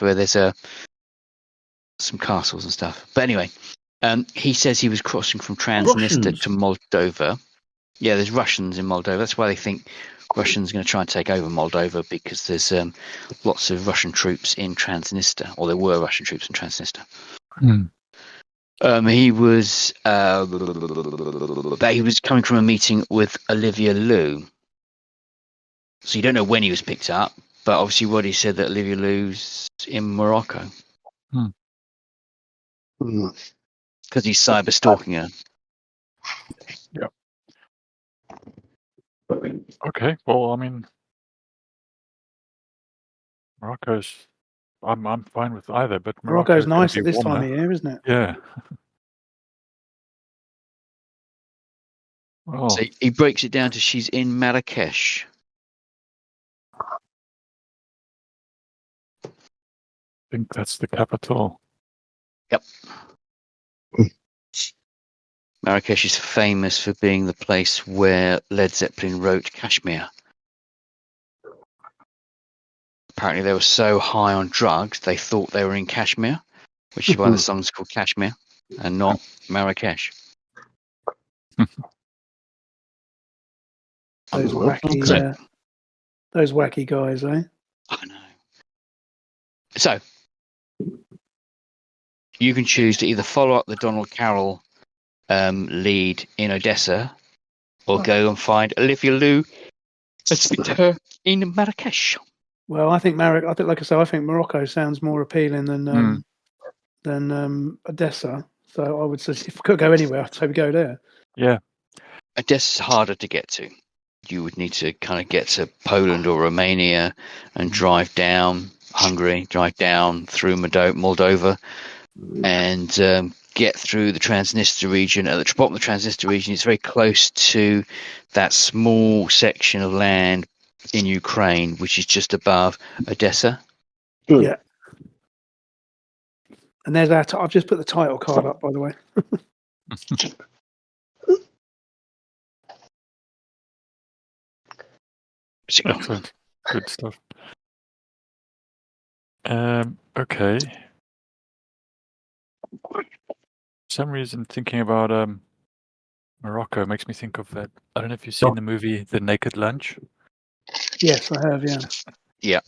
where there's some castles and stuff. But anyway, he says he was crossing from Transnistria to Moldova. Yeah, there's Russians in Moldova. That's why they think Russians are going to try and take over Moldova, because there's lots of Russian troops in Transnistria, or there were Russian troops in Transnistria. He was coming from a meeting with Olivia Liu. So you don't know when he was picked up, but obviously what he said that Olivia Liu's in Morocco. Because he's cyber stalking her. Yeah. Okay. Well, I mean, Morocco's. I'm fine with either, but Morocco's nice at this time of year, isn't it? Yeah. Well, so he breaks it down to she's in Marrakesh. I think that's the capital. Yep. Marrakesh is famous for being the place where Led Zeppelin wrote Kashmir. Apparently they were so high on drugs they thought they were in Kashmir, which is why the song's called Kashmir and not Marrakesh. Those wacky guys, eh? I know. So you can choose to either follow up the Donald Carroll lead in Odessa, or go and find Olivia Liu and speak to her in Marrakesh. Well, I think like I say, I think Morocco sounds more appealing than Odessa. So I would say if we could go anywhere, I'd say we go there. Yeah. Odessa's harder to get to. You would need to kind of get to Poland or Romania and drive down Hungary, drive down through Moldova, and get through the Transnistria region. At the bottom of the Transnistria region, it's very close to that small section of land in Ukraine, which is just above Odessa. Yeah. And there's our. I've just put the title card up, by the way. Excellent. Good stuff. Okay. For some reason, thinking about Morocco makes me think of that. I don't know if you've seen the movie The Naked Lunch. Yes, I have. Yeah. Yeah,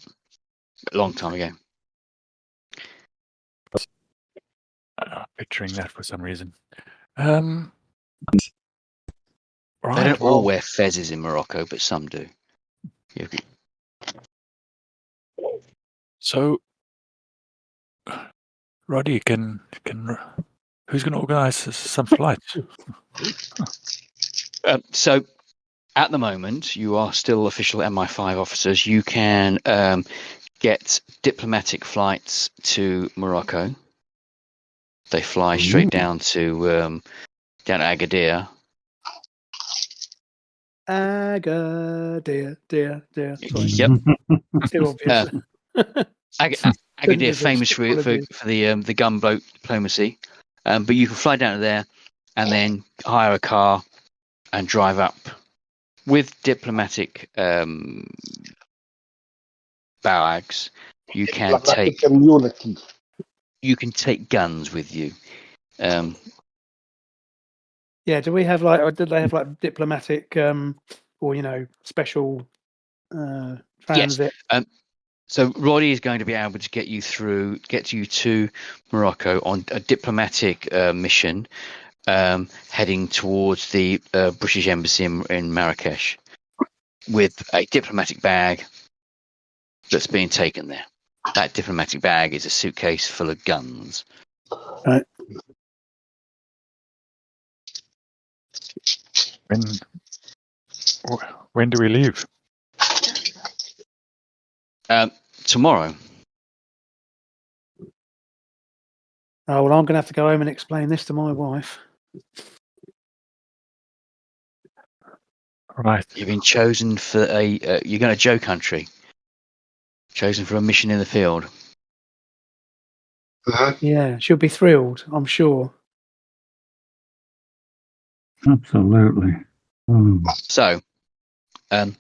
a long time ago. Picturing that for some reason. Right. They don't all wear fezzes in Morocco, but some do. So, Roddy, who's going to organise some flights? So, at the moment, you are still official MI5 officers. You can get diplomatic flights to Morocco. They fly straight down to Agadir. Agadir, dear. Yep. Too obvious. Agadir, famous for the gunboat diplomacy, but you can fly down to there and then hire a car and drive up with diplomatic bags. You can take guns with you. Yeah. Do we have did they have diplomatic or special transit? Yes. So Roddy is going to be able to get you to Morocco on a diplomatic mission, heading towards the British Embassy in Marrakesh with a diplomatic bag that's being taken there. That diplomatic bag is a suitcase full of guns. Right. When do we leave? Tomorrow. Oh, well, I'm going to have to go home and explain this to my wife. Right. You've been chosen for you're going to Joe country. Chosen for a mission in the field. Yeah, she'll be thrilled, I'm sure. Absolutely. So, we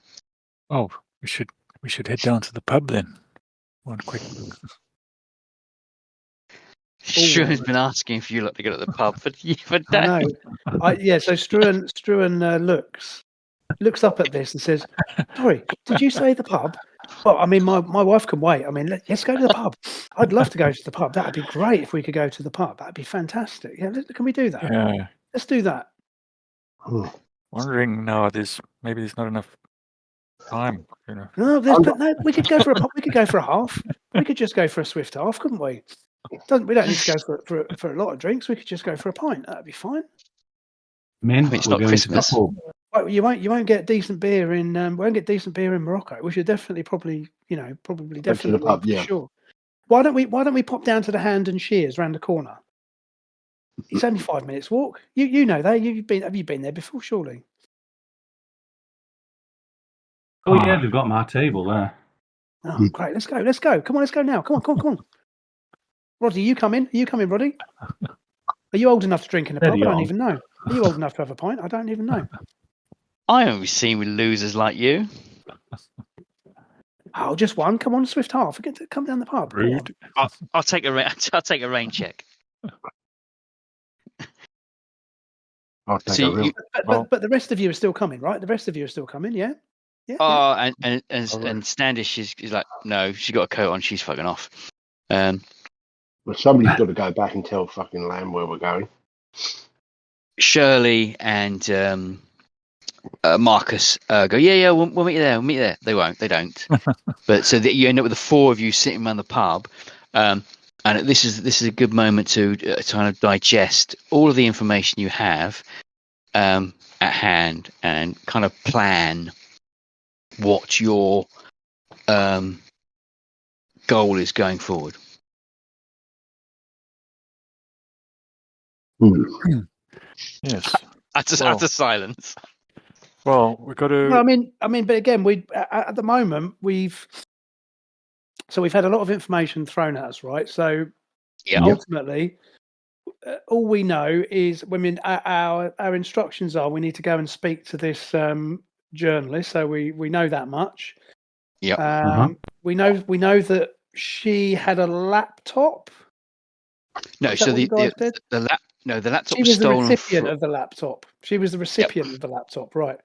should head down to the pub then. One quick. Struan's been asking for you lot to go to the pub for days. I know. So Struan looks up at this and says, "Sorry, did you say the pub?" Well, I mean, my wife can wait. I mean, let's go to the pub. I'd love to go to the pub. That'd be great if we could go to the pub. That'd be fantastic. Yeah, can we do that? Yeah. Let's do that. Wondering now, maybe there's not enough time. No, we could go for a pub. We could go for a half. We could just go for a swift half, couldn't we? We don't need to go for a lot of drinks. We could just go for a pint. That'd be fine. It's not Christmas. Well, you won't get decent beer in Morocco. We should definitely definitely the pub, for sure. Why don't we pop down to the Hand and Shears round the corner? It's only 5 minutes walk. You know that. Have you been there before, surely? Oh yeah, they've got my table there. Oh, great. Let's go. Come on, let's go now. Come on. Roddy, you coming? Are you coming, Roddy? Are you old enough to drink in a pub? I don't even know. Are you old enough to have a pint? I don't even know. I haven't been seen with losers like you. Oh, just one. Come on, swift half. Come down the pub. Rude. I'll take a rain check. I'll take a real. But the rest of you are still coming, right? The rest of you are still coming, yeah. Yeah. And Standish is like, no, she's got a coat on. She's fucking off. Well, somebody's got to go back and tell fucking Lamb where we're going. Shirley and Marcus go, yeah, we'll meet you there. We'll meet you there. They won't. They don't. But so that you end up with the four of you sitting around the pub, and this is a good moment to kind of digest all of the information you have at hand and kind of plan what your goal is going forward. Yes. That's a silence. Well, we've got to. Well, I mean, but again, we at the moment we've had a lot of information thrown at us, right? So ultimately, all we know is, our instructions are we need to go and speak to this journalist. So we know that much. Yeah. We know that she had a laptop. No, so the laptop she was was stolen. The recipient of the laptop. She was the recipient of the laptop, right?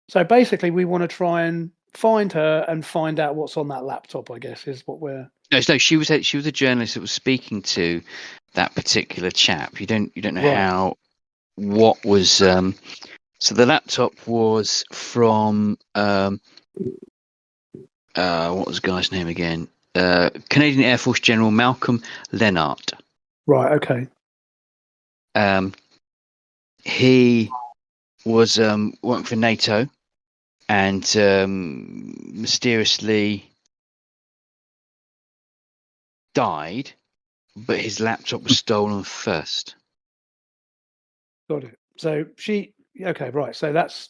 So basically, we want to try and find her and find out what's on that laptop, I guess, is what we're. No, she was a journalist that was speaking to that particular chap. You don't know what was. So the laptop was from what was the guy's name again? Canadian Air Force General Malcolm Leonardo. Right. Okay. He was working for NATO and mysteriously died, but his laptop was stolen first. Got it. So okay, right. So that's.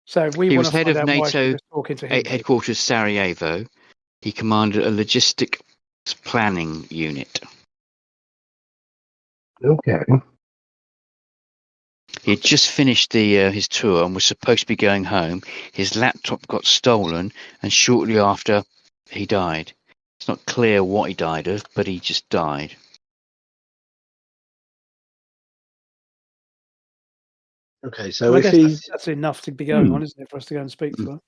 So He was want to head find of out why she NATO was talking to him. headquarters Sarajevo. He commanded a logistics planning unit. Okay. He had just finished his tour and was supposed to be going home. His laptop got stolen, and shortly after, he died. It's not clear what he died of, but he just died. Okay, so well, if he's that's enough to be going on, isn't it, for us to go and speak to her?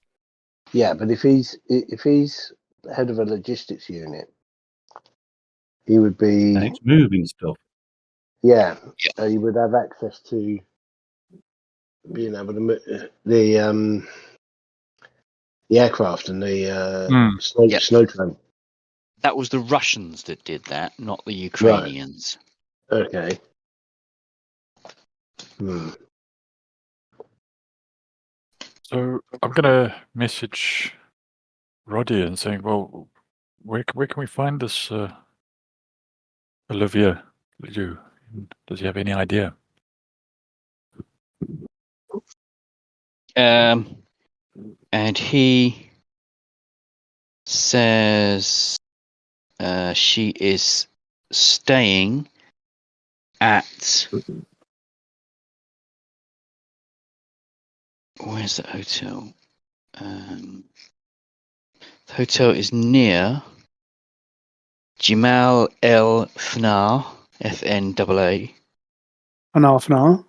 Yeah, but if he's head of a logistics unit, he would be It's moving stuff. Yeah, he would have access to being able to the aircraft and the snow train. That was the Russians that did that, not the Ukrainians. Right. Okay. So I'm gonna message Roddy and saying, well, where can we find this Olivia Liu? Does he have any idea? And he says she is staying at. Where's the hotel? The hotel is near Jamal El Fnar, FNAA. Fnar.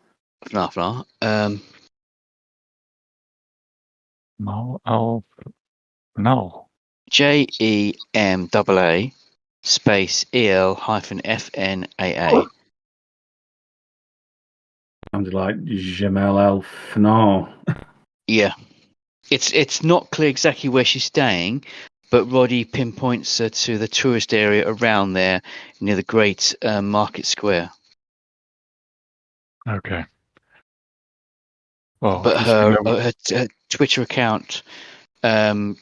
No. JEMAA space EL-FNAA. Sounds like Jamal El Fnar. Yeah. It's not clear exactly where she's staying, but Roddy pinpoints her to the tourist area around there near the Great Market Square. Okay. Well, but her Twitter account, her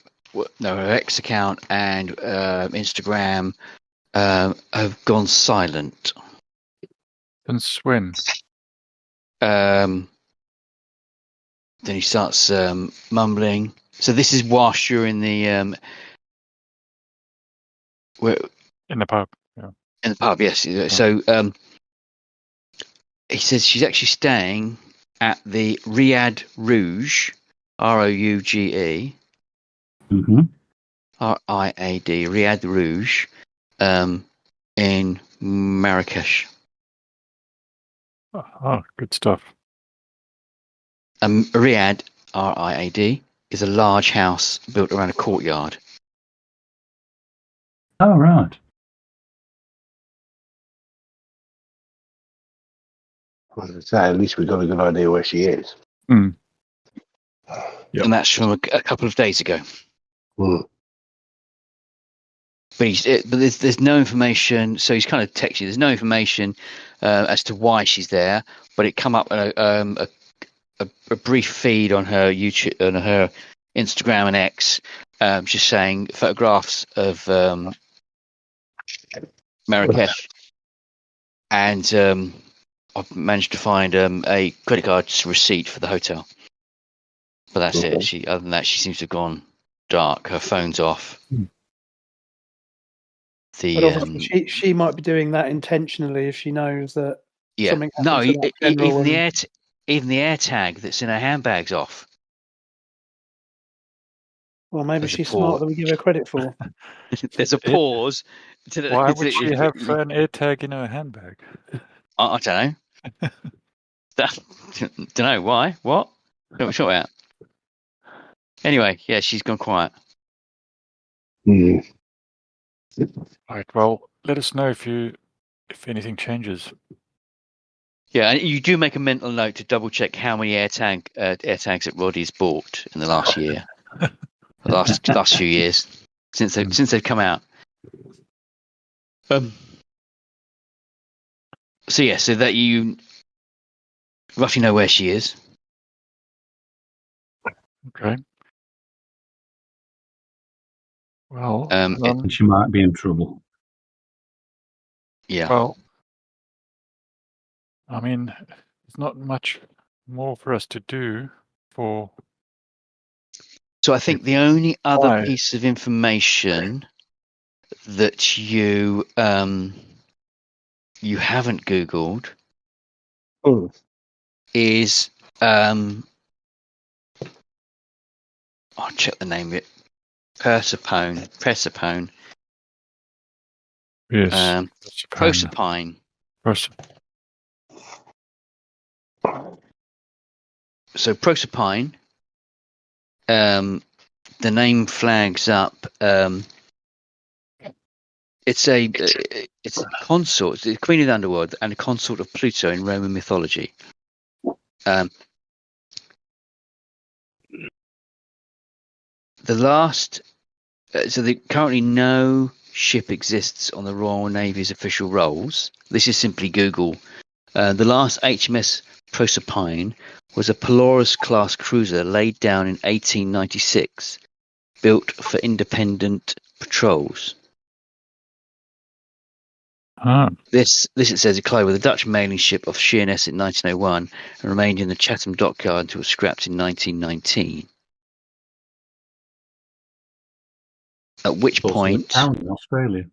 X account and Instagram have gone silent. Since when? Then he starts mumbling. So this is whilst you're in the in the pub. Yeah. In the pub, yes. Yeah. So he says she's actually staying at the Riad Rouge, Rouge, RIAD, Riad Rouge, in Marrakesh. Oh, good stuff. Riad, RIAD, is a large house built around a courtyard. Oh, right. Well, at least we've got a good idea where she is. Mm. Yep. And that's from a couple of days ago. Mm. But there's no information. So he's kind of texted you. There's no information as to why she's there. But it come up a brief feed on her YouTube, on her Instagram and X, just saying photographs of Marrakesh, and I've managed to find a credit card receipt for the hotel. But that's it. Other than that, she seems to have gone dark. Her phone's off. But obviously, she might be doing that intentionally if she knows that something happened to that general. Even the air tag that's in her handbag's off. Well, maybe she's smarter than we give her credit for. There's a pause. Why would she have an air tag in her handbag? I don't know. Don't know why. What? Don't sort out. Anyway, yeah, she's gone quiet. Mm. Right. Well, let us know if anything changes. Yeah, and you do make a mental note to double check how many air tags that Roddy's bought in the last year, the last few years since they've come out. So that you roughly know where she is. Okay. Well, she might be in trouble. Yeah. Well, I mean, there's not much more for us to do for. So I think the only other piece of information that you haven't Googled is I'll check the name of it. Persipone. Yes. Proserpine. So Proserpine, the name flags up. It's a consort, the Queen of the Underworld, and a consort of Pluto in Roman mythology. Currently no ship exists on the Royal Navy's official rolls. This is simply Google. The last HMS Proserpine was a Polaris-class cruiser laid down in 1896, built for independent patrols. This it says it collided with a Dutch mailing ship off Sheerness in 1901 and remained in the Chatham dockyard until it was scrapped in 1919. At which point, town in Australia.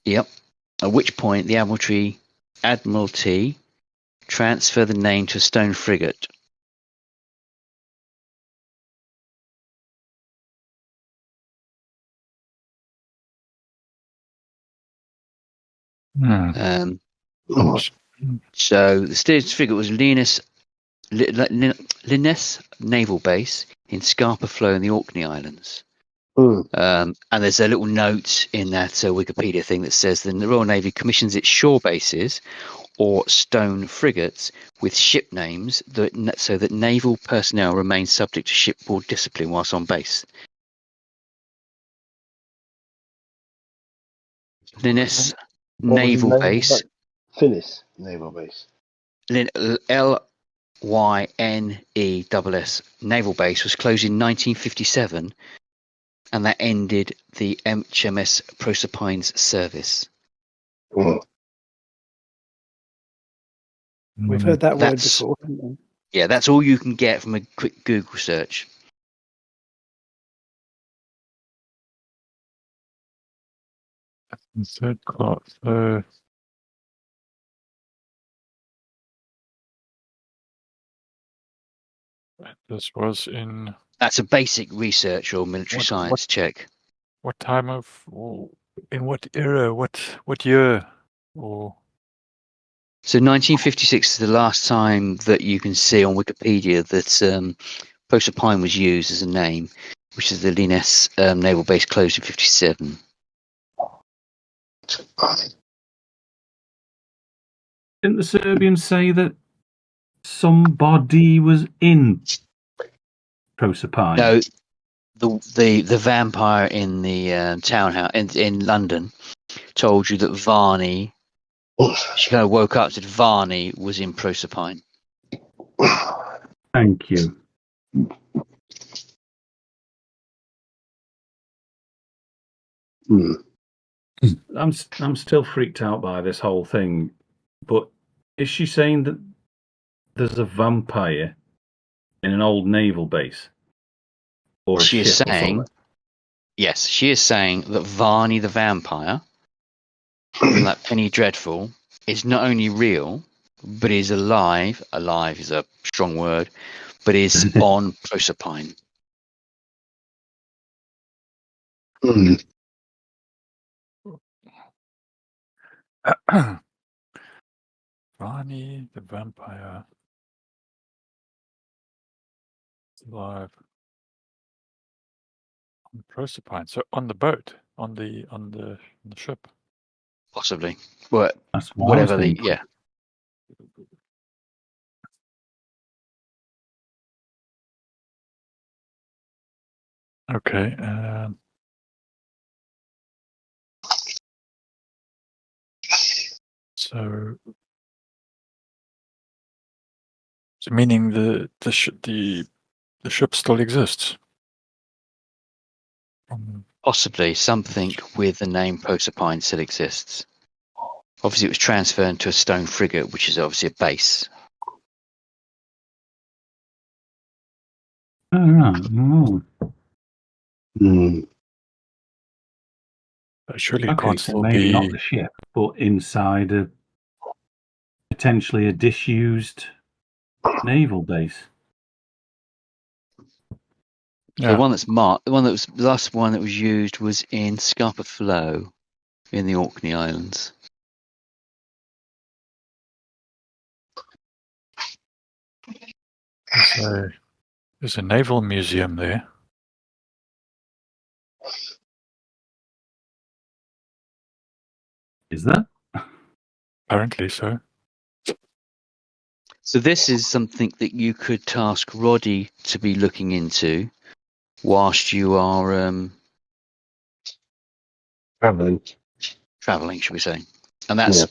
Yep. At which point, the Admiralty transferred the name to a stone frigate. So the steerage frigate was Linus Naval Base in Scapa Flow in the Orkney Islands. And there's a little note in that Wikipedia thing that says that the Royal Navy commissions its shore bases or stone frigates with ship names so that naval personnel remain subject to shipboard discipline whilst on base. Linus Naval Base. Finniss Naval Base. LYNESS Naval Base was closed in 1957, and that ended the HMS Proserpine's service. We've heard that word before, haven't we? Yeah, that's all you can get from a quick Google search. Third class. This was in. That's a basic research or military science check. What time of? In what era? What year? Or. So 1956 is the last time that you can see on Wikipedia that Proserpine was used as a name, which is the Linus Naval Base closed in 57. Didn't the Serbians say that somebody was in Proserpine. No, the vampire in the townhouse in London told you that Varney. She kind of woke up and said Varney was in Proserpine. Thank you. I'm still freaked out by this whole thing, but is she saying that there's a vampire in an old naval base? Or She is ship saying, or yes, she is saying that Varney the vampire from that Penny Dreadful is not only real, but is alive. Alive is a strong word, but is on Proserpine. Varney the vampire is alive on Proserpine. So on the boat, on the ship. Possibly. Well, That's what I was whatever the thinking. yeah. Okay. So meaning the ship still exists. Possibly something with the name Proserpine still exists. Obviously, it was transferred to a stone frigate, which is obviously a base. Oh, right. But surely it Okay, can't so still maybe be. not the ship, but inside potentially a disused naval base. Yeah. The one that's marked, the last one that was used was in Scapa Flow in the Orkney Islands. There's a naval museum there. Is that? Apparently so. So this is something that you could task Roddy to be looking into whilst you are travelling, should we say? And that's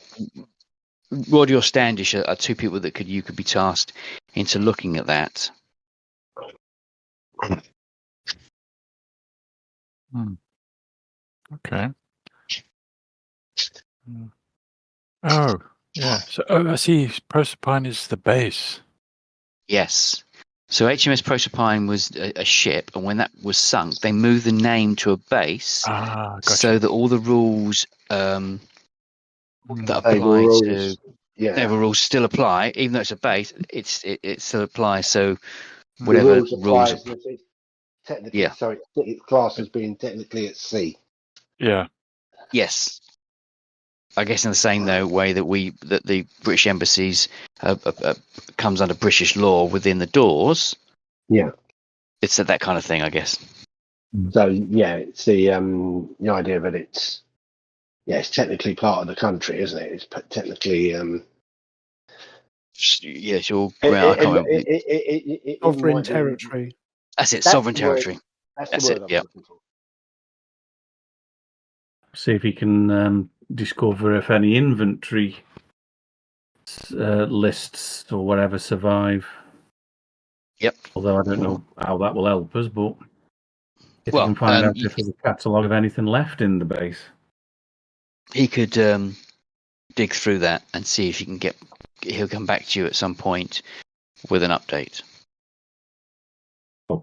Roddy or Standish are two people that you could be tasked into looking at that. Okay. Oh, yeah. So, I see. Proserpine is the base. Yes. So HMS Proserpine was a ship, and when that was sunk, they moved the name to a base Gotcha. so that all the rules that apply to naval rules still apply, even though it's a base. It still applies. So whatever rules technically, so it's classed as being technically at sea. Yeah. Yes. I guess in the same way that the British embassies comes under British law within the doors. Yeah. It's that kind of thing, I guess. So yeah, it's the idea that it's technically part of the country, isn't it? It's technically yes, you're sovereign territory. That's it, sovereign territory. That's the word I'm looking for. See if you can discover if any inventory lists or whatever survive. Yep. Although I don't know how that will help us, but if you can find out if there's a catalogue of anything left in the base. He could dig through that and see if he can he'll come back to you at some point with an update.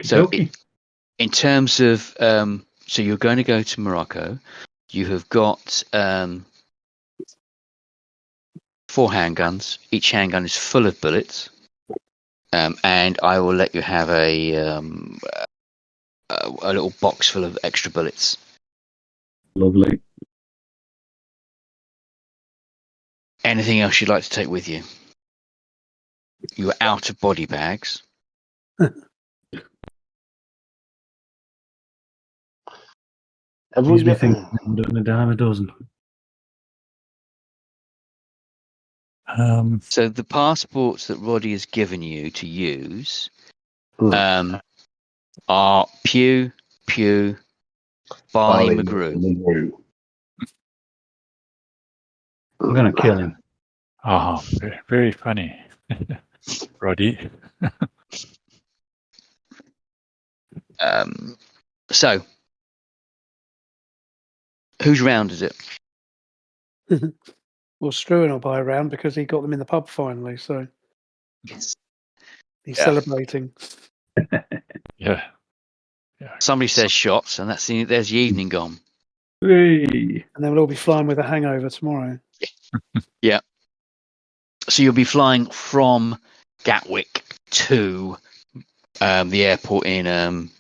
So in terms of so you're going to go to Morocco. You have got 4 handguns. Each handgun is full of bullets, and I will let you have a little box full of extra bullets. Lovely. Anything else you'd like to take with you? You are out of body bags. Leaves me thinking a dime a dozen. So the passports that Roddy has given you to use, are Pew, Barney McGrew. I'm going to kill him. Oh, very, very funny. Roddy. So, whose round is it? Well, Struan will buy a round because he got them in the pub finally, so Yes. he's celebrating. Yeah. Somebody says shots, and there's the evening gone. Hey. And then we'll all be flying with a hangover tomorrow. Yeah. So you'll be flying from Gatwick to the airport in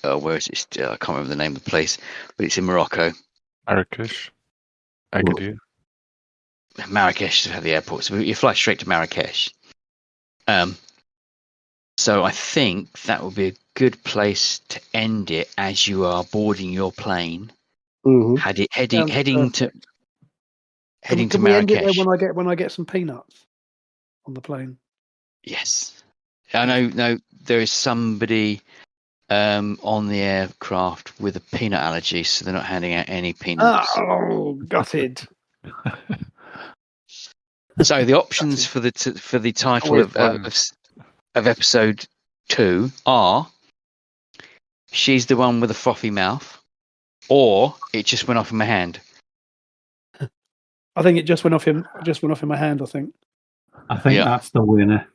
where is it? I can't remember the name of the place, but it's in Morocco. Marrakesh. Agadir. Marrakesh to have the airport, so you fly straight to Marrakesh. So I think that would be a good place to end it as you are boarding your plane, heading to Can we end it there when I get some peanuts on the plane? Yes, I know. No, there is somebody on the aircraft with a peanut allergy, so they're not handing out any peanuts. Oh, gutted. So the options for the title of episode 2 are "She's the one with a frothy mouth," or "It just went off in my hand." I think it just went off in my hand. I think that's the winner.